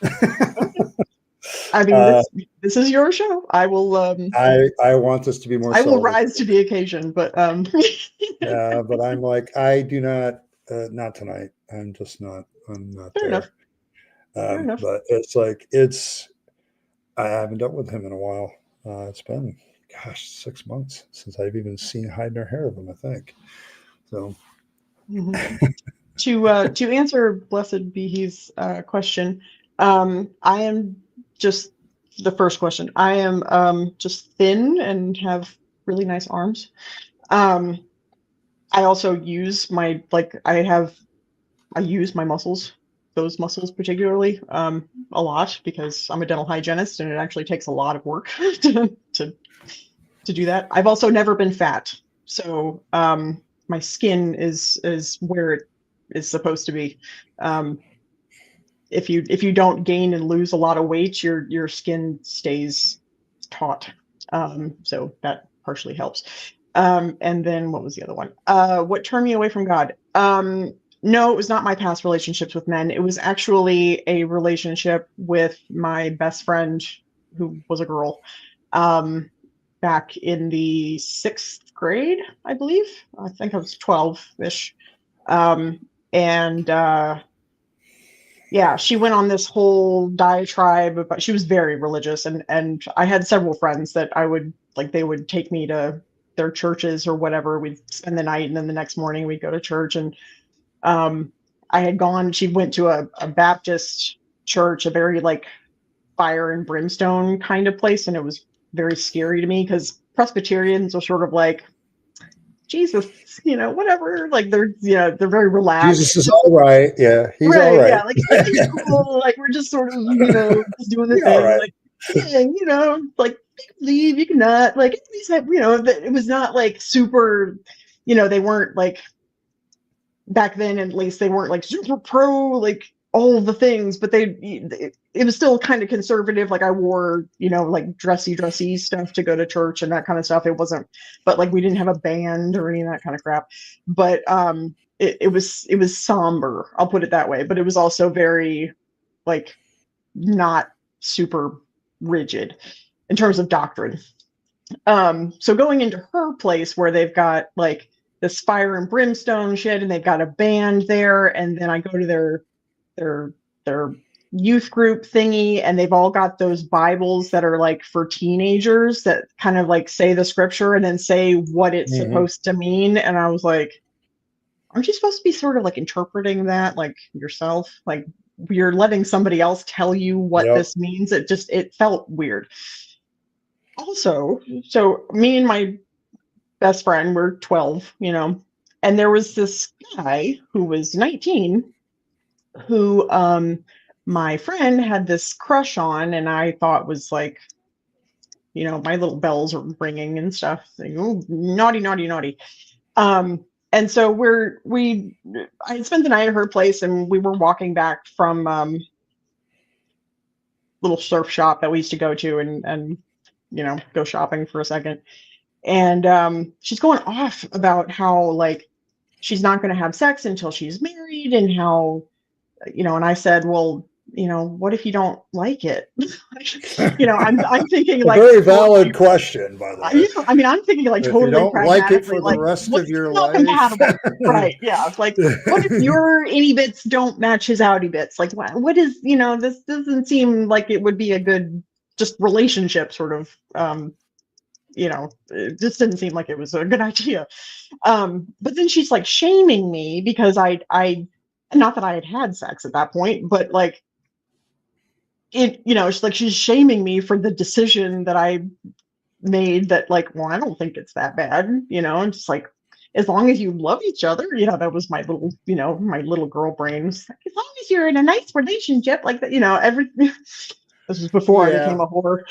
I mean, uh, this is your show. I want this to be more I will celebratory. rise to the occasion, but But I'm like, I do not, not tonight. I'm just not. I'm not fair enough. there. Fair enough. But it's like I haven't dealt with him in a while. It's been, gosh, 6 months since I've even seen hide nor hair of him, I think. So, To answer Blessed Be He's question, I am just the first question. I am just thin and have really nice arms. Um, I also use my I use my muscles, those muscles particularly, a lot, because I'm a dental hygienist and it actually takes a lot of work to do that. I've also never been fat, so my skin is where it is supposed to be. Um, if you don't gain and lose a lot of weight, your skin stays taut. So that partially helps. And then what was the other one? What turned me away from God? No, it was not my past relationships with men. It was actually a relationship with my best friend, who was a girl, um, back in the 6th grade, I believe. I think I was 12-ish. And yeah, she went on this whole diatribe, but she was very religious, and I had several friends that I would like they would take me to their churches or whatever. We'd spend the night, and then the next morning we'd go to church. And I had gone. She went to a Baptist church, a very like fire and brimstone kind of place, and it was very scary to me because Presbyterians are sort of like, Jesus, whatever. Like they're they're very relaxed. Jesus is all right. Yeah, he's right, all right. yeah, like everything's cool. Like we're just sort of just doing the You're thing. all right. Like yeah, like you can leave, you can not. Like at least it was not like super. They weren't like back then. At least they weren't like super pro like all the things, but it was still kind of conservative. Like I wore, like dressy stuff to go to church and that kind of stuff. It wasn't, but like we didn't have a band or any of that kind of crap. But it was somber. I'll put it that way. But it was also very like not super rigid in terms of doctrine. So going into her place where they've got like this fire and brimstone shit, and they've got a band there, and then I go to their youth group thingy, and they've all got those Bibles that are like for teenagers that kind of like say the scripture and then say what it's supposed to mean. And I was like, aren't you supposed to be sort of like interpreting that like yourself? Like you're letting somebody else tell you what this means. It felt weird. Also, so me and my best friend were 12, and there was this guy who was 19 who my friend had this crush on, and I thought was like, my little bells were ringing and stuff. Like, oh, naughty, naughty, naughty. And so I spent the night at her place, and we were walking back from little surf shop that we used to go to and go shopping for a second. And she's going off about how like she's not going to have sex until she's married, and how and I said, well, what if you don't like it? I'm thinking like very valid question, by the way. I mean, I'm thinking like if totally you don't like it for like, the rest of your not life, compatible, right? Yeah, like what if your innie bits don't match his outie bits? Like what is this doesn't seem like it would be a good just relationship sort of. It just didn't seem like it was a good idea. But then she's like shaming me because I not that I had sex at that point, but like it's like she's shaming me for the decision that I made that like, well, I don't think it's that bad, and just like, as long as you love each other, that was my little, my little girl brain. Like, as long as you're in a nice relationship like that, everything. This was before I became a whore.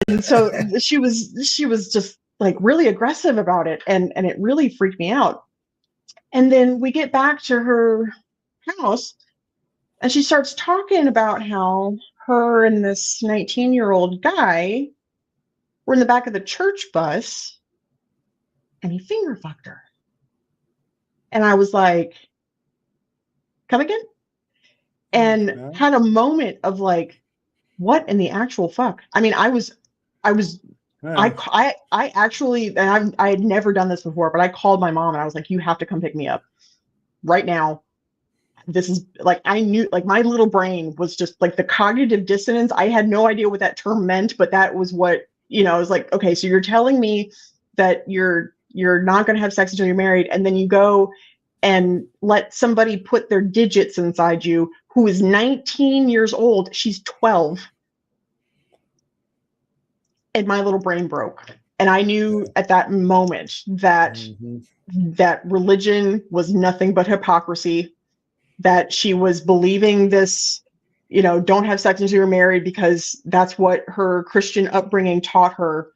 And so she was just like really aggressive about it, and it really freaked me out. And then we get back to her house, and she starts talking about how her and this 19-year-old guy were in the back of the church bus, and he finger fucked her. And I was like, come again? And had a moment of like, what in the actual fuck? I mean, I actually, and I had never done this before, but I called my mom and I was like, you have to come pick me up right now. This is like, I knew, like my little brain was just like the cognitive dissonance. I had no idea what that term meant, but that was what, I was like, okay, so you're telling me that you're not going to have sex until you're married. And then you go and let somebody put their digits inside you who is 19 years old. She's 12. And my little brain broke. And I knew at that moment that that religion was nothing but hypocrisy, that she was believing this, don't have sex until you're married because that's what her Christian upbringing taught her.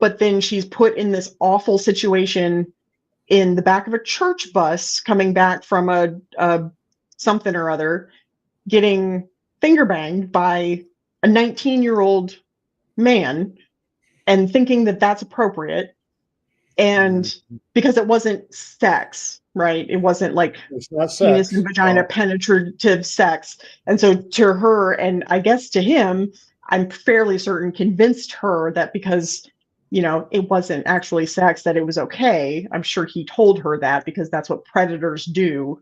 But then she's put in this awful situation in the back of a church bus coming back from a something or other, getting finger banged by a 19-year-old man and thinking that that's appropriate. And because it wasn't sex, right? It wasn't like penis and vagina penetrative sex. And so to her, and I guess to him, I'm fairly certain, convinced her that because, it wasn't actually sex, that it was okay. I'm sure he told her that because that's what predators do.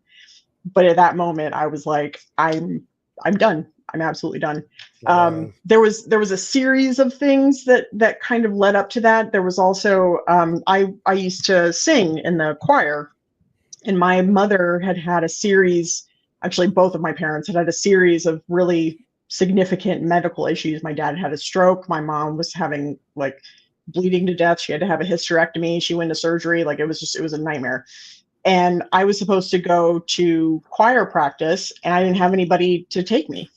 But at that moment, I was like, I'm done. I'm absolutely done. Yeah. There was a series of things that kind of led up to that. There was also I used to sing in the choir, and my mother had a series. Actually, both of my parents had a series of really significant medical issues. My dad had a stroke. My mom was having like bleeding to death. She had to have a hysterectomy. She went to surgery. Like it was a nightmare. And I was supposed to go to choir practice, and I didn't have anybody to take me.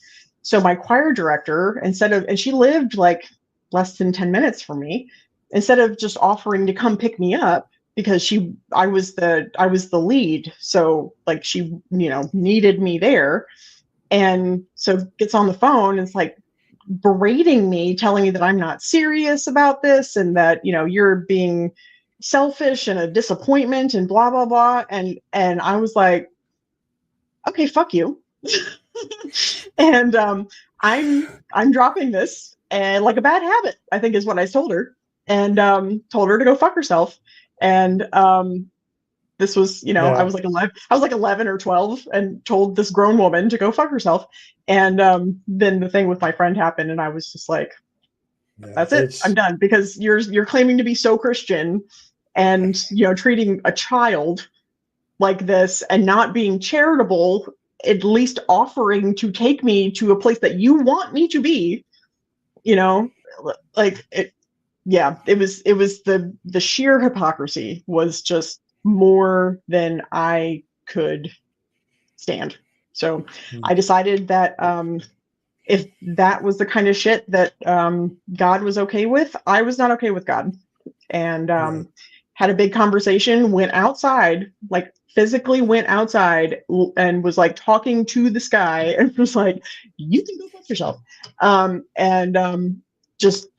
So my choir director, and she lived like less than 10 minutes from me, instead of just offering to come pick me up, because I was the lead. So like she, needed me there. And so gets on the phone and it's like berating me, telling me that I'm not serious about this, and that, you're being selfish and a disappointment and blah blah blah. And I was like, okay, fuck you. And I'm dropping this, and like a bad habit, I think is what I told her. And told her to go fuck herself. And this was, I Yeah. was like 11 or 12, and told this grown woman to go fuck herself. And then the thing with my friend happened, and I was just like, Yeah. that's it. I'm done, because you're claiming to be so Christian, and treating a child like this, and not being charitable, at least offering to take me to a place that you want me to be, like it. Yeah, it was the sheer hypocrisy was just more than I could stand. So I decided that if that was the kind of shit that God was okay with, I was not okay with God. And had a big conversation, went outside, like physically went outside, and was like talking to the sky, and was like, you can go fuck yourself. Just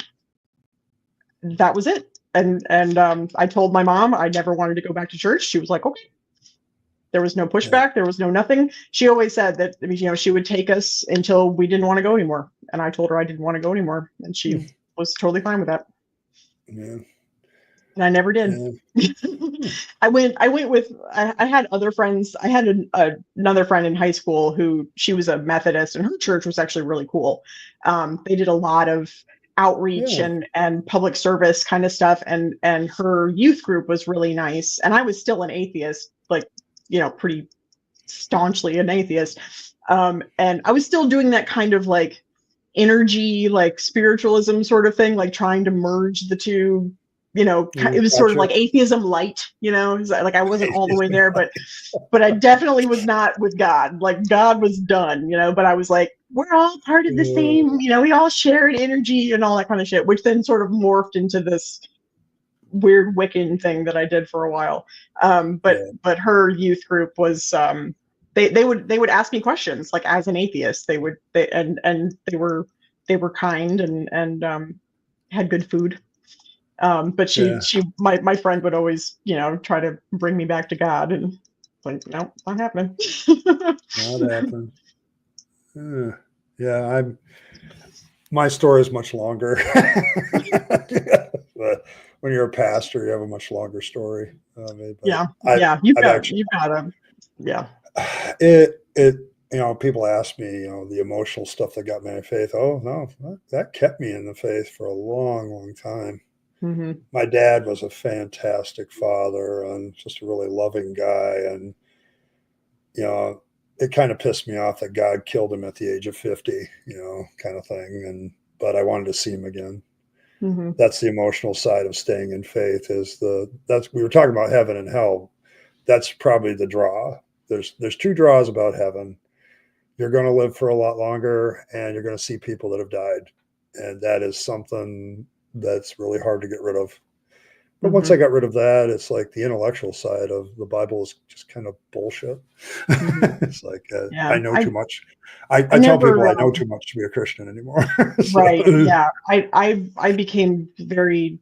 that was it. And I told my mom I never wanted to go back to church. She was like, okay. There was no pushback. There was no nothing. She always said that, she would take us until we didn't want to go anymore. And I told her I didn't want to go anymore, and she was totally fine with that. Yeah. And I never did. Yeah. I had other friends. I had another friend in high school who, she was a Methodist, and her church was actually really cool. They did a lot of outreach and public service kind of stuff. And her youth group was really nice. And I was still an atheist, like, pretty staunchly an atheist. And I was still doing that kind of like energy, like spiritualism sort of thing, like trying to merge the two. It was sort of like atheism light, like I wasn't all the way there, but I definitely was not with God. Like God was done, but I was like, we're all part of the same, we all shared energy and all that kind of shit, which then sort of morphed into this weird Wiccan thing that I did for a while. But her youth group was, they would ask me questions, like as an atheist, they were kind and had good food. But my friend would always, try to bring me back to God, and like, no, not happening. Not happening. Yeah, my story is much longer. But when you're a pastor, you have a much longer story. People ask me, the emotional stuff that got me in faith. Oh no, that kept me in the faith for a long, long time. Mm-hmm. My dad was a fantastic father and just a really loving guy. And, it kind of pissed me off that God killed him at the age of 50, kind of thing. But I wanted to see him again. Mm-hmm. That's the emotional side of staying in faith, we were talking about heaven and hell. That's probably the draw. There's two draws about heaven. You're going to live for a lot longer, and you're going to see people that have died. And that is something that's really hard to get rid of. But once I got rid of that, it's like the intellectual side of the Bible is just kind of bullshit. It's like, I know too much. I tell people I know too much to be a Christian anymore. So. Right. Yeah. I became very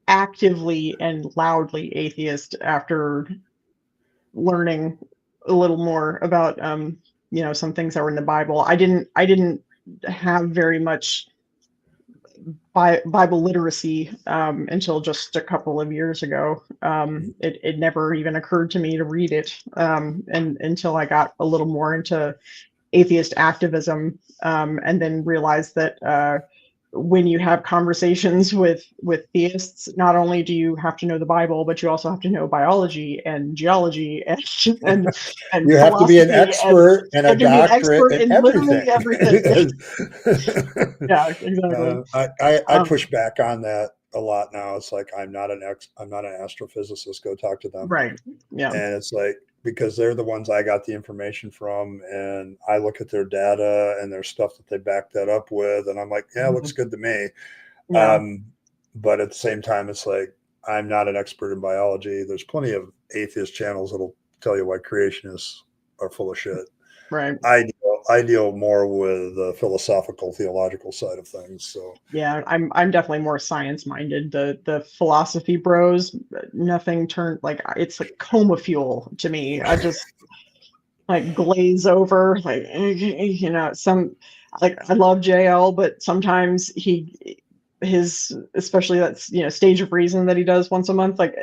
actively and loudly atheist after learning a little more about, some things that were in the Bible. I didn't have very much Bible literacy until just a couple of years ago. It never even occurred to me to read it, and until I got a little more into atheist activism, and then realized that when you have conversations with theists, not only do you have to know the Bible, but you also have to know biology and geology and You have to be an philosophy, expert and a and to be an doctorate expert in in literally everything. everything. Yeah, exactly. I push back on that a lot now. It's like I'm not an astrophysicist. Go talk to them. Right. Yeah. And it's like, because they're the ones I got the information from, and I look at their data and their stuff that they back that up with, and I'm like, yeah, it looks good to me. Yeah. But at the same time, it's like, I'm not an expert in biology. There's plenty of atheist channels that'll tell you why creationists are full of shit. Right. I deal more with the philosophical, theological side of things. So yeah, I'm definitely more science minded. The philosophy bros, nothing turned like it's like coma fuel to me. I just like glaze over, like some like I love JL, but sometimes his especially that's Stage of Reason that he does once a month, like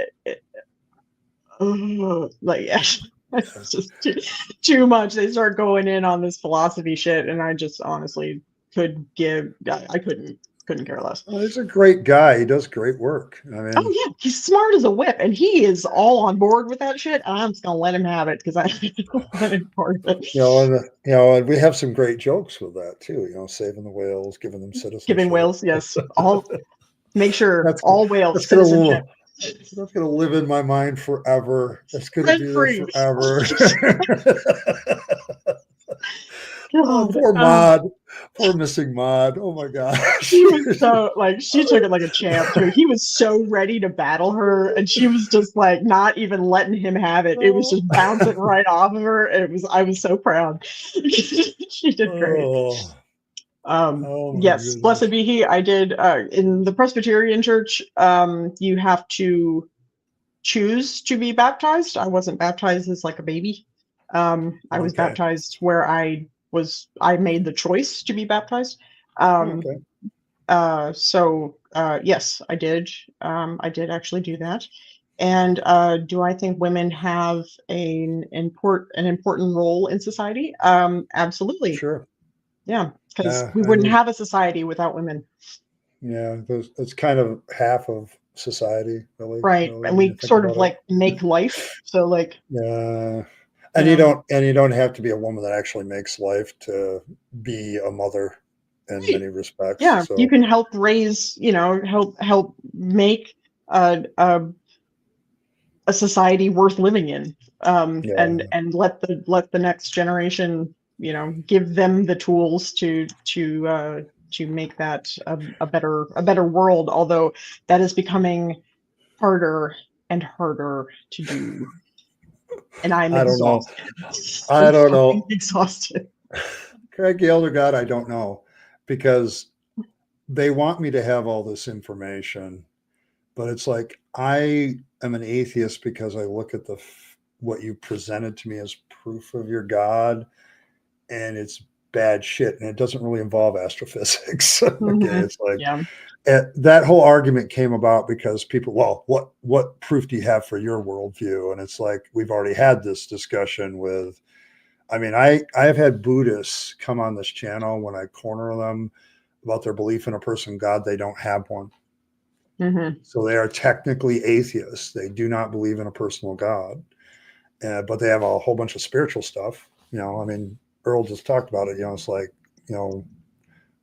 it's just too much. They start going in on this philosophy shit, and I just honestly I couldn't care less. well, he's a great guy. He does great work. I mean, Oh yeah, he's smart as a whip, and he is all on board with that shit. I'm just gonna let him have it because I don't want any part of it. and we have some great jokes with that too. Saving the whales, giving them citizenship. Giving whales, yes, all make sure That's all whales that's citizenship. That's going to live in my mind forever. That's going to be there Rent-free. forever. God. Poor Maud. Poor missing Maud. Oh my gosh. She was so she took it like a champ too. He was so ready to battle her, and she was just like not even letting him have it. It was just bouncing right off of her. I was so proud. She did great. Yes, goodness. blessed be he. I did in the Presbyterian church. You have to choose to be baptized. I wasn't baptized as like a baby. I was baptized where I made the choice to be baptized. So yes, I did. I did actually do that. And do I think women have an important role in society? Absolutely. Sure. Yeah, because we wouldn't have a society without women. Yeah, it's kind of half of society, really. Right, really, and we sort of like make life. So like. Yeah. And you don't have to be a woman that actually makes life to be a mother in many respects. Yeah, so. You can help raise, help make a society worth living in, and let the next generation, give them the tools to make that a better world. Although that is becoming harder and harder to do. And I'm exhausted. I don't know. Exhausted. Craig the Elder God, I don't know, because they want me to have all this information, but it's like I am an atheist because I look at what you presented to me as proof of your God, and it's bad shit, and it doesn't really involve astrophysics. Okay, it's like that whole argument came about because people, well, what proof do you have for your worldview? And it's like we've already had this discussion with. I mean, I have had Buddhists come on this channel when I corner them about their belief in a person God. They don't have one. Mm-hmm. So they are technically atheists. They do not believe in a personal God, but they have a whole bunch of spiritual stuff. I mean, Earl just talked about it. It's like,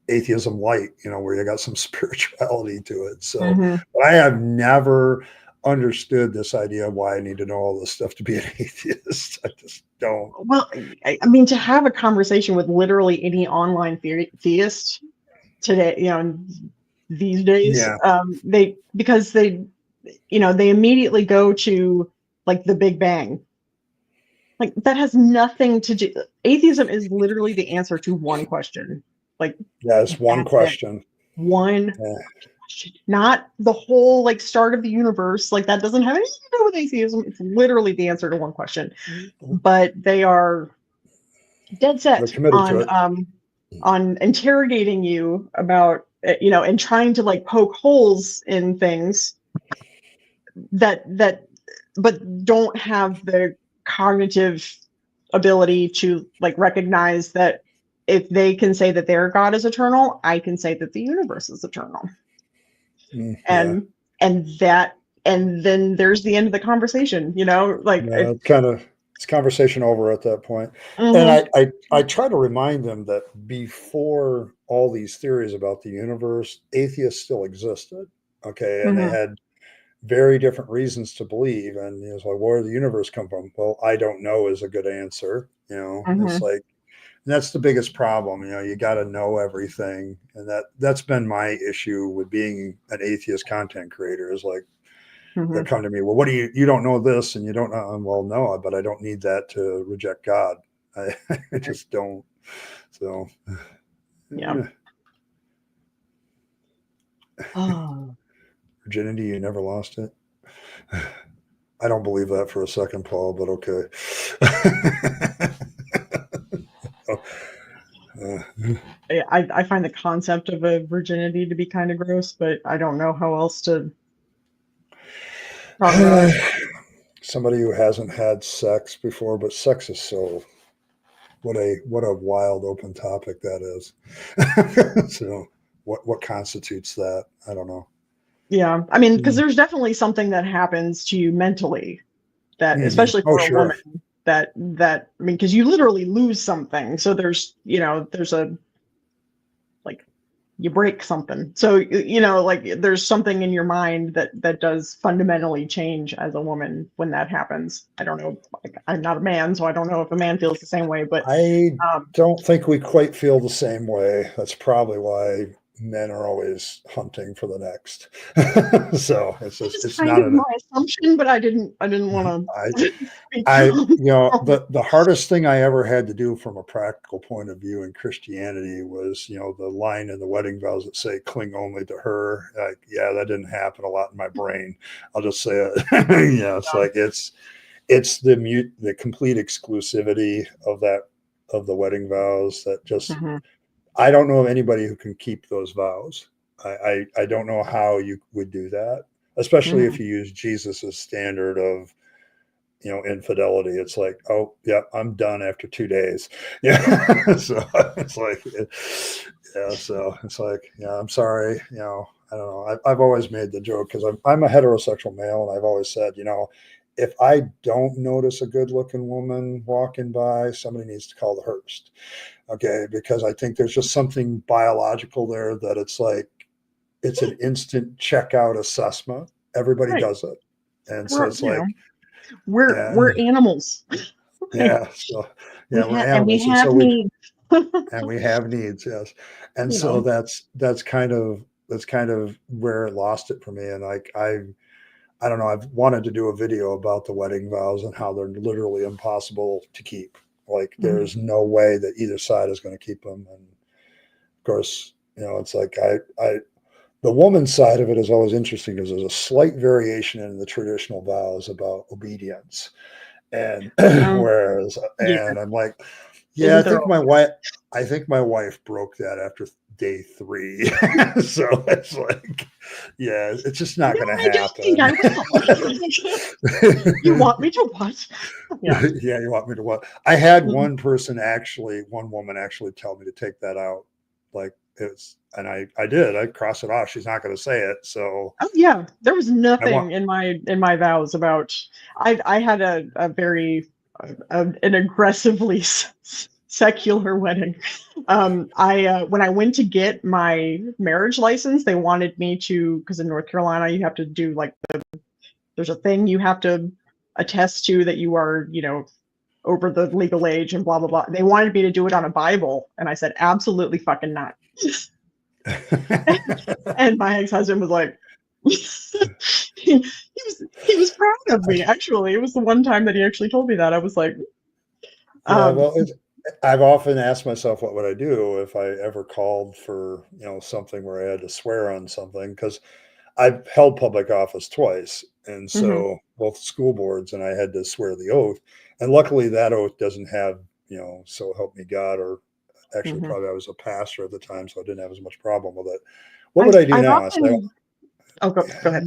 atheism light, where you got some spirituality to it. So but I have never understood this idea of why I need to know all this stuff to be an atheist. I just don't. Well, I mean, to have a conversation with literally any online theist today, these days, they immediately go to like the Big Bang. Like that has nothing to do. Atheism is literally the answer to one question. Like it's one question. One question, not the whole like start of the universe. Like that doesn't have anything to do with atheism. It's literally the answer to one question. But they are dead set on interrogating you about and trying to like poke holes in things that but don't have the cognitive ability to like recognize that if they can say that their God is eternal, I can say that the universe is eternal. Yeah. And that, and then there's the end of the conversation, you know, like Yeah, it's conversation over at that point. mhm, And I try to remind them that before all these theories about the universe, atheists still existed. Okay. And they mhm, had very different reasons to believe. And it's like, where did the universe come from? Well, I don't know is a good answer. You know, it's mhm, like, that's the biggest problem. You know, you got to know everything. And that's been my issue with being an atheist content creator is like, they'll mhm. come to me, well, what do you don't know this and you don't know, well, no, but I don't need that to reject God. I, I just don't. So Yeah. eh, Oh, virginity, you never lost it. I don't believe that for a second, Paul, but okay. I find the concept of a virginity to be kind of gross, but I don't know how else to talk about it. Somebody who hasn't had sex before, but sex is so what a wild open topic that is. So what constitutes that? I don't know. Yeah, I mean, because Mm. there's definitely something that happens to you mentally that, especially Oh, for a sure. woman, that I mean, because you literally lose something. So there's, you know, there's a like you break something. So you know, like there's something in your mind that does fundamentally change as a woman when that happens. I don't know. Like, I'm not a man, so I don't know if a man feels the same way, but I um, don't think we quite feel the same way. That's probably why men are always hunting for the next. So that was it's kind not of an my assumption, but I didn't want I to speak I for you know myself. the hardest thing I ever had to do from a practical point of view in Christianity was, you know, the line in the wedding vows that say cling only to her. Like, yeah, that didn't happen a lot in my brain. I'll just say it. Yeah, it's like it's the complete exclusivity of that of the wedding vows that just Mhm, I don't know of anybody who can keep those vows. I don't know how you would do that, especially mhm. if you use Jesus' standard of, you know, infidelity. It's like, oh yeah, I'm done after 2 days. Yeah. So it's like yeah, so it's like, yeah, I'm sorry, you know, I don't know. I've always made the joke because I'm a heterosexual male, and I've always said, you know, if I don't notice a good looking woman walking by, somebody needs to call the Hearst. Okay, because I think there's just something biological there that it's like it's an instant checkout assessment. Everybody Right. does it. And so We're, it's you know, like, we're yeah, animals. Like, yeah. So yeah, we're we animals. And have so needs. we have needs, yes. And You so know. that's kind of where it lost it for me. And like I don't know, I've wanted to do a video about the wedding vows and how they're literally impossible to keep. Like Mhm. there's no way that either side is going to keep them. And of course, you know, it's like I the woman side of it is always interesting because there's a slight variation in the traditional vows about obedience. And Um, whereas, yeah. and I'm like, yeah, Isn't there always? I think my wife broke that after day 3. So it's like, yeah, it's just not No, going to I don't think I happen. will. You want me to what? Yeah. Yeah, you want me to what? I had one woman actually tell me to take that out. Like it's, and I did. I crossed it off. She's not going to say it, so Oh yeah. There was I want. nothing in my vows about. I had a very an aggressively secular wedding. I when I went to get my marriage license, they wanted me to, because in North Carolina you have to do like there's a thing you have to attest to that you are, you know, over the legal age and blah blah blah. They wanted me to do it on a Bible, and I said absolutely fucking not. And my ex-husband was like, he was proud of me. Actually, it was the one time that he actually told me that. I was like, Yeah, um, well, I've often asked myself, what would I do if I ever called for, you know, something where I had to swear on something? Because I've held public office twice, and mhm, so both school boards, and I had to swear the oath. And luckily, that oath doesn't have, you know, so help me God, or actually, mhm. probably I was a pastor at the time, so I didn't have as much problem with it. What would I do I've now? I say, often. Oh, go ahead.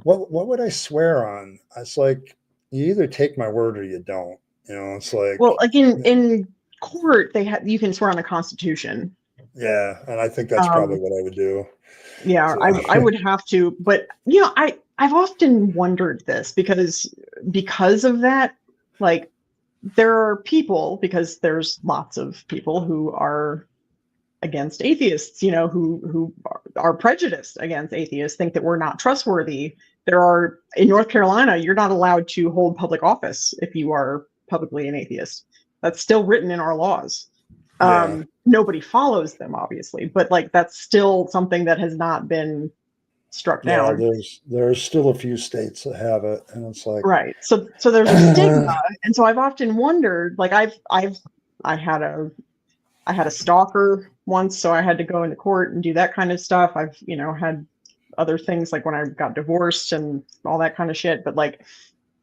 what would I swear on? It's like you either take my word or you don't. It's like, Well, like in court, you can swear on the Constitution. yeah, and I think that's probably Um, what I would do. yeah, So, I would have to, but I've often wondered this because of that, like there are people, because there's lots of people who are against atheists, who are prejudiced against atheists, think that we're not trustworthy. In North Carolina, you're not allowed to hold public office if you are publicly an atheist. That's still written in our laws. yeah. Nobody follows them, obviously, but like that's still something that has not been struck Yeah, down. there's still a few states that have it, and it's like, Right. So there's a stigma, and so I've often wondered, like I had a stalker once, so I had to go into court and do that kind of stuff. I've had other things like when I got divorced and all that kind of shit, but like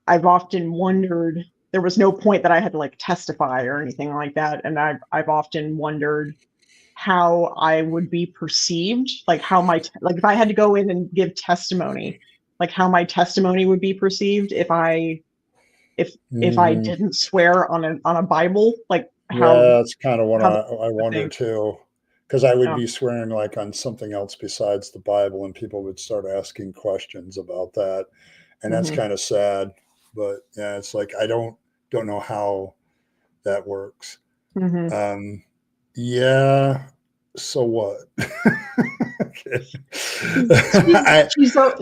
I've often wondered, there was no point that I had to like testify or anything like that, and I've often wondered how I would be perceived, like how like if I had to go in and give testimony, like how my testimony would be perceived if I mhm. didn't swear on a Bible, like Yeah, that's kind of what how I the wonder thing. too, because I would Oh, be swearing like on something else besides the Bible, and people would start asking questions about that, and that's mhm, kind of sad. But yeah, it's like I don't know how that works. mhm. Um, yeah. So what? Okay. I,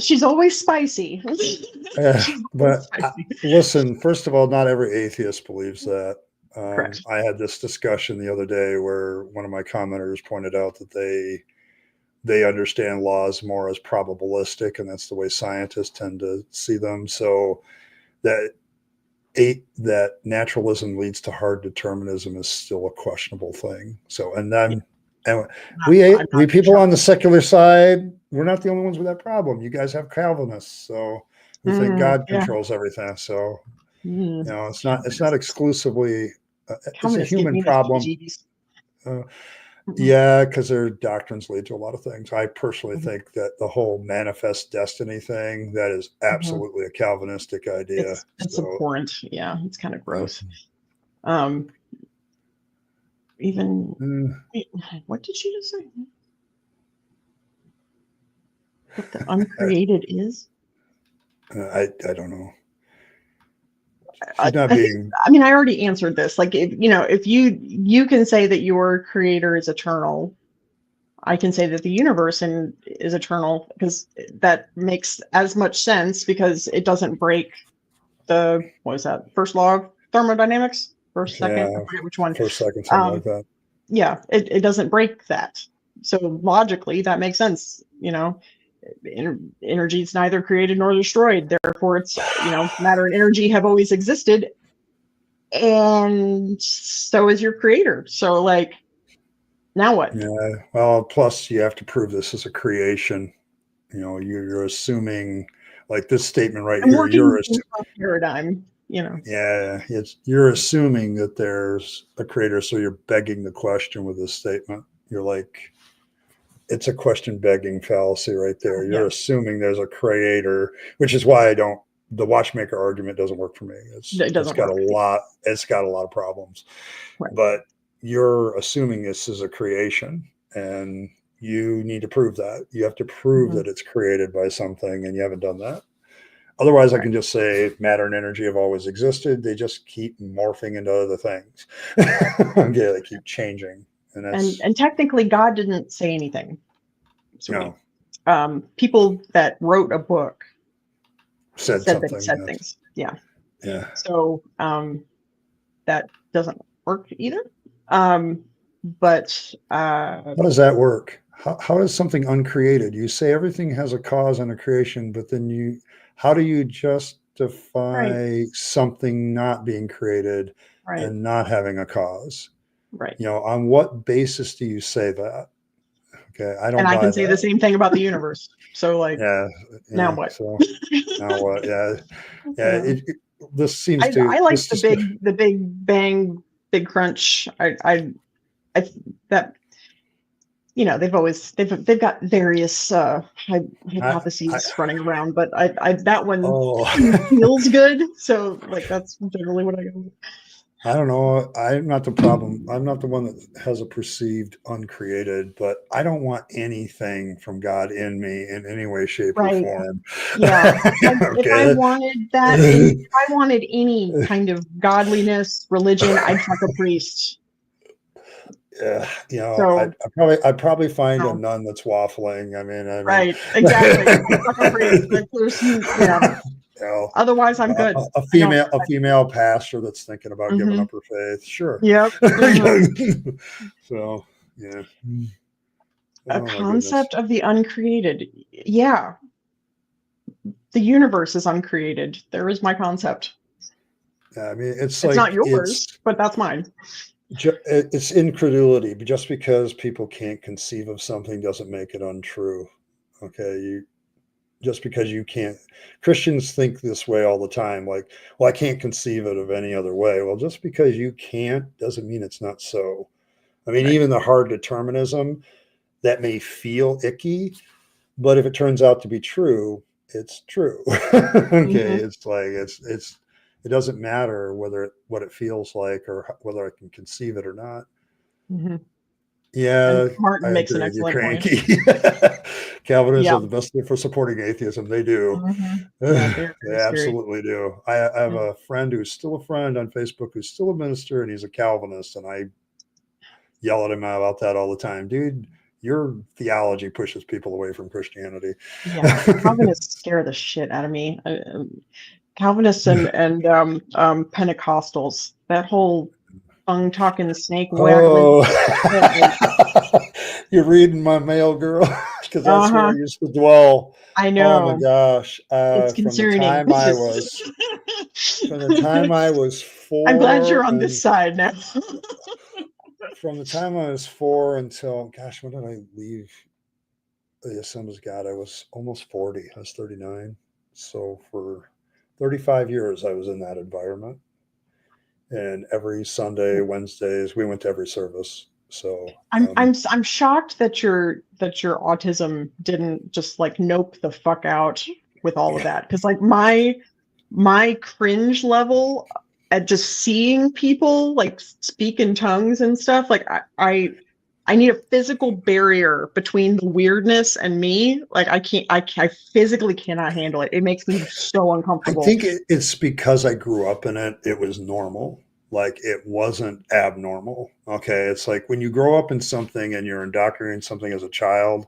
She's always spicy. She's always but spicy. listen, first of all, not every atheist believes that. Correct. I had this discussion the other day where one of my commenters pointed out that they understand laws more as probabilistic, and that's the way scientists tend to see them. So that that naturalism leads to hard determinism is still a questionable thing. So, and Yeah, then and I'm not we a people on the determinist. secular side, we're not the only ones with that problem. You guys have Calvinists, so who think God Yeah. controls everything. So Mm. it's not exclusively it's a Calvinists give human me the problem. heebie-jeebies. Uh, Mm-mm. yeah, because their doctrines lead to a lot of things. I personally Mhm, think that the whole manifest destiny thing, that is mhm. absolutely a Calvinistic idea. It's So abhorrent. Yeah, it's kind of uh, gross. Um, even mm, wait, what did she just say? What the I, uncreated is? I don't know. She's not I think, being. I mean, I already answered this. Like, if you can say that your creator is eternal, I can say that the universe is eternal, because that makes as much sense, because it doesn't break what is that, first law of thermodynamics? First, second, I Yeah, forget which one. first, second, something like Um, that. yeah, it doesn't break that. So logically, that makes sense. Energy is neither created nor destroyed. Therefore, matter and energy have always existed, and so is your creator. So, like, now what? Yeah. Well, plus you have to prove this is a creation. You're assuming, like this statement right I'm here. working in a paradigm. Yeah, you're assuming that there's a creator, so you're begging the question with this statement. You're like, it's a question begging fallacy right there. You're Yeah, assuming there's a creator, which is why I don't. The watchmaker argument doesn't work for me. it It's doesn't got a work. lot. It's got a lot of problems. Right. But you're assuming this is a creation, and you need to prove that. You have to prove Mhm. that it's created by something, and you haven't done that. Otherwise, I Right. can just say matter and energy have always existed. They just keep morphing into other things. Okay, they keep changing, and And that's and technically, God didn't say anything. no People that wrote a book said said that he something. said things. Yeah. Yeah. So that doesn't work either. Um, but How does that work? How does something uncreated? You say everything has a cause and a creation, but then how do you right, justify something not being created right, and not having a cause? right. On what basis do you say that? Okay, I And don't I buy can say the that. same thing about the universe. So, like, Yeah, now yeah. what? So now what? Yeah, yeah. Yeah. This seems I to like this discussion. the big bang, big crunch. I that they've got various I, I, hypotheses running around, but I that one oh, feels good. So, like, that's generally what I go with. I don't know. I'm not the problem. I'm not the one that has a perceived uncreated, but I don't want anything from God in me in any way, shape, or Right. form. Yeah. If I Okay. wanted that, and if I wanted any kind of godliness, religion, I'd fuck a priest. Yeah, you know, So, I'd probably find a no. nun that's waffling. I mean, Right. Exactly. I'd fuck a priest. Like, yeah. you know, Otherwise, I'm a, good. a I don't. female pastor that's thinking about giving Hmm. up her faith. Sure. Yep. Hmm. So, yeah. A Oh my goodness. concept of the uncreated. Yeah. The universe is uncreated. There is my concept. Yeah, I mean, it's It's not like yours, but that's mine. it's incredulity. Just because people can't conceive of something doesn't make it untrue. Okay, just because you can't. Christians think this way all the time, like, well, I can't conceive it of any other way. Well, just because you can't doesn't mean it's not so. I mean, Right. even the hard determinism that may feel icky, but if it turns out to be true, it's true. Okay, Hmm. it's like it doesn't matter what it feels like or whether I can conceive it or not. Hmm. And Yeah, I Martin makes an agree with you, excellent point. Cranky. Calvinists Yeah. are the best thing for supporting atheism. They do. Hmm. Yeah, they're They very scary. absolutely do. I have a friend who's still a friend on Facebook who's still a minister, and he's a Calvinist, and I yell at him about that all the time. Dude, your theology pushes people away from Christianity. Yeah, Calvinists scare the shit out of me. Calvinists and Pentecostals. That whole tongue talking, snake waggling Oh, shit. Like, you're reading my mail, girl, because that's where I uh-huh. used to dwell. I Oh my know. gosh! It's concerning. From the time I was I'm glad you're four, on this and side now. from the time I was four until, gosh, when did I leave the Assemblies of God? I was almost 40. I was 39. So for 35 years, I was in that environment. And every Sunday, Wednesdays, we went to every service. So, I'm shocked that your autism didn't just like nope the fuck out with all of that, because like my cringe level at just seeing people like speak in tongues and stuff, like I need a physical barrier between the weirdness and me. Like I physically cannot handle it. It makes me so I uncomfortable. think it's because I grew up in it. It was normal. Like it wasn't abnormal. Okay. It's like when you grow up in something and you're indoctrinated in something as a child,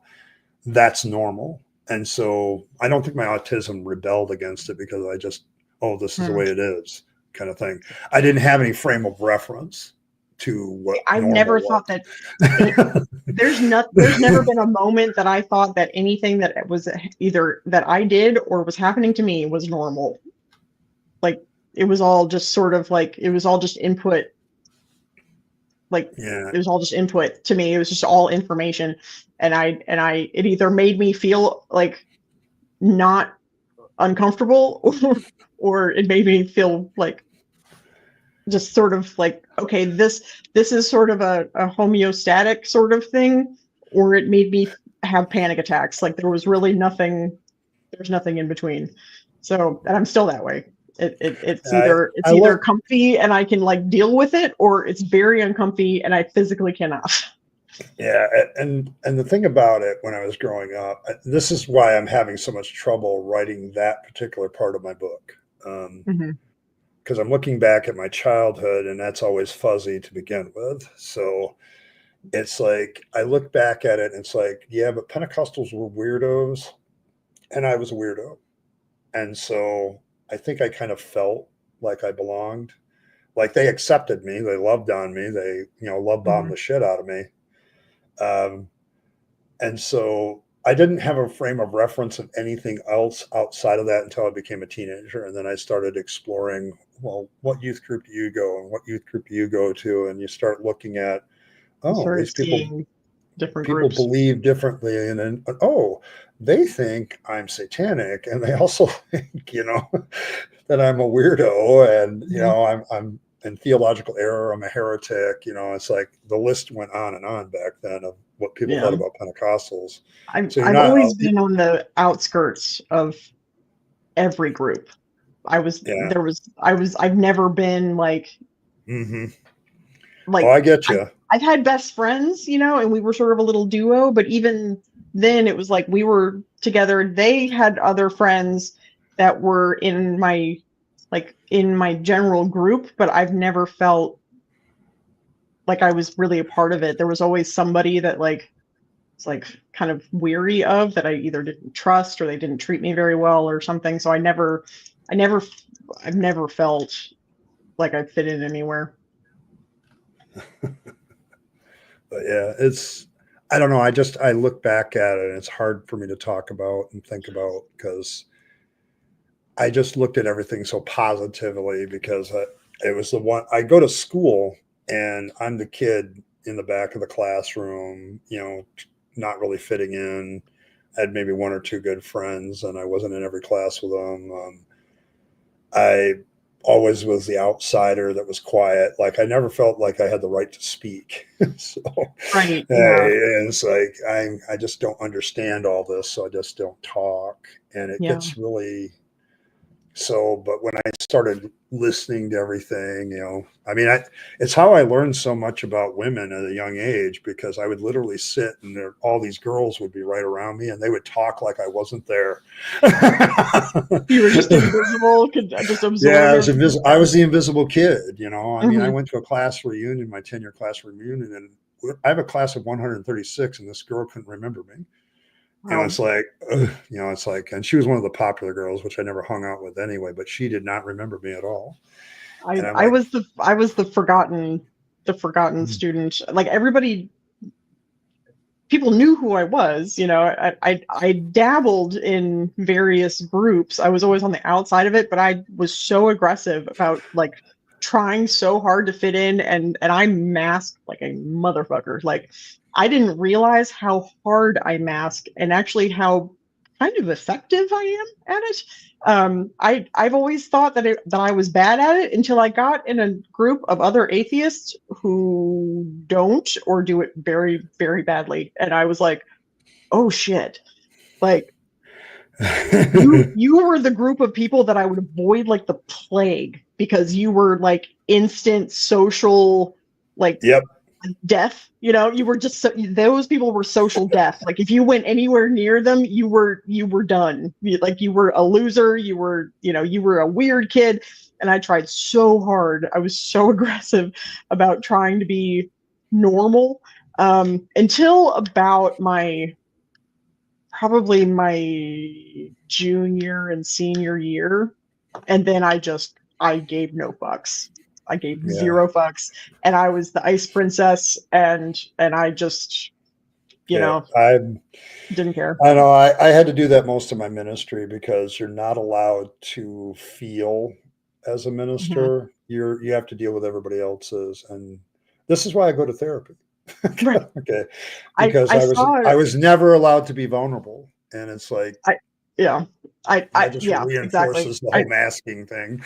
that's normal. And so I don't think my autism rebelled against it because I just, oh, this is the Hmm. way it is kind of thing. I didn't have any frame of reference to what I've normal never was. thought that there's never been a moment that I thought that anything that was either that I did or was happening to me was normal. Like it was all just sort of like it was all just input. Like Yeah. it was all just input to me. It was just all information, and I it either made me feel like not uncomfortable or it made me feel like just sort of like, okay, this is sort of a homeostatic sort of thing, or it made me have panic attacks. Like there was really nothing, there's nothing in between. So, and I'm still that way. It's I either look, comfy and I can like deal with it, or it's very uncomfy and I physically cannot. yeah. And the thing about it when I was growing up, this is why I'm having so much trouble writing that particular part of my book. Mhm. Because I'm looking back at my childhood and that's always fuzzy to begin with. So it's like I look back at it and it's like, yeah, but Pentecostals were weirdos and I was a weirdo. And so I think I kind of felt like I belonged. Like they accepted me, they loved on me, they, love bombed Mhm. the shit out of me. Um, and so I didn't have a frame of reference of anything else outside of that until I became a teenager. And then I started exploring, well, what youth group do you go and what youth group do you go to? And you start looking at, I oh, started these people seeing different people groups. believe differently, and then, oh, they think I'm satanic, and they also think that I'm a weirdo, and Mhm. I'm in theological error, I'm a heretic. It's like the list went on and on back then of what people Yeah. thought about Pentecostals. So you're I've not always been on the outskirts of every group. yeah. I've never been like Mm-hmm. Like, Oh, I get you. I've had best friends, you know, and we were sort of a little duo, but even then it was like we were together. They had other friends that were in my general group, but I've never felt like I was really a part of it. There was always somebody that like was like kind of weary of, that I either didn't trust or they didn't treat me very well or something. So I've never felt like I fit in anywhere. But yeah, I don't know. I look back at it and it's hard for me to talk about and think about because I just looked at everything so positively because it was the one I go to school and I'm the kid in the back of the classroom, you know, not really fitting in. I had maybe one or two good friends and I wasn't in every class with them. I always was the outsider that was quiet. Like I never felt like I had the right to speak. So Right. Yeah. it's like I just don't understand all this, so I just don't talk. And it Yeah. gets really so. But when I started listening to everything, you know, I mean, it's how I learned so much about women at a young age because I would literally sit and all these girls would be right around me and they would talk like I wasn't there. You were just invisible, could just absorb Yeah, it. I was the invisible kid, you know. I mean, I Mhm. went to a class reunion, my 10-year class reunion, and I have a class of 136, and this girl couldn't remember me. You know, Wow. it's like, ugh, you know, it's like, and she was one of the popular girls, which I never hung out with anyway, but she did not remember me at all. And I'm I like, was the forgotten "Hmm, student. Like everybody, people knew who I was. You know, I dabbled in various groups. I was always on the outside of it, but I was so aggressive about like trying so hard to fit in, and I masked like a motherfucker. Like I didn't realize how hard I mask and actually how kind of effective I am at it. I've always thought that I was bad at it until I got in a group of other atheists who don't or do it very, very badly, and I was like, oh shit, like you were the group of people that I would avoid like the plague because you were like instant social like yep, death. You know, you were just those people were social death. Like if you went anywhere near them, you were done. Like you were a loser. You were, you know, you were a weird kid. And I tried so hard. I was so aggressive about trying to be normal until about probably my junior and senior year, and then I gave no fucks. I gave yeah, zero fucks, and I was the ice princess, and I just, you yeah. know, didn't care. I know I had to do that most of my ministry because you're not allowed to feel as a Hmm. minister. You have to deal with everybody else's, and this is why I go to therapy. Right. Okay, because I saw I was never allowed to be vulnerable, and it's like I yeah that just yeah, exactly. reinforces the whole masking thing.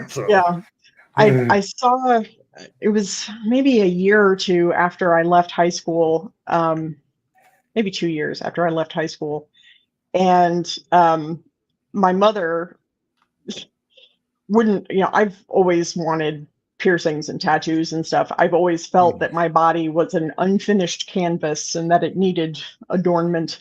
So Yeah, I saw, it was maybe a year or two after I left high school, maybe 2 years after I left high school, and my mother wouldn't, you know, I've always wanted piercings and tattoos and stuff. I've always felt that my body was an unfinished canvas and that it needed adornment.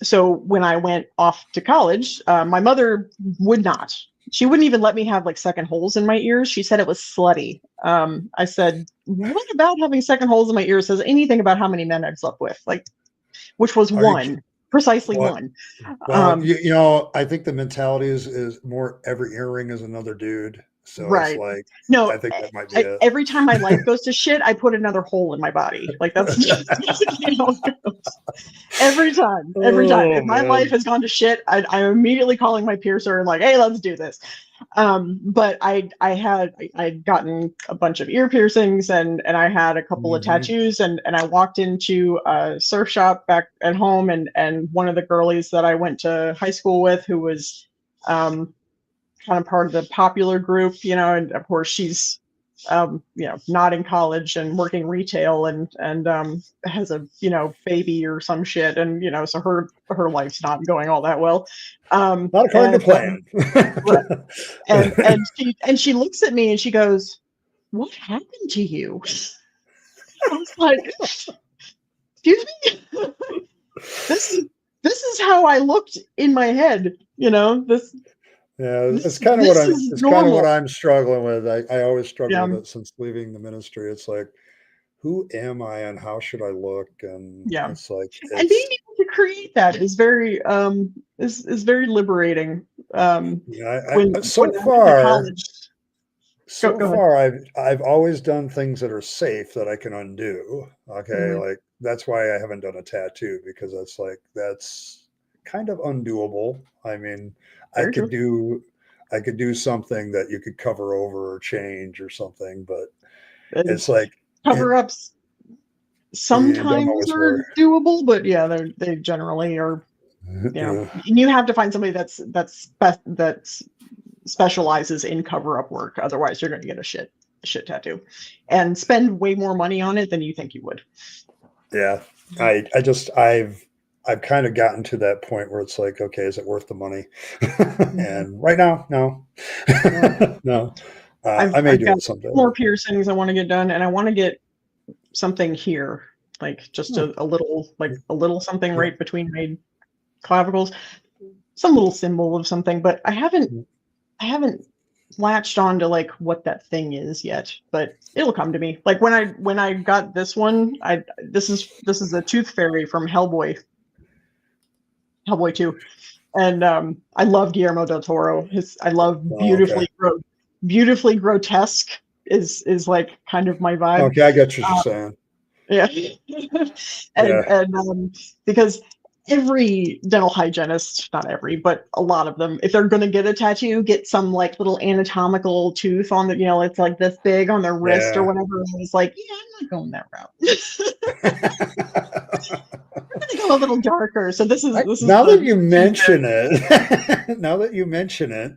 So when I went off to college, my mother would not. She wouldn't even let me have like second holes in my ears. She said it was slutty. I said, "What about having second holes in my ears says anything about how many men I've slept with?" Like, which was are you one, precisely what? one. Well, Um, you know, I think the mentality is more every earring is another dude. So it's Right. like I No, think that might be it. every time my life goes to shit, I put another hole in my body. Like that's just basically how it goes. Every time, every time. If Oh my life man. has gone to shit, I'm immediately calling my piercer and like, hey, let's do this. But I'd gotten a bunch of ear piercings and I had a couple of Hmm. tattoos and I walked into a surf shop back at home and one of the girlies that I went to high school with who was um kind of part of the popular group, you know, and of course she's you know, not in college and working retail and has a, you know, baby or some shit, and you know, so her life's not going all that well. Not according to And plan. right. And she looks at me and she goes, what happened to you? I was like, excuse me? This is how I looked in my head, this Yeah, this it's kind of this is it's kind of what normal. I'm struggling with. I always struggle Yeah, with it since leaving the ministry. It's like, who am I and how should I look? And yeah. it's like And being it's able to create that is very is very liberating. yeah, When I was at college. so Go ahead. far I've always done things that are safe that I can undo. Okay, Mhm. like that's why I haven't done a tattoo, because it's like that's kind of undoable. I mean, I Very could true. do I could do something that you could cover over or change or something, but And it's like it, cover-ups it don't sometimes always are work. doable, but yeah, they generally are. Yeah, And you have to find somebody that specializes in cover-up work. Otherwise, you're going to get a shit tattoo, and spend way more money on it than you think you would. yeah. I've kind of gotten to that point where it's like, okay, is it worth the money? Mhm. And right now, no, Yeah. no. I may I've do got it someday. more piercings I want to get done, and I want to get something here, like just Hmm. a little something Yeah. right between my clavicles, some little symbol of something. But I haven't latched on to like what that thing is yet, but it'll come to me. Like when I got this one, this is a tooth fairy from Hellboy 2. And I love Guillermo del Toro. I love Oh, okay. beautifully grotesque is like kind of my vibe. Okay, I get what you're saying. Yeah. Yeah, And because every dental hygienist, not every, but a lot of them, if they're going to get a tattoo, get some like little anatomical tooth on the, it's like this big on their wrist or yeah. whatever. And it's like, yeah, I'm not going that route. We're going to go a little darker. So this is Now that the you tooth fairy. mention it, now that you mention it,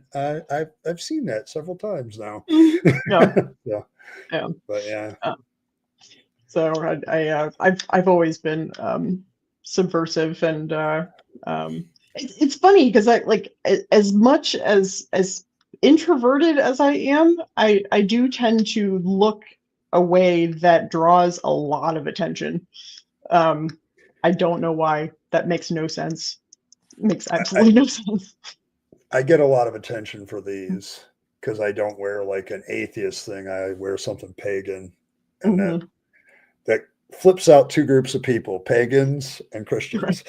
I've seen that several times now. Mhm. Yeah. Yeah, Yeah. but yeah, So I've always been subversive, and it's funny because I like as much as introverted as I am, I do tend to look a way that draws a lot of attention. Um, I don't know why. That makes no sense. Makes I, absolutely no sense. I get a lot of attention for these because I don't wear like an atheist thing. I wear something pagan, and Hmm. that flips out two groups of people: pagans and Right. Christians.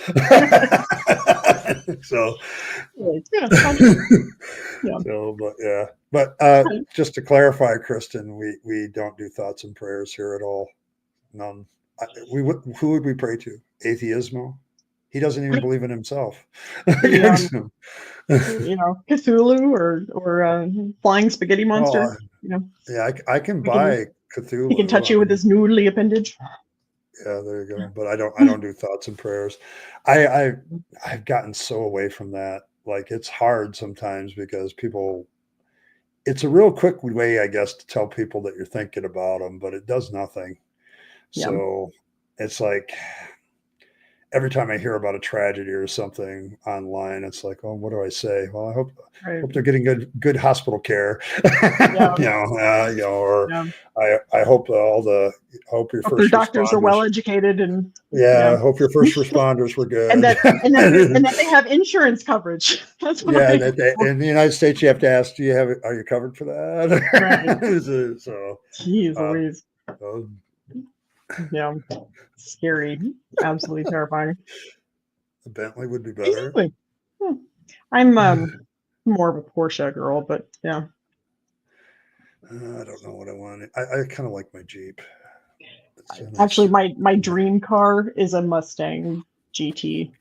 So, Like, yeah, fun. Yeah. so, but yeah, but Right. just to clarify, Kristen, we don't do thoughts and prayers here at all. None. Who would we pray to? Atheismo? He doesn't even believe in himself. The So, Cthulhu or flying spaghetti monster. oh, yeah, I can We can buy he can Cthulhu. touch I you with mean, his noodly appendage. yeah, there you go. But I don't do thoughts and prayers. I I've gotten so away from that. Like it's hard sometimes because people. It's a real quick way, I guess, to tell people that you're thinking about them, but it does nothing. Yeah. So it's like every time I hear about a tragedy or something online, it's like, oh, what do I say? Well, Right. hope they're getting good hospital care, Yeah. or Yeah. I hope I hope your Hope their first doctors are responders, well educated, and yeah, yeah, I hope your first responders were and good. that they have insurance coverage. That's what Yeah, I hope. in the United States, you have to ask, are you covered for Right. that? So, Jeez um, Louise. so Yeah. Scary. Absolutely terrifying. a Bentley would be better. Exactly. Hmm. I'm more of a Porsche girl, but yeah. I don't know what I want. I kind of like my Jeep. It's a Actually, nice. my dream car is a Mustang GT.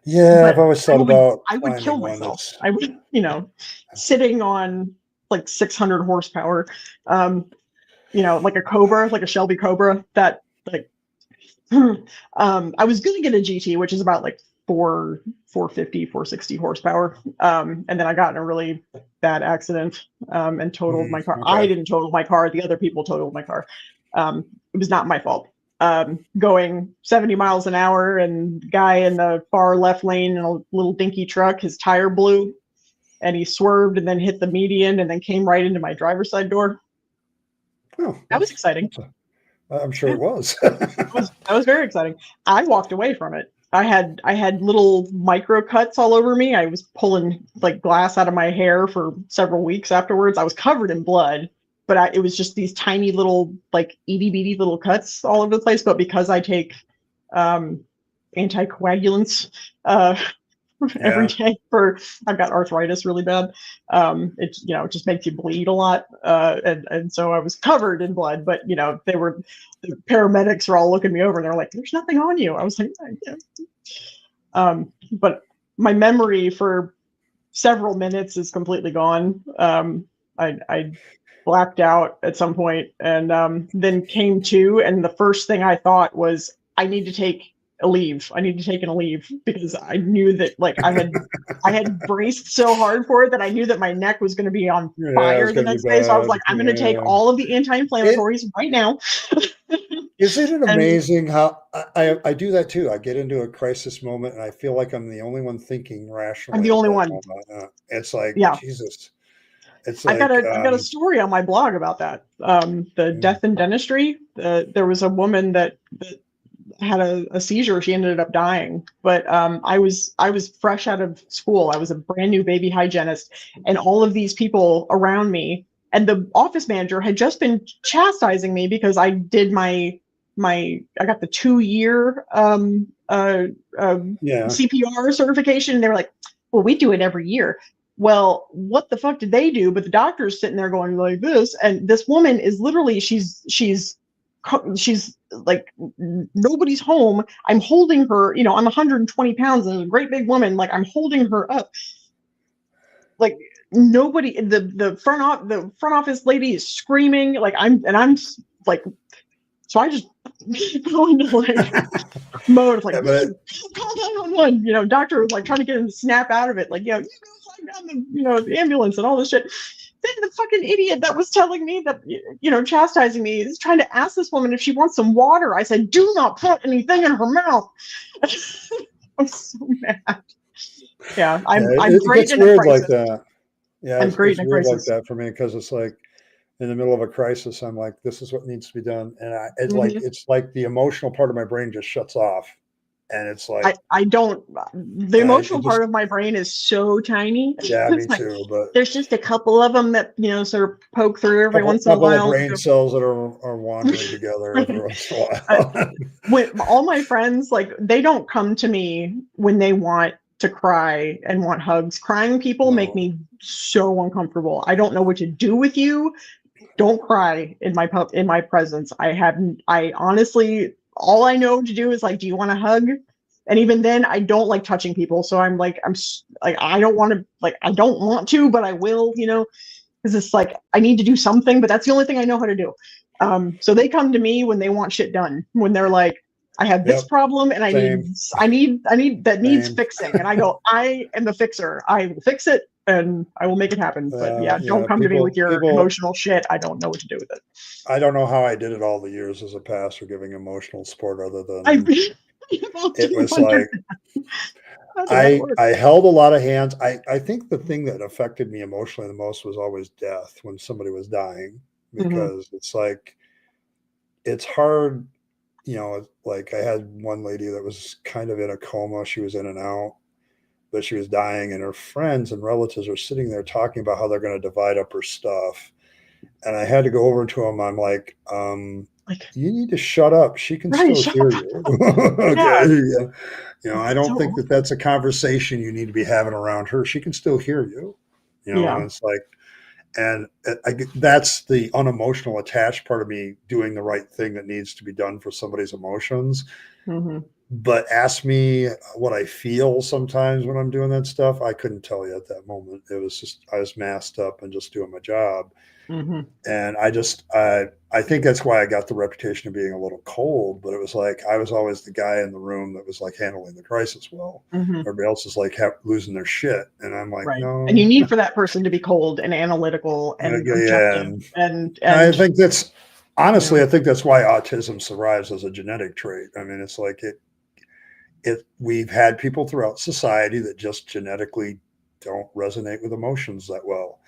Yeah, But I've always thought about I would kill finding one myself. that's. I would, sitting on like 600 horsepower, um, like a Cobra, like a Shelby Cobra. That like, I was gonna get a GT, which is about like 450, 460 horsepower. And then I got in a really bad accident, and totaled my car. I Okay. didn't total my car. The other people totaled my car. It was not my fault. Going 70 miles an hour, and the guy in the far left lane in a little dinky truck, his tire blew, and he swerved and then hit the median and then came right into my driver's side door. Oh, That was exciting. I'm sure it was. That was very exciting. I walked away from it. I had little micro cuts all over me. I was pulling like glass out of my hair for several weeks afterwards. I was covered in blood, but it was just these tiny little like itty bitty little cuts all over the place. But because I take anticoagulants every day I've got arthritis really bad. It it just makes you bleed a lot, and so I was covered in blood. But the paramedics were all looking me over and they're like, "There's nothing on you." I was like, yeah. But my memory for several minutes is completely gone. I blacked out at some point and then came to, and the first thing I thought was, I need to take a leave. I need to take a leave because I knew that like I had braced so hard for it that I knew that my neck was going to be on fire the next day. So I was like, I'm going to take all of the anti-inflammatories right now. Isn't it amazing how I do that too? I get into a crisis moment and I feel like I'm the only one thinking rationally. I'm the only one. It's like, yeah. Jesus. It's I've got a story on my blog about that. The death in dentistry. There was a woman that had a seizure. She ended up dying. But I was fresh out of school. I was a brand new baby hygienist, and all of these people around me, and the office manager had just been chastising me because I did I got the 2-year CPR certification. And they were like, well, we do it every year. Well, what the fuck did they do? But the doctor's sitting there going like this, and this woman is literally she's like, nobody's home. I'm holding her. I'm 120 pounds and a great big woman. Like, I'm holding her up. Like, nobody. The front office lady is screaming. Like, I'm like, so I just go into like mode of like, call 911. Doctor was like trying to get him to snap out of it. Like, you go flag down the ambulance and all this shit. Then the fucking idiot that was telling me that, chastising me, is trying to ask this woman if she wants some water. I said, do not put anything in her mouth. I'm so mad. Yeah, I'm great in a crisis. Like that. Yeah, it's great in a crisis. Weird like that for me because it's like in the middle of a crisis, I'm like, this is what needs to be done. And it's like the emotional part of my brain just shuts off. And it's like, the emotional part of my brain is so tiny. Yeah, me too. But there's just a couple of them that, sort of poke through every once in a while. Couple of brain cells that are wandering together every once in a while. All my friends, like, they don't come to me when they want to cry and want hugs. Crying people make me so uncomfortable. I don't know what to do with you. Don't cry in my presence. I honestly, all I know to do is like, do you want a hug? And even then, I don't like touching people. So I don't want to, but I will, because it's like, I need to do something, but that's the only thing I know how to do. So they come to me when they want shit done, when they're like, I have this problem and I need that needs fixing. And I go, I am the fixer. I will fix it and I will make it happen. But don't come to me with your emotional shit. I don't know what to do with it. I don't know how I did it all the years as a pastor, giving emotional support other than it was like, I held a lot of hands. I think the thing that affected me emotionally the most was always death, when somebody was dying, because it's like, it's hard. Like I had one lady that was kind of in a coma. She was in and out, but she was dying, and her friends and relatives are sitting there talking about how they're going to divide up her stuff. And I had to go over to them. I'm like, you need to shut up. She can still hear you. Okay. Yeah. I don't think that's a conversation you need to be having around her. She can still hear you. And it's like, and that's the unemotional attached part of me doing the right thing that needs to be done for somebody's emotions. But ask me what I feel sometimes when I'm doing that stuff. I couldn't tell you at that moment. It was just, I was masked up and just doing my job. And I think that's why I got the reputation of being a little cold, but it was like, I was always the guy in the room that was like handling the crisis well. Everybody else is like losing their shit. And I'm like, no. And you need for that person to be cold and analytical and objective. And I think that's, honestly, I think that's why autism survives as a genetic trait. I mean, it's like we've had people throughout society that just genetically don't resonate with emotions that well.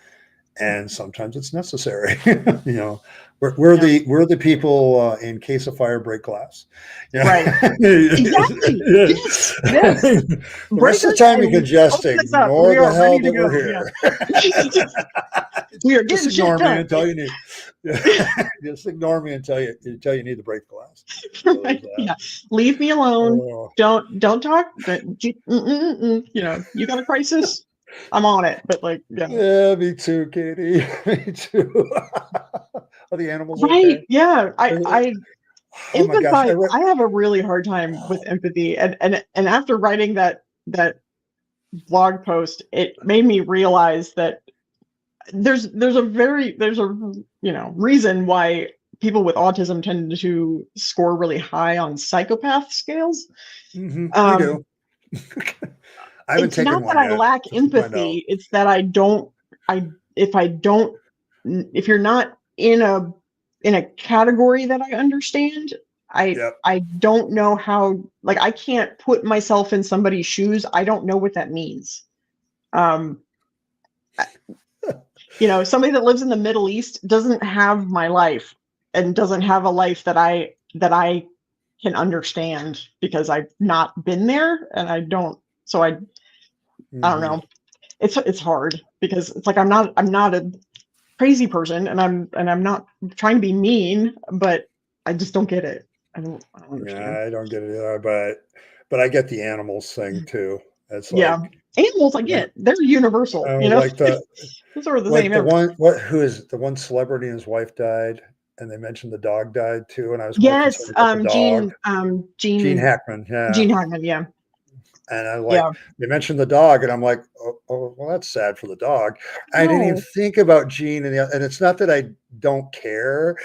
and sometimes it's necessary. You know, we're the people in case of fire break glass. Yeah. Right. Exactly. Yes. Yes. The Break rest of the us time you can and just open this up. ignore We the are hell ready to that we're go. here. We are Just getting shit ignore me done. until you need. Just ignore me until you need to break the glass. So there's that. Yeah. Leave me alone. Oh. Don't talk. You know, you got a crisis. I'm on it. But like, yeah. Yeah, me too, Katie. Me too. Are the animals Right. okay? Yeah. I Oh my gosh! empathize. I have a really hard time with empathy. And after writing that blog post, it made me realize that there's a you know reason why people with autism tend to score really high on psychopath scales. We Um, do. I haven't it's taken not that one I yet. lack Just to find out. empathy. It's that if you're not in a category that I understand, Yep. I don't know how, like, I can't put myself in somebody's shoes. I don't know what that means. Um, you know, somebody that lives in the Middle East doesn't have my life and doesn't have a life that I can understand because I've not been there and I don't. So I don't know. It's hard because it's like I'm not a crazy person and I'm not trying to be mean, but I just don't get it. I don't understand. Yeah, I don't get it either, but I get the animals thing too. It's Yeah. like Animals I get. They're universal, you know. like the Those are the like same the everywhere. who is the one celebrity and his wife died, and they mentioned the dog died too, and I was more Yes, concerned about the dog. Gene Gene Hackman, yeah. Hackman, yeah. And I like Yeah. they mentioned the dog, and I'm like, oh, well, that's sad for the dog. I didn't even No. think about Gene, and it's not that I don't care.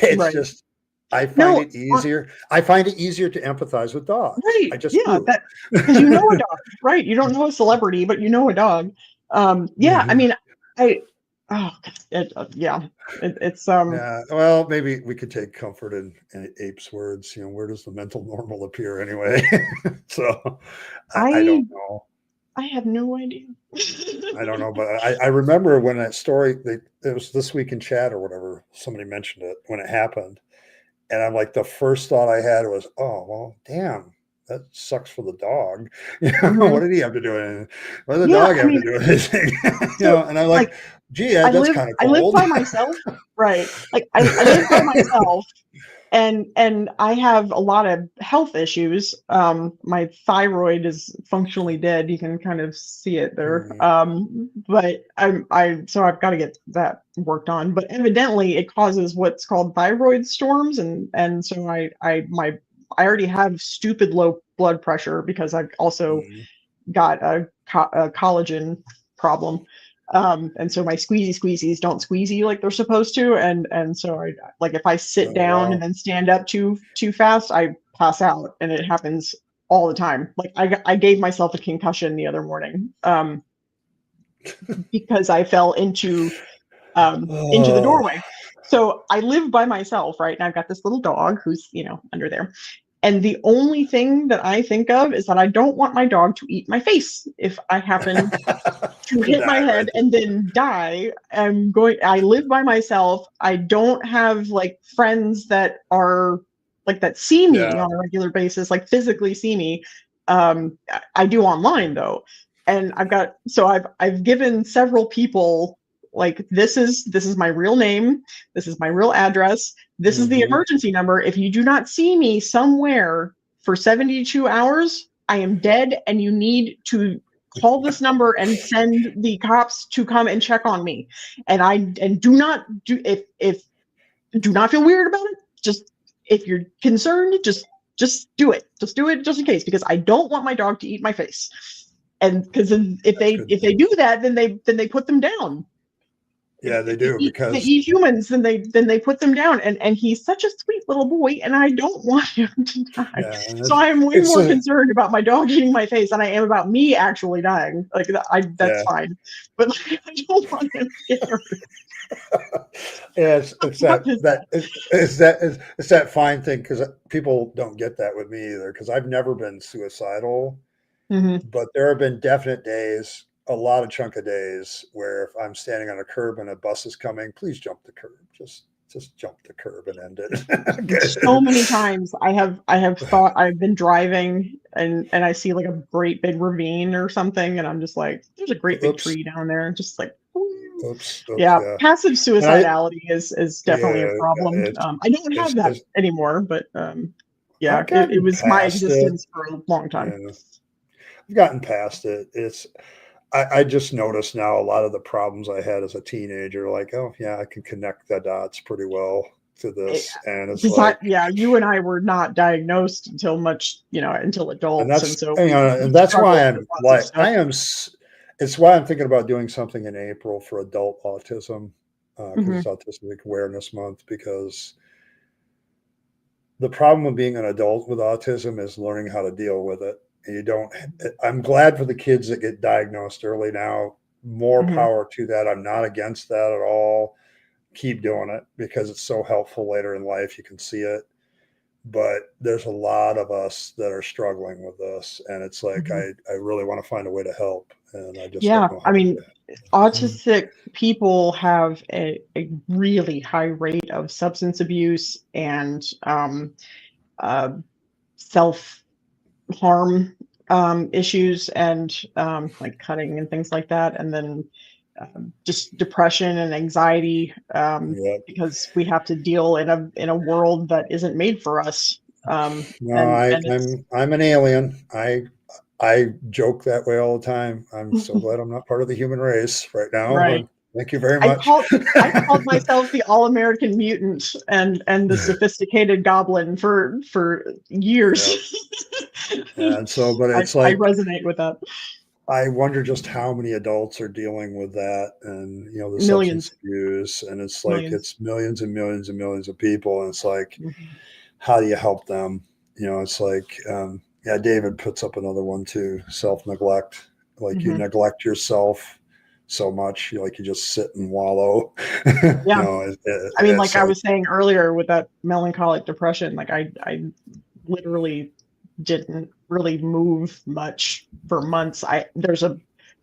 It's Right. just I find No, it easier. I find it easier to empathize with dogs. right. I just Yeah, do. that because you know a dog, right? You don't know a celebrity, but you know a dog. Yeah, I Mhm. mean, yeah, it's Yeah. Well, maybe we could take comfort in Ape's words. You know, where does the mental normal appear anyway? So I I don't know. I have no idea. I don't know, but I remember when that story, it was This Week in Chat or whatever, somebody mentioned it when it happened. And I'm like, the first thought I had was, oh, well, damn, that sucks for the dog. You know, Mhm. what did he have to do with it? What did the Yeah, dog I have to mean, do with anything? You so know, and I'm like like, gee, that's kind of I live cold. by myself, right? Like I live by myself, and I have a lot of health issues. My thyroid is functionally dead. You can kind of see it there. Mhm. But so I've got to get that worked on. But evidently, it causes what's called thyroid storms, and so I already have stupid low blood pressure because I've also Mhm. got a collagen problem. And so my squeezies don't squeezy like they're supposed to, and so I like if I sit Oh, down and wow. then stand up too fast, I pass out, and it happens all the time. Like I gave myself a concussion the other morning because I fell into the Oh, doorway. So I live by myself, right? And I've got this little dog who's under there. And the only thing that I think of is that I don't want my dog to eat my face if I happen to to hit my die, right? head and then die. I live by myself. I don't have like friends that are like that see me Yeah. on a regular basis, like physically see me. I do online though. And I've given several people like this is my real name, this is my real address, this is the Hmm. emergency number. If you do not see me somewhere for 72 hours, I am dead and you need to call this number and send the cops to come and check on me. And do not do if do not feel weird about it. Just if you're concerned, just do it. Just do it just in case because I don't want my dog to eat my face. And because if That's they good. if they do that, then they put them down. Yeah, they do If they because eat humans, then they put them down. And he's such a sweet little boy, and I don't want him to die. yeah, So I am way it's more a concerned about my dog eating my face than I am about me actually dying. Like that's yeah. fine, but like, I don't want him to get hurt. Yeah, it's What is that? it's that fine thing because people don't get that with me either because I've never been suicidal, Mm-hmm. but there have been definite days a lot of chunk of days where if I'm standing on a curb and a bus is coming, please jump the curb. Just jump the curb and end it. So many times I have thought I've been driving and I see like a great big ravine or something, and I'm just like, there's a great big Oops. tree down there, just like, Oops. yeah. Yeah. Passive And suicidality is definitely a yeah, problem. I don't have that anymore, but yeah, I've gotten it was my past it. existence for a long time. Yeah. I've gotten past it. I just noticed now a lot of the problems I had as a teenager, like, oh yeah, I can connect the dots pretty well to this. And it's like, yeah, you and I were not diagnosed until until adults, and so and that's why I'm like, it's why I'm thinking about doing something in April for adult autism, because it's Autistic Awareness Month, because the problem of being an adult with autism is learning how to deal with it. I'm glad for the kids that get diagnosed early now. More power to that. I'm not against that at all. Keep doing it because it's so helpful later in life. You can see it. But there's a lot of us that are struggling with this. And it's like, I really want to find a way to help. And I just don't know how. I mean, autistic people have a really high rate of substance abuse and self-harm issues, and like cutting and things like that, and then just depression and anxiety, because we have to deal in a world that isn't made for us. I'm an alien. I joke that way all the time. I'm so glad I'm not part of the human race right now. Right. Thank you very much. I called myself the all-American mutant and the sophisticated goblin for years. Yep. And so, but it's I resonate with that. I wonder just how many adults are dealing with that, and the millions. Substance abuse, and it's like it's millions and millions and millions of people, and it's like, how do you help them? It's like, David puts up another one too, self-neglect. Like you neglect yourself so much, you just sit and wallow. Yeah. I mean, like I was saying earlier with that melancholic depression, like I literally didn't really move much for months. There's like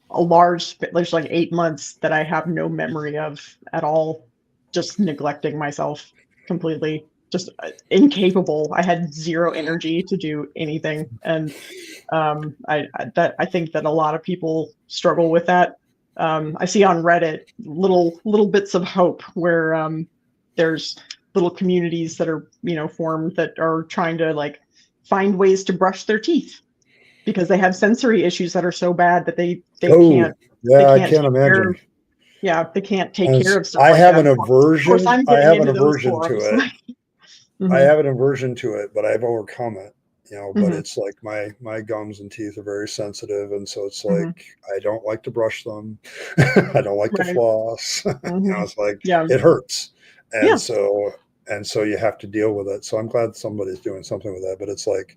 8 months that I have no memory of at all, just neglecting myself completely, just incapable. I had zero energy to do anything. And I think that a lot of people struggle with that. I see on Reddit little bits of hope where there's little communities that are formed that are trying to like find ways to brush their teeth because they have sensory issues that are so bad that they can't. Yeah, I can't imagine. They can't take care of stuff. I have an aversion. I have an aversion to it. I have an aversion to it, but I've overcome it. But it's like my gums and teeth are very sensitive, and so it's like I don't like to brush them. I don't like to floss. It's like it hurts, and so you have to deal with it. So I'm glad somebody's doing something with that. But it's like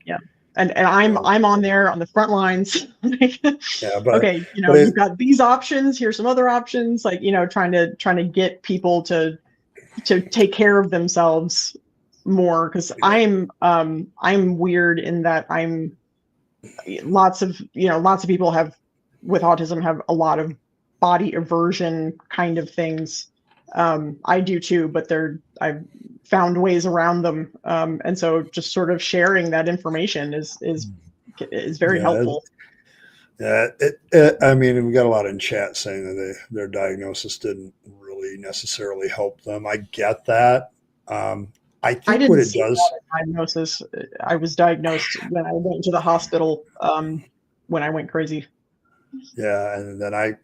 and I'm on there on the front lines. But okay, you've got these options. Here's some other options. Like trying to get people to take care of themselves more, because I'm weird in that lots of people with autism have a lot of body aversion kind of things. I do too, but I've found ways around them, and so just sort of sharing that information is very helpful. I mean, we got a lot in chat saying that their diagnosis didn't really necessarily help them. I get that. I think didn't what it see does. Diagnosis. I was diagnosed when I went to the hospital when I went crazy. Yeah, and then I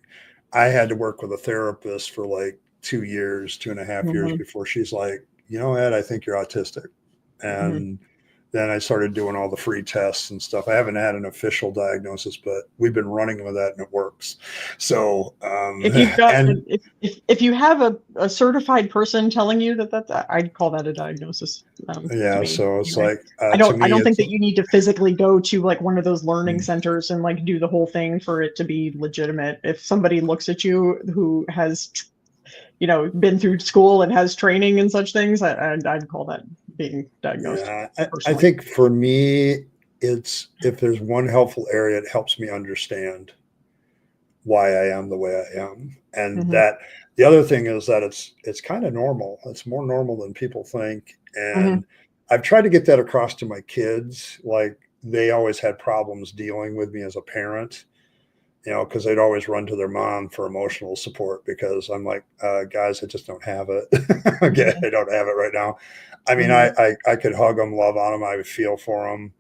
had to work with a therapist for like 2 years, 2.5 years before she's like, Ed, I think you're autistic. And then I started doing all the free tests and stuff. I haven't had an official diagnosis, but we've been running with that and it works. So if you've got, if you have a certified person telling you that's, I'd call that a diagnosis. So it's like I don't think that you need to physically go to like one of those learning centers and like do the whole thing for it to be legitimate. If somebody looks at you who has been through school and has training and such things, I'd call that being diagnosed. Yeah, I think for me, it's if there's one helpful area, it helps me understand why I am the way I am. And Mhm. that the other thing is that it's kind of normal. It's more normal than people think. Mhm. And I've tried to get that across to my kids. Like they always had problems dealing with me as a parent, because they'd always run to their mom for emotional support because I'm like, guys, I just don't have it. Okay, Mhm. I don't have it right now. I mean, Mhm. I could hug them, love on them, I would feel for them,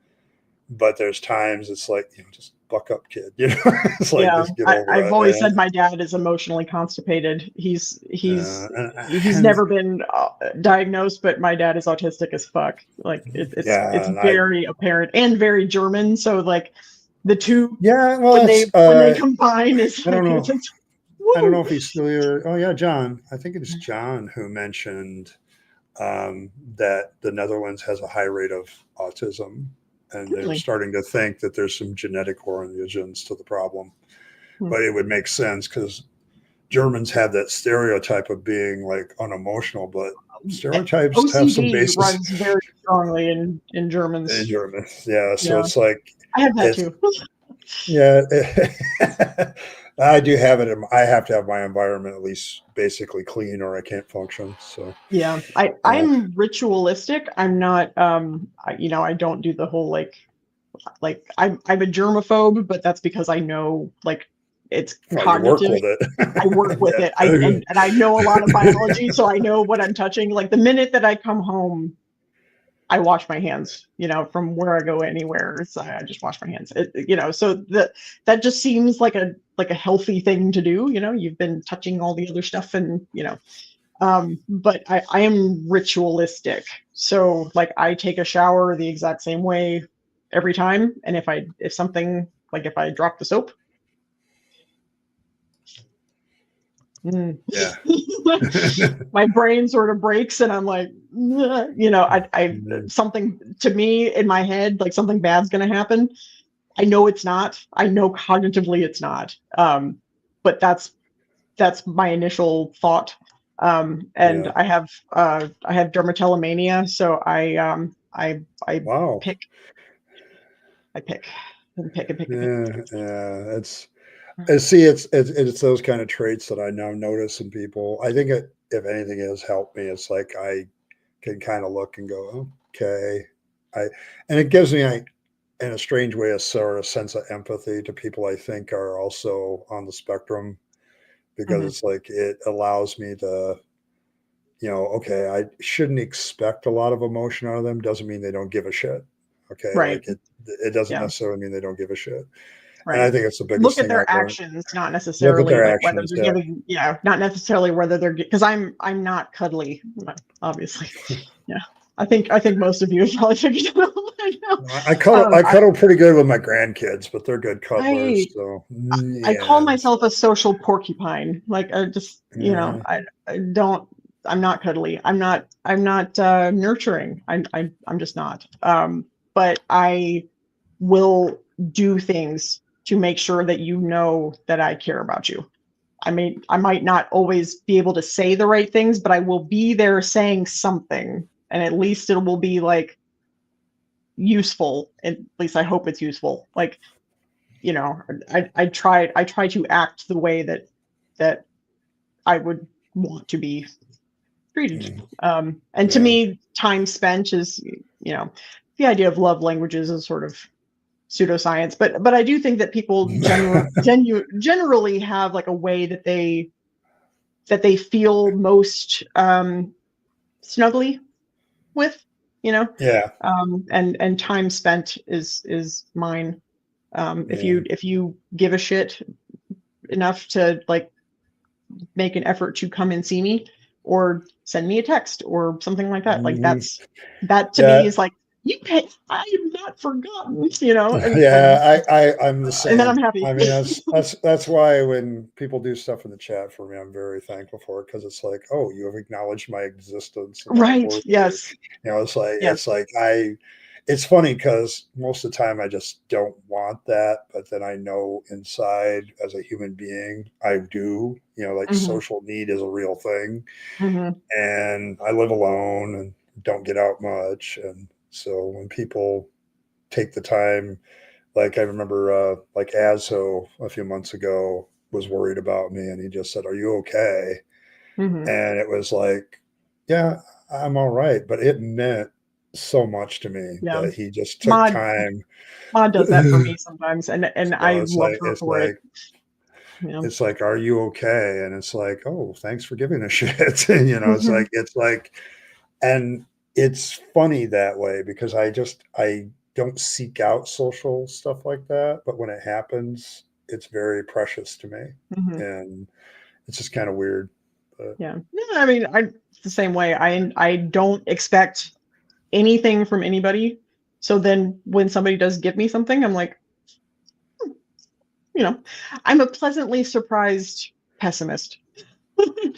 but there's times it's like, just buck up, kid. It's like Yeah, just get over I've it. always said my dad is emotionally constipated. He's And never been diagnosed, but my dad is autistic as fuck. Like it's yeah, and very apparent and very German. So like the two yeah, well, when it's they combine is I don't like know. it's I don't know woo. if he's still here. Oh yeah, John. I think it's John who mentioned that the Netherlands has a high rate of autism, and they're Really? starting to think that there's some genetic origins to the problem. Hmm. But it would make sense because Germans have that stereotype of being like unemotional, but stereotypes have some OCD basis runs very strongly in in Germans. German. Yeah, so Yeah, it's like I have that it's too. yeah. I do have it. I have to have my environment at least basically clean, or I can't function. So Yeah, uh, I'm ritualistic. I'm not I don't do the whole I'm a germaphobe, but that's because I know like it's oh, you work cognitive. with it. I work with Yeah. it. And I know a lot of biology, so I know what I'm touching. Like the minute that I come home, I wash my hands, from where I go anywhere. So I just wash my hands. So that just seems like a healthy thing to do. You've been touching all the other stuff and but I am ritualistic. So like I take a shower the exact same way every time. And if something like if I drop the soap, Yeah. my brain sort of breaks and I'm like, I something to me in my head, like something bad's gonna happen. I know it's not. I know cognitively it's not. But that's my initial thought. And Yeah. I have dermatillomania, so I Wow. pick I pick and pick and pick and pick. Yeah. Yeah. See, it's those kind of traits that I now notice in people. I think if anything has helped me, it's like I can kind of look and go, okay, I, and it gives me in a strange way a sort of sense of empathy to people I think are also on the spectrum, because Mhm. it's like it allows me to, okay, I shouldn't expect a lot of emotion out of them. Doesn't mean they don't give a shit. Okay, Right. like it doesn't Yeah. necessarily mean they don't give a shit. And I Right. think it's the Look biggest at thing their I've learned. actions, not Look at necessarily their like whether actions. they're Yeah. giving, not necessarily whether they're because I'm not cuddly, obviously. Yeah. I think most of you have probably figured it out by now. I cuddle. I I cuddle pretty good with my grandkids, but they're good cuddlers. I So I call yeah, myself a social porcupine. Like I just, yeah, I don't I'm not cuddly. I'm not nurturing. I'm just not. But I will do things to make sure that you know that I care about you. I might not always be able to say the right things, but I will be there saying something, and at least it will be like useful. At least I hope it's useful. Like, you know, I try to act the way that I would want to be treated. mm, And to yeah, me, time spent is, the idea of love languages is sort of pseudoscience, but I do think that people generally have like a way that they feel most snugly with, you know, yeah, and time spent is mine. If yeah. you give a shit enough to like make an effort to come and see me or send me a text or something like that, like Mhm. that to me Yeah, is like you pay. I am not forgotten, yeah. I'm the and then I'm same. happy. I mean, that's why when people do stuff in the chat for me, I'm very thankful for it, because it's like, oh, you have acknowledged my existence and that I'm Right. worthy. Yes. It's Yes. like it's funny because most of the time I just don't want that, but then I know inside as a human being I do. Like Hmm. social need is a real thing, Hmm. and I live alone and don't get out much, and so when people take the time, like I remember, like Azo a few months ago, was worried about me, and he just said, "Are you okay?" Mhm. And it was like, "Yeah, I'm all right." But it meant so much to me Yeah. that he just took Maud time. Maud does that for me sometimes, and I So love her for it. Yeah. it's like, "Are you okay?" And it's like, "Oh, thanks for giving a shit." You know, Mhm. it's like, and it's funny that way because I don't seek out social stuff like that, but when it happens, it's very precious to me, Mhm. and it's just kind of weird. But Yeah. No, I mean, I'm the same way. I don't expect anything from anybody. So then when somebody does give me something, I'm like, you know, I'm a pleasantly surprised pessimist.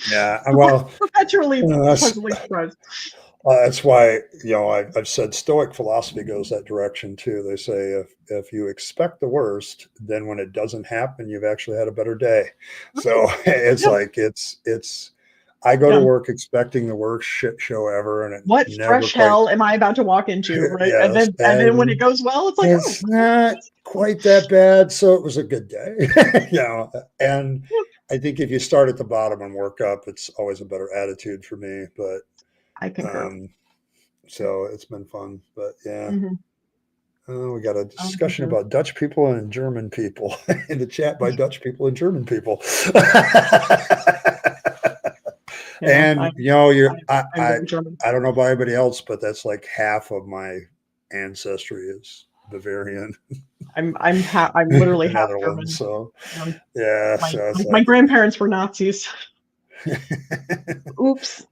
yeah, well, Perpetually that's pleasantly surprised. That's why, I've said Stoic philosophy goes that direction too. They say if you expect the worst, then when it doesn't happen, you've actually had a better day. Right. So it's Yeah. like it's. I go to Yeah. work expecting the worst shit show ever, and it What never fresh quite. hell am I about to walk into? Right. And Yes, then when it and goes well, it's like, oh, it's not quite that bad. So it was a good day, And yeah, I think if you start at the bottom and work up, it's always a better attitude for me. But I concur. um, so it's been fun, but yeah. Mhm. We got a Oh, for discussion sure. about Dutch people and German people in the chat by Dutch people and German people. Yeah. And I'm very German. I don't know about anybody else, but that's like half of my ancestry is Bavarian I'm in literally the half Netherlands. German. So Um, yeah, my so it's my like grandparents were Nazis. Oops.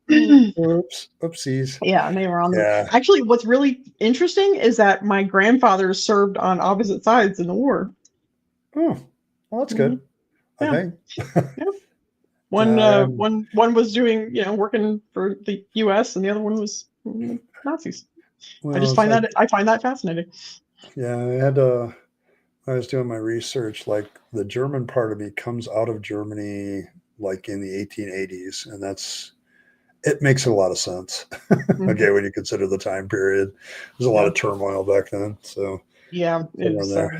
oops, oopsies. Yeah, and they were on the. Yeah. Actually, what's really interesting is that my grandfather served on opposite sides in the war. Oh, well, that's Hmm. good, I Yeah, think. yeah. One Yeah, one was doing working for the U.S. and the other one was Nazis. well, it's I find that fascinating. yeah, I was doing my research, like the German part of me comes out of Germany like in the 1880s, and it makes a lot of sense. Hmm. Okay, when you consider the time period, there's a lot Yeah, of turmoil back then. So yeah. somewhere in It's there,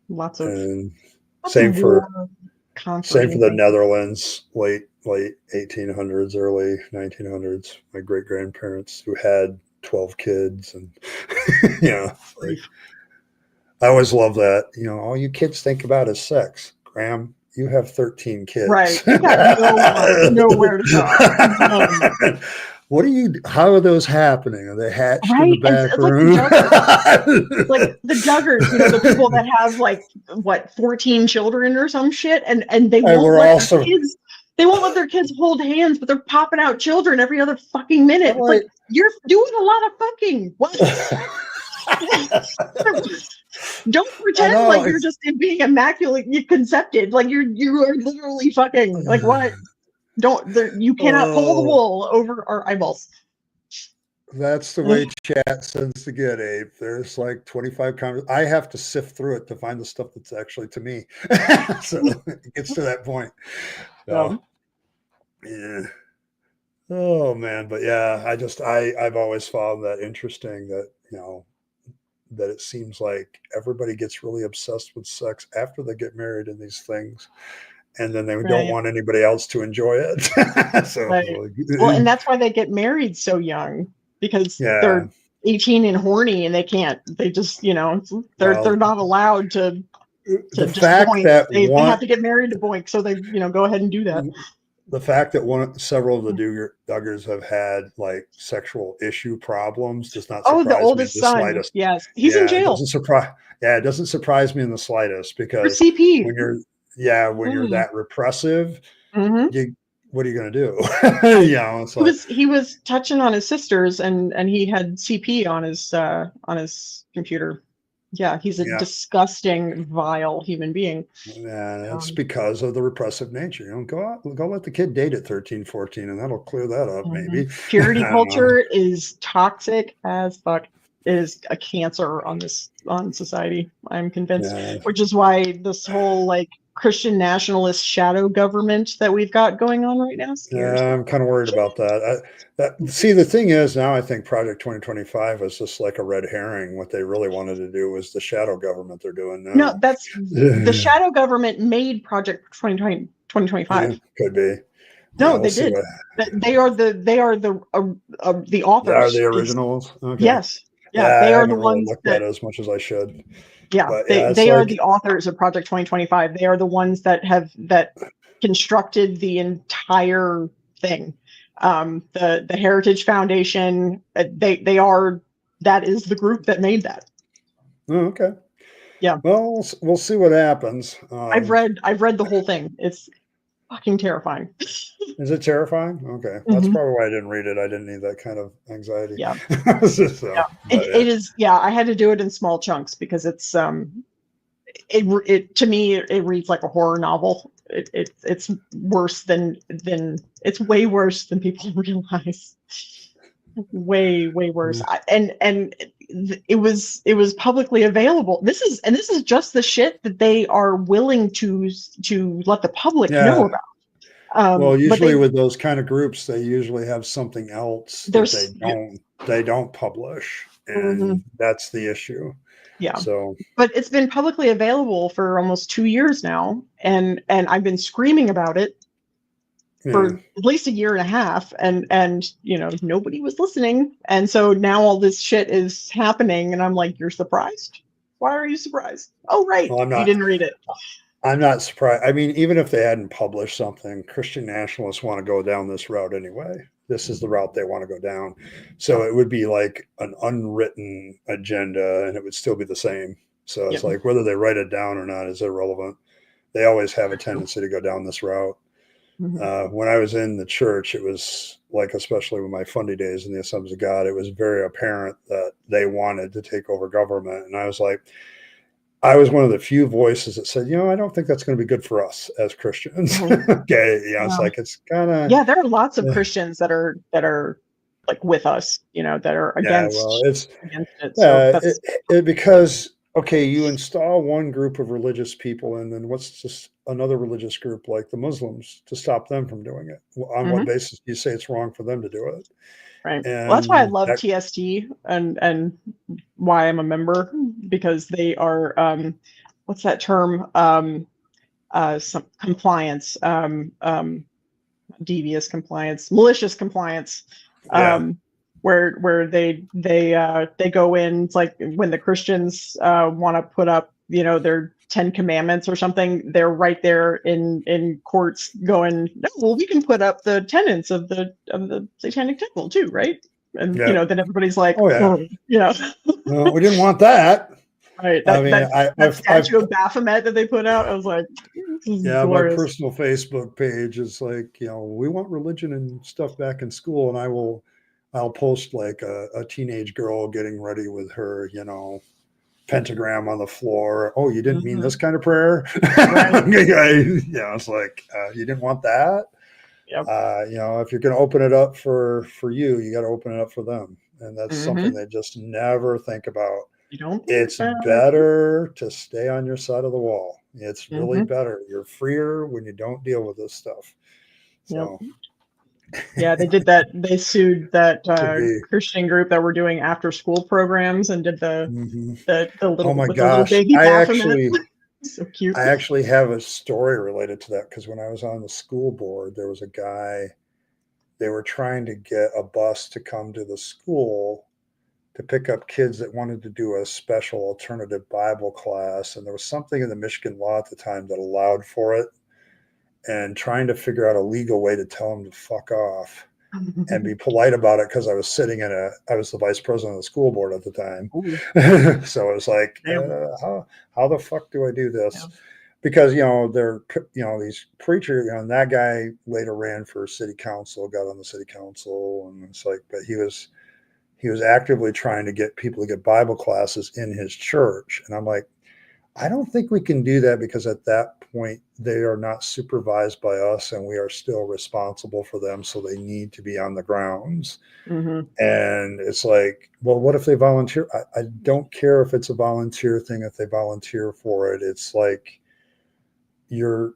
lots of and lots of same for war, conflict, same for and the things. Netherlands, late 1800s, early 1900s. My great grandparents who had 12 kids, and like Brief. I always love that. All you kids think about is sex. Graham, you have 13 Right. kids. You got nowhere to stop. None. How are those happening? Are they hatched in the Right. back It's like the room? Duggars. Like the Duggars, the people that have like what 14 children or some shit, and they And won't we're let their also, kids. They won't let their kids hold hands, but they're popping out children every other fucking minute. I'm It's like like, you're doing a lot of fucking. What? Don't I pretend know. like you're just being immaculately concepted. Like you are literally fucking. Like what? Don't you cannot pull the Oh, wool over our eyeballs. that's the way chat sends to get, Abe. There's like 25 comments. I have to sift through it to find the stuff that's actually to me. So it gets to that point. So, So yeah. Oh man, but yeah, I've always found that interesting that that it seems like everybody gets really obsessed with sex after they get married in these things, and then they don't right, want anybody else to enjoy it. So right. Well, and that's why they get married so young because yeah, they're 18 and horny and they can't. They just they're well, not allowed to the just fact boink. that They have one to get married to boink. So they go ahead and do that. the fact that several of the Duggars have had like sexual issue problems does not Oh, the surprise me in oldest the son. slightest. Yes, he's in Yeah, it jail doesn't surprise. Yeah, it doesn't surprise me in the slightest for because CP. when you're when you're Mm-hmm. that repressive, Mm-hmm. you what are you going to do? Right. It's like He was touching on his sisters and he had CP on his computer. Yeah, he's a yeah, disgusting, vile human being. yeah, it's Um, because of the repressive nature. Go let the kid date at 13, 14, and that'll clear that up. mhm. Maybe Purity I don't know. culture is toxic as fuck. It is a cancer on society. I'm convinced, Yeah, which is why this whole like Christian nationalist shadow government that we've got going on right now scares me. I'm kind of worried about that. See, the thing is now I think Project 2025 is just like a red herring. What they really wanted to do was the shadow government they're doing now. No, that's the shadow government made Project 2020, 2025. Yeah, could be. No, Yeah, they did. They are the authors. They are the originals. Okay. Yes. Yeah, Yeah, they I are the haven't really ones looked that. at it as much as I should. Yeah, But yeah, it's they are like, the authors of Project 2025. They are the ones that constructed the entire thing. The Heritage Foundation. That is the group that made that. oh, okay. Yeah. Well, we'll see what happens. I've read the whole thing. It's fucking terrifying. Is it terrifying? Okay, that's Mhm. probably why I didn't read it. I didn't need that kind of anxiety. Yeah. So, Yeah. It is. Yeah, I had to do it in small chunks because it's it to me it reads like a horror novel. It's worse than it's way worse than people realize. Way worse. And it was publicly available. This is just the shit that they are willing to let the public know about. Well, But usually with those kind of groups, they usually have something else that there's they don't publish, and that's the issue. Yeah. So, but it's been publicly available for almost 2 years now, and I've been screaming about it for at least a year and a half, and nobody was listening, and so now all this shit is happening, and I'm like, you're surprised? Why are you surprised? Oh, right, well, you didn't read it. I'm not surprised. I mean, even if they hadn't published something, Christian nationalists want to go down this route anyway. This is the route they want to go down. So it would be like an unwritten agenda, and it would still be the same. So it's like whether they write it down or not is irrelevant. They always have a tendency to go down this route. When I was in the church, it was like, especially with my fundy days in the Assemblies of God, it was very apparent that they wanted to take over government. And I was like, I was one of the few voices that said, I don't think that's going to be good for us as Christians. Okay. Yeah. It's like, it's kind of. Yeah. There are lots of Christians that are like with us, that are against, against it. So because, okay, you install one group of religious people, and then what's just another religious group like the Muslims to stop them from doing it? On what basis do you say it's wrong for them to do it? Right. Well, that's why I love TST and why I'm a member, because they are what's that term? Some compliance, devious compliance, malicious compliance. Where they go in. It's like when the Christians want to put up their 10 commandments or something, they're right there in courts going, no, well, we can put up the tenets of the Satanic Temple too, right? And then everybody's like, no, we didn't want that. Right. That statue of Baphomet that they put out, I was like, yeah, glorious. My personal Facebook page is like, we want religion and stuff back in school, and I'll post like a teenage girl getting ready with her, pentagram on the floor. Oh, you didn't mean this kind of prayer? Right. It's like, you didn't want that? Yep. If you're going to open it up for you got to open it up for them. And that's something they just never think about. It's better to stay on your side of the wall. It's really better. You're freer when you don't deal with this stuff. So. Yep. Yeah, they did that. They sued that Christian group that were doing after school programs and did the little, oh my gosh, little baby so cute. I actually have a story related to that, because when I was on the school board, there was a guy, they were trying to get a bus to come to the school to pick up kids that wanted to do a special alternative Bible class, and there was something in the Michigan law at the time that allowed for it. And trying to figure out a legal way to tell them to fuck off and be polite about it, because I was sitting I was the vice president of the school board at the time. So it was like, how the fuck do I do this? Yeah. Because, they're, these preachers, and that guy later ran for city council, got on the city council, and it's like, but he was actively trying to get people to get Bible classes in his church. And I'm like, I don't think we can do that, because at that point they are not supervised by us, and we are still responsible for them. So they need to be on the grounds. And it's like, well, what if they volunteer? I don't care if it's a volunteer thing. If they volunteer for it, it's like, you're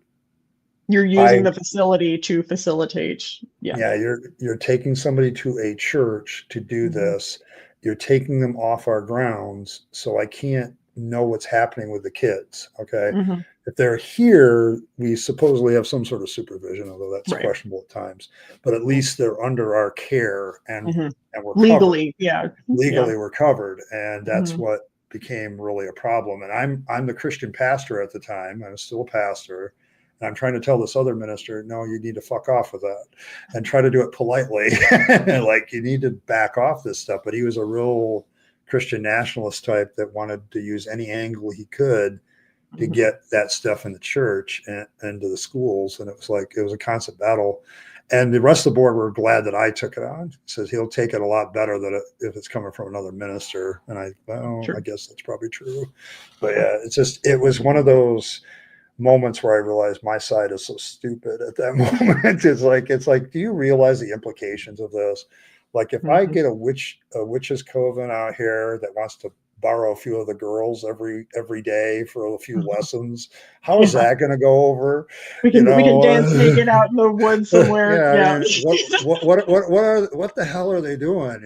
using the facility to facilitate. Yeah, you're taking somebody to a church to do this. You're taking them off our grounds, so I can't know what's happening with the kids. Okay. If they're here, we supposedly have some sort of supervision, although that's Right. questionable at times. But at least they're under our care, and we're legally, legally we're covered, and that's what became really a problem. And I'm the Christian pastor at the time. I was still a pastor, and I'm trying to tell this other minister, no, you need to fuck off with that, and try to do it politely, like you need to back off this stuff. But he was a real Christian nationalist type that wanted to use any angle he could to get that stuff in the church and to the schools. And it was a constant battle. And the rest of the board were glad that I took it on. He says he'll take it a lot better if it's coming from another minister. And I guess that's probably true. But yeah, it was one of those moments where I realized my side is so stupid at that moment. It's like, do you realize the implications of this? Like if I get a witch's coven out here that wants to borrow a few of the girls every day for a few lessons, how is that going to go over? We can dance naked out in the woods somewhere. I mean, what the hell are they doing?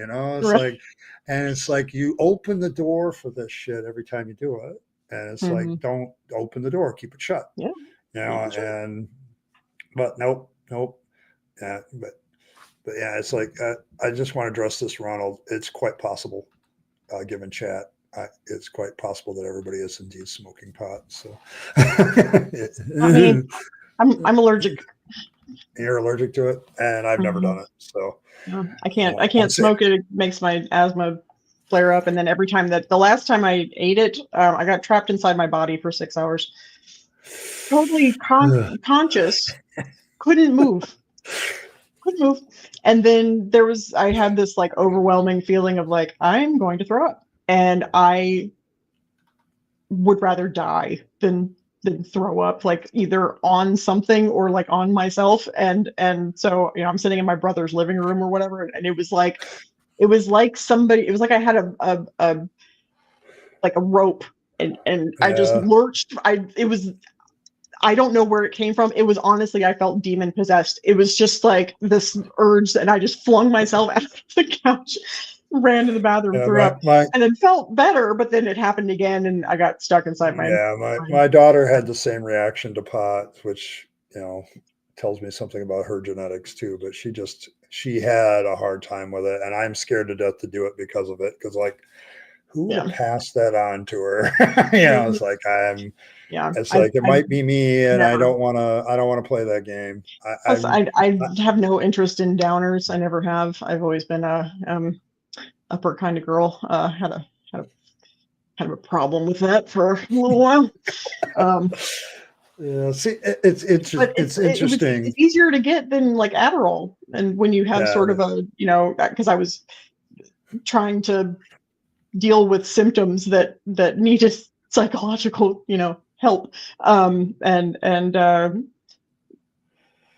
It's like you open the door for this shit every time you do it, and it's like, don't open the door, keep it shut. But nope. Yeah, but yeah, it's like I just want to address this, Ronald. It's quite possible, given chat. It's quite possible that everybody is indeed smoking pot. So, I mean, I'm allergic. You're allergic to it, and I've never done it. So I can't smoke it. It makes my asthma flare up, and then the last time I ate it, I got trapped inside my body for 6 hours. Totally conscious, couldn't move. And then I had this like overwhelming feeling of like, I'm going to throw up. And I would rather die than throw up, like either on something or like on myself. And so, I'm sitting in my brother's living room or whatever. And it was like I had a rope and I just lurched. I don't know where it came from. It was honestly, I felt demon possessed. It was just like this urge, and I just flung myself out of the couch, ran to the bathroom, threw up, and then felt better. But then it happened again, and I got stuck inside my. Yeah, my daughter had the same reaction to pot, which tells me something about her genetics too. But she had a hard time with it, and I'm scared to death to do it because of it. Because like, who would pass that on to her? It's like it might be me, and I don't want to play that game. I have no interest in downers. I never have. I've always been a upper kind of girl. Had a kind of a problem with that for a little while. Yeah, see, it's interesting. It's easier to get than like Adderall, and when you have sort of a because I was trying to deal with symptoms that needed psychological help, and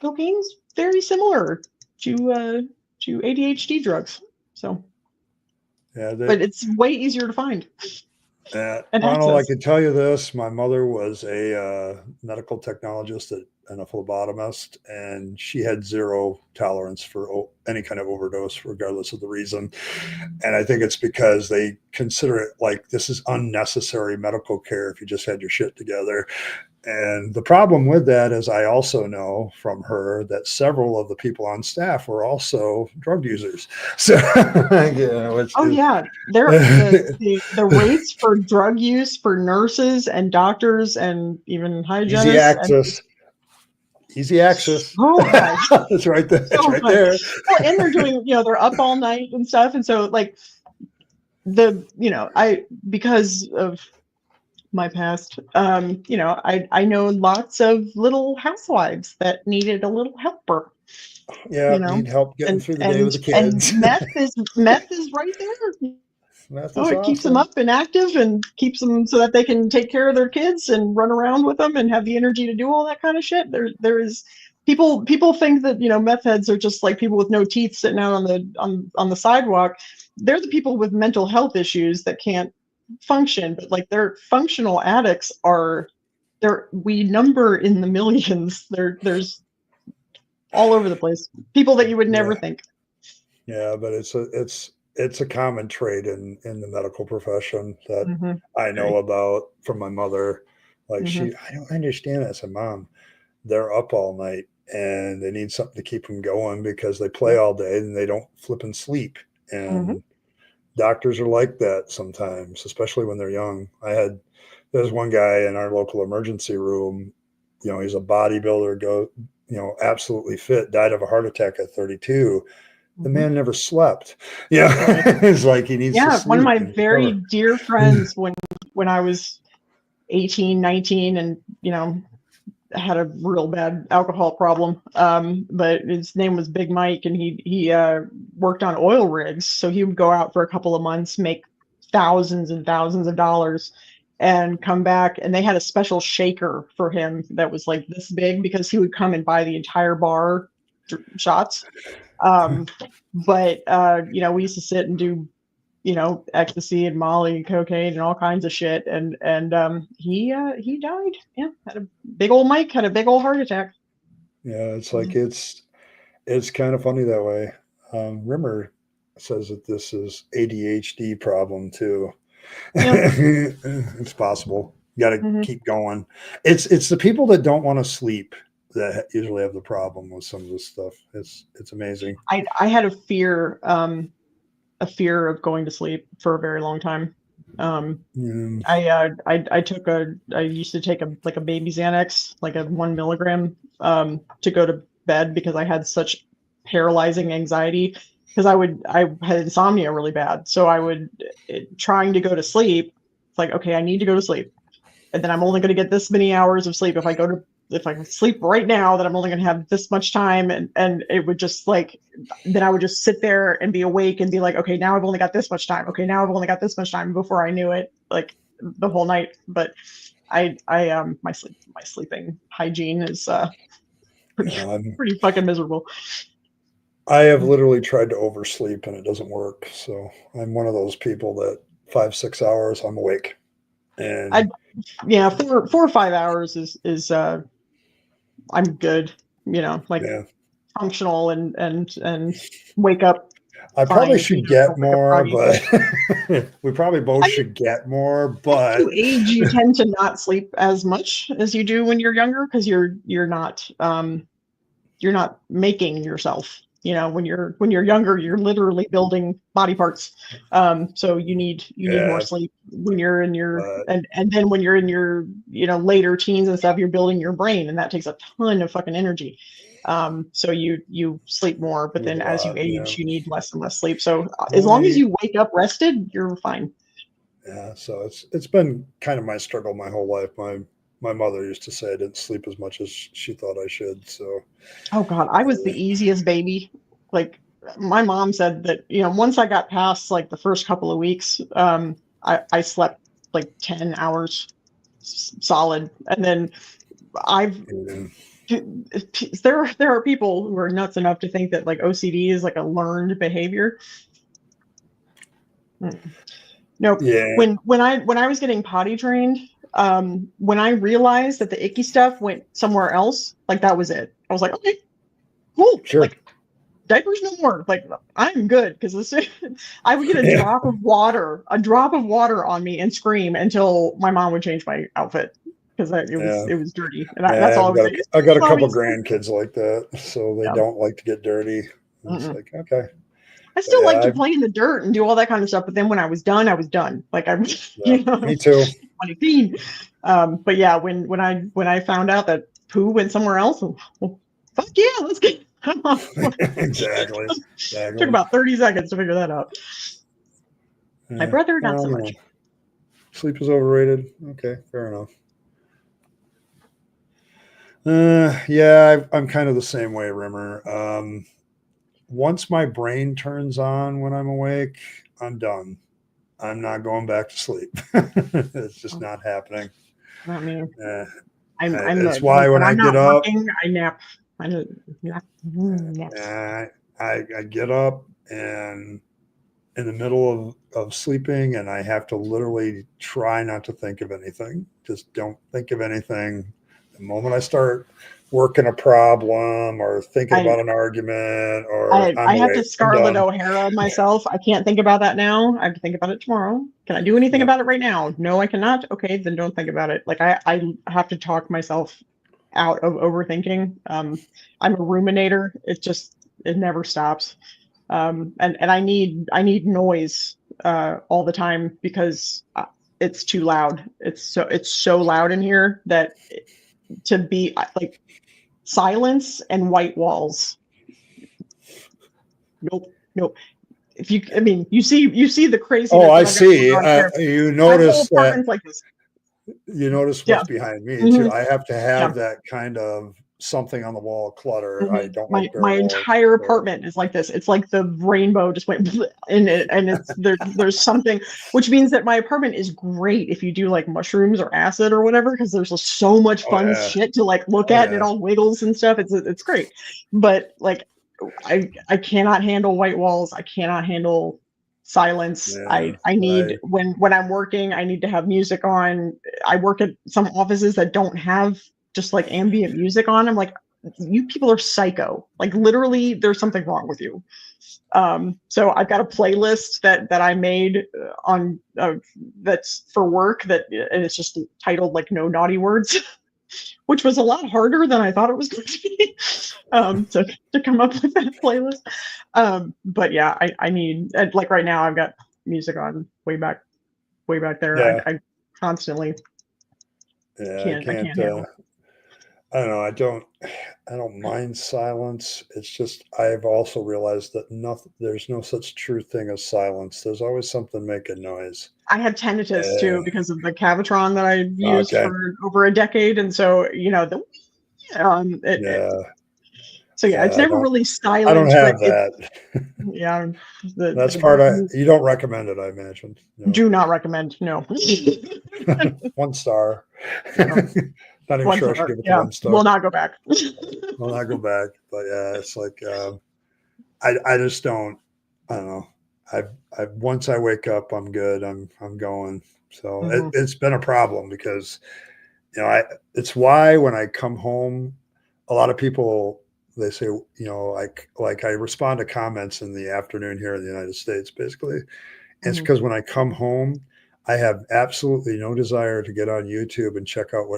cocaine's very similar to ADHD drugs, so but it's way easier to find. Ronald, I can tell you this: my mother was a medical technologist and a phlebotomist, and she had zero tolerance for any kind of overdose, regardless of the reason. And I think it's because they consider it like this is unnecessary medical care if you just had your shit together. And the problem with that is I also know from her that several of the people on staff were also drug users. So, the rates for drug use for nurses and doctors and even hygienists. Easy access. Oh gosh. That's right there. That's right there. Well, and they're doing, they're up all night and stuff. And so like because of my past, I know lots of little housewives that needed a little helper. Yeah, need help getting through the day with the kids. And meth is right there. It keeps them up and active and keeps them so that they can take care of their kids and run around with them and have the energy to do all that kind of shit. There is people think that meth heads are just like people with no teeth sitting out on the sidewalk. They're the people with mental health issues that can't function, but like their functional addicts are we number in the millions. There's all over the place. People that you would never think. Yeah, but it's a common trait in the medical profession that Mm-hmm. I know about from my mother. Like Mm-hmm. I don't understand. I said, Mom, they're up all night and they need something to keep them going because they play all day and they don't flip and sleep. Mm-hmm. And doctors are like that sometimes, especially when they're young. There's one guy in our local emergency room, he's a bodybuilder, absolutely fit, died of a heart attack at 32. The Mm-hmm. man never slept. Yeah. It's like he needs to sleep. One of my very dear friends when I was 18, 19 and, had a real bad alcohol problem. But his name was Big Mike, and he worked on oil rigs. So he would go out for a couple of months, make thousands and thousands of dollars, and come back. And they had a special shaker for him that was like this big because he would come and buy the entire bar shots. But we used to sit and do ecstasy and Molly and cocaine and all kinds of shit. And he died. Yeah. Big old Mike had a big old heart attack. Yeah. It's like, it's kind of funny that way. Rimmer says that this is ADHD problem too. Yep. It's possible. You got to keep going. It's the people that don't want to sleep that usually have the problem with some of this stuff. It's amazing. I had a fear of going to sleep for a very long time. I used to take a baby Xanax, like a 1 milligram, to go to bed because I had such paralyzing anxiety because I had insomnia really bad. So trying to go to sleep. It's like, okay, I need to go to sleep. And then I'm only going to get this many hours of sleep. If I sleep right now, then I'm only going to have this much time. And it would just then I would just sit there and be awake and be like, okay, now I've only got this much time. Okay, now I've only got this much time before I knew it, like the whole night. But my sleeping hygiene is pretty fucking miserable. I have literally tried to oversleep and it doesn't work. So I'm one of those people that 5-6 hours I'm awake. And 4 or 5 hours is I'm good, functional and wake up. I probably should get more, but we probably both should get more. But as you age, you tend to not sleep as much as you do when you're younger because you're not making yourself. When you're younger, you're literally building body parts. So you need more sleep when you're in your and then when you're in your later teens and stuff, you're building your brain, and that takes a ton of fucking energy. So you sleep more, but then as you age, you need less and less sleep. So as long as you wake up rested, you're fine. Yeah. So it's been kind of my struggle my whole life. My mother used to say I didn't sleep as much as she thought I should. So, oh God, I was the easiest baby. Like my mom said that, once I got past like the first couple of weeks, I slept like 10 hours solid. And then there are people who are nuts enough to think that like OCD is like a learned behavior. No, yeah. When I was getting potty trained, when I realized that the icky stuff went somewhere else, like that was it. I was like, okay, cool. Sure. Like diapers no more. Like I'm good because I would get a drop of water on me and scream until my mom would change my outfit because it was dirty. And that's all I got a couple grandkids like that, so they don't like to get dirty. It's like, okay. I still like to play in the dirt and do all that kind of stuff, but then when I was done, I was done. Like me too. Clean. But yeah, when I found out that poo went somewhere else, well, fuck yeah, let's get. Exactly. Took about 30 seconds to figure that out. My brother, not so much. Sleep is overrated. Okay, fair enough. I'm kind of the same way, Rimmer. Once my brain turns on when I'm awake, I'm done. I'm not going back to sleep. It's just not happening. Not me. That's why when I get up, working, I nap. I get up and in the middle of sleeping, and I have to literally try not to think of anything. Just don't think of anything. The moment I start working a problem or thinking I- about an argument, or I have to I'm Scarlett done. O'Hara myself. I can't think about that now. I have to think about it tomorrow. Can I do anything Yeah. about it right now? No, I cannot. Okay, then don't think about it. Like I have to talk myself out of overthinking. I'm a ruminator. It never stops. And I need noise all the time because it's too loud. It's so loud in here that to be like silence and white walls. Nope. If you, I mean, you see the craziness. Oh, I that I've got see. going on here. You My whole notice that. apartment's like this. You notice Yeah. what's behind me Mhm. too. I have to have Yeah. that kind of something on the wall clutter. Mhm. I don't My like bare walls. entire apartment is like this. It's like the rainbow just went in it, and it's there's something, which means that my apartment is great if you do like mushrooms or acid or whatever, because there's just so much Oh, fun yeah. shit to like look Oh, at, and yeah. it all wiggles and stuff. It's great, but like I cannot handle white walls. I cannot handle silence. Yeah, I need when I'm working, I need to have music on. I work at some offices that don't have just like ambient music on. I'm like, you people are psycho. Like literally, there's something wrong with you. So I've got a playlist that I made on that's for work and it's just titled like no naughty words, which was a lot harder than I thought it was going to be. To come up with that playlist. But yeah, I need, like right now I've got music on way back there. Yeah. I constantly I can't handle it. I don't know. I don't mind silence. It's just I've also realized that there's no such true thing as silence. There's always something making noise. I have tinnitus too because of the Cavitron that I've used Okay. for over a decade, and so so yeah, it's never really silent. I don't have that. Yeah, That's you don't recommend it, I imagine. No. Do not recommend. No. 1 star. No. Not even sure I should give it the 1 star. Will not go back. Will not go back. But yeah, it's like I just don't. I don't know. I once I wake up, I'm good. I'm going. So it's been a problem because it's why when I come home, a lot of people, they say, like I respond to comments in the afternoon here in the United States, basically. And it's because when I come home, I have absolutely no desire to get on YouTube and check out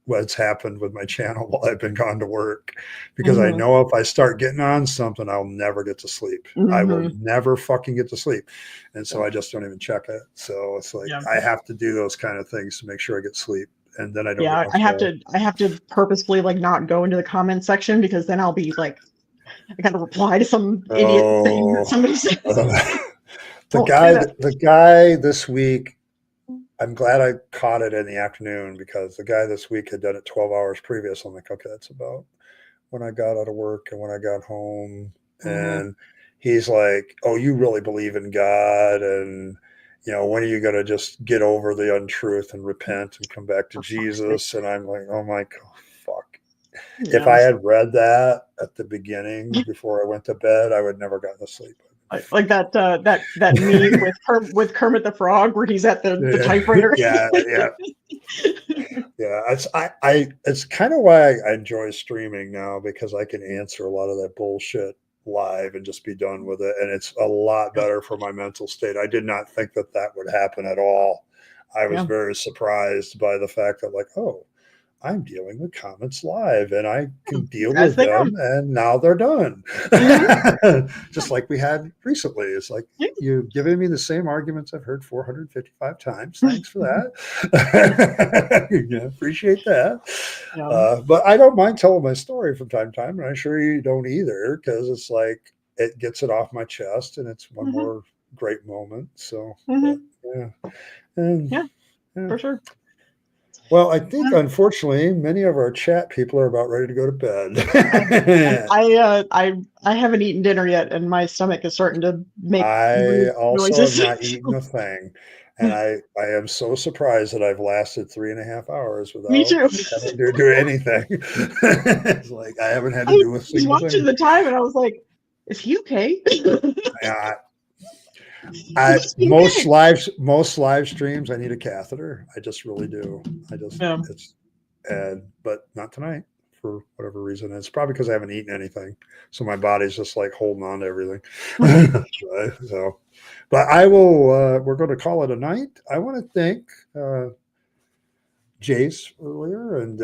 what's happened with my channel while I've been gone to work, because I know if I start getting on something, I'll never get to sleep. I will never fucking get to sleep. And so I just don't even check it. So it's like, I have to do those kind of things to make sure I get sleep. And then I don't. Yeah, I have to purposefully like not go into the comment section, because then I'll be like, I got to reply to some idiot thing that somebody said. The guy this week, I'm glad I caught it in the afternoon, because the guy this week had done it 12 hours previous. I'm like, okay, that's about when I got out of work and when I got home. And he's like, oh, you really believe in God? And, when are you going to just get over the untruth and repent and come back to Jesus? And I'm like, oh my God, fuck. Yeah. If I had read that at the beginning before I went to bed, I would never gotten to sleep. Like that meme with Kermit the Frog where he's at the typewriter. Yeah. It's kind of why I enjoy streaming now, because I can answer a lot of that bullshit live and just be done with it, and it's a lot better for my mental state. I did not think that would happen at all. I was very surprised by the fact that, like, oh, I'm dealing with comments live and I can deal with them, and now they're done. Just like we had recently. It's like, you've given me the same arguments I've heard 455 times. Thanks for that. Appreciate that. But I don't mind telling my story from time to time, and I'm sure you don't either, because it's like, it gets it off my chest, and it's one more great moment. So for sure. Well, I think unfortunately many of our chat people are about ready to go to bed. I haven't eaten dinner yet, and my stomach is starting to make noises. Have not eaten a thing, and I am so surprised that I've lasted 3.5 hours without having to do anything. It's like I haven't had to do a single thing. I was watching the time, and I was like, "Is he okay?" Just being good. Most live streams, I need a catheter. I just really do. Yeah. But not tonight for whatever reason. It's probably because I haven't eaten anything, so my body's just like holding on to everything. So, but I will. We're going to call it a night. I want to thank Jace earlier, and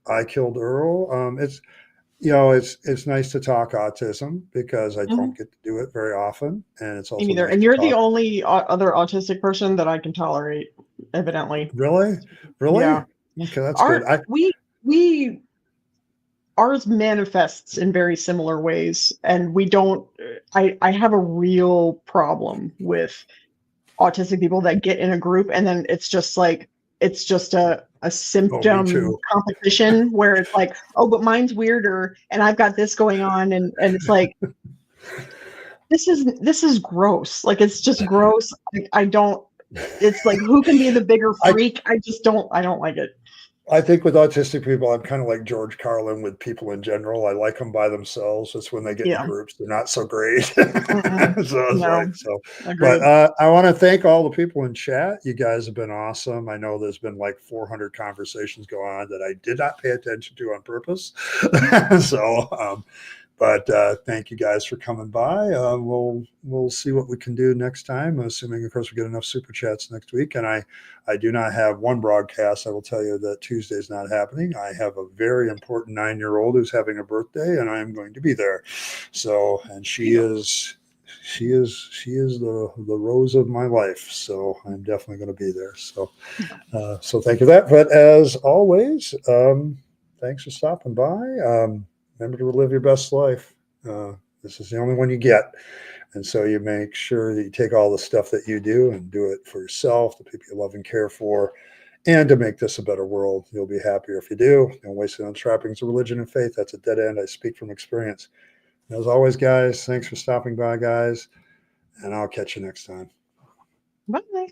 I killed Earl. It's nice to talk autism because I don't get to do it very often, and it's also Me neither. nice And to you're the talk. only other autistic person that I can tolerate, evidently. Really? Yeah. Okay, that's good. Ours manifests in very similar ways, and we don't. I have a real problem with autistic people that get in a group and then it's just a symptom too. competition where it's like, oh, but mine's weirder and I've got this going on, and it's like this is gross. Like, it's just gross. I don't. It's like, who can be the bigger freak? I don't like it. I think with autistic people, I'm kind of like George Carlin with people in general. I like them by themselves. It's when they get in groups, they're not so great. But I want to thank all the people in chat. You guys have been awesome. I know there's been like 400 conversations go on that I did not pay attention to on purpose. But thank you guys for coming by. We'll see what we can do next time, assuming, of course, we get enough super chats next week. And I do not have one broadcast. I will tell you that Tuesday is not happening. I have a very important 9-year-old who's having a birthday, and I am going to be there. So, and she is the rose of my life. So I'm definitely going to be there. So, so thank you for that. But as always, thanks for stopping by. Remember to live your best life. This is the only one you get. And so you make sure that you take all the stuff that you do and do it for yourself, the people you love and care for, and to make this a better world. You'll be happier if you do. Don't waste it on trappings of religion and faith. That's a dead end. I speak from experience. And as always, guys, thanks for stopping by, guys. And I'll catch you next time. Bye.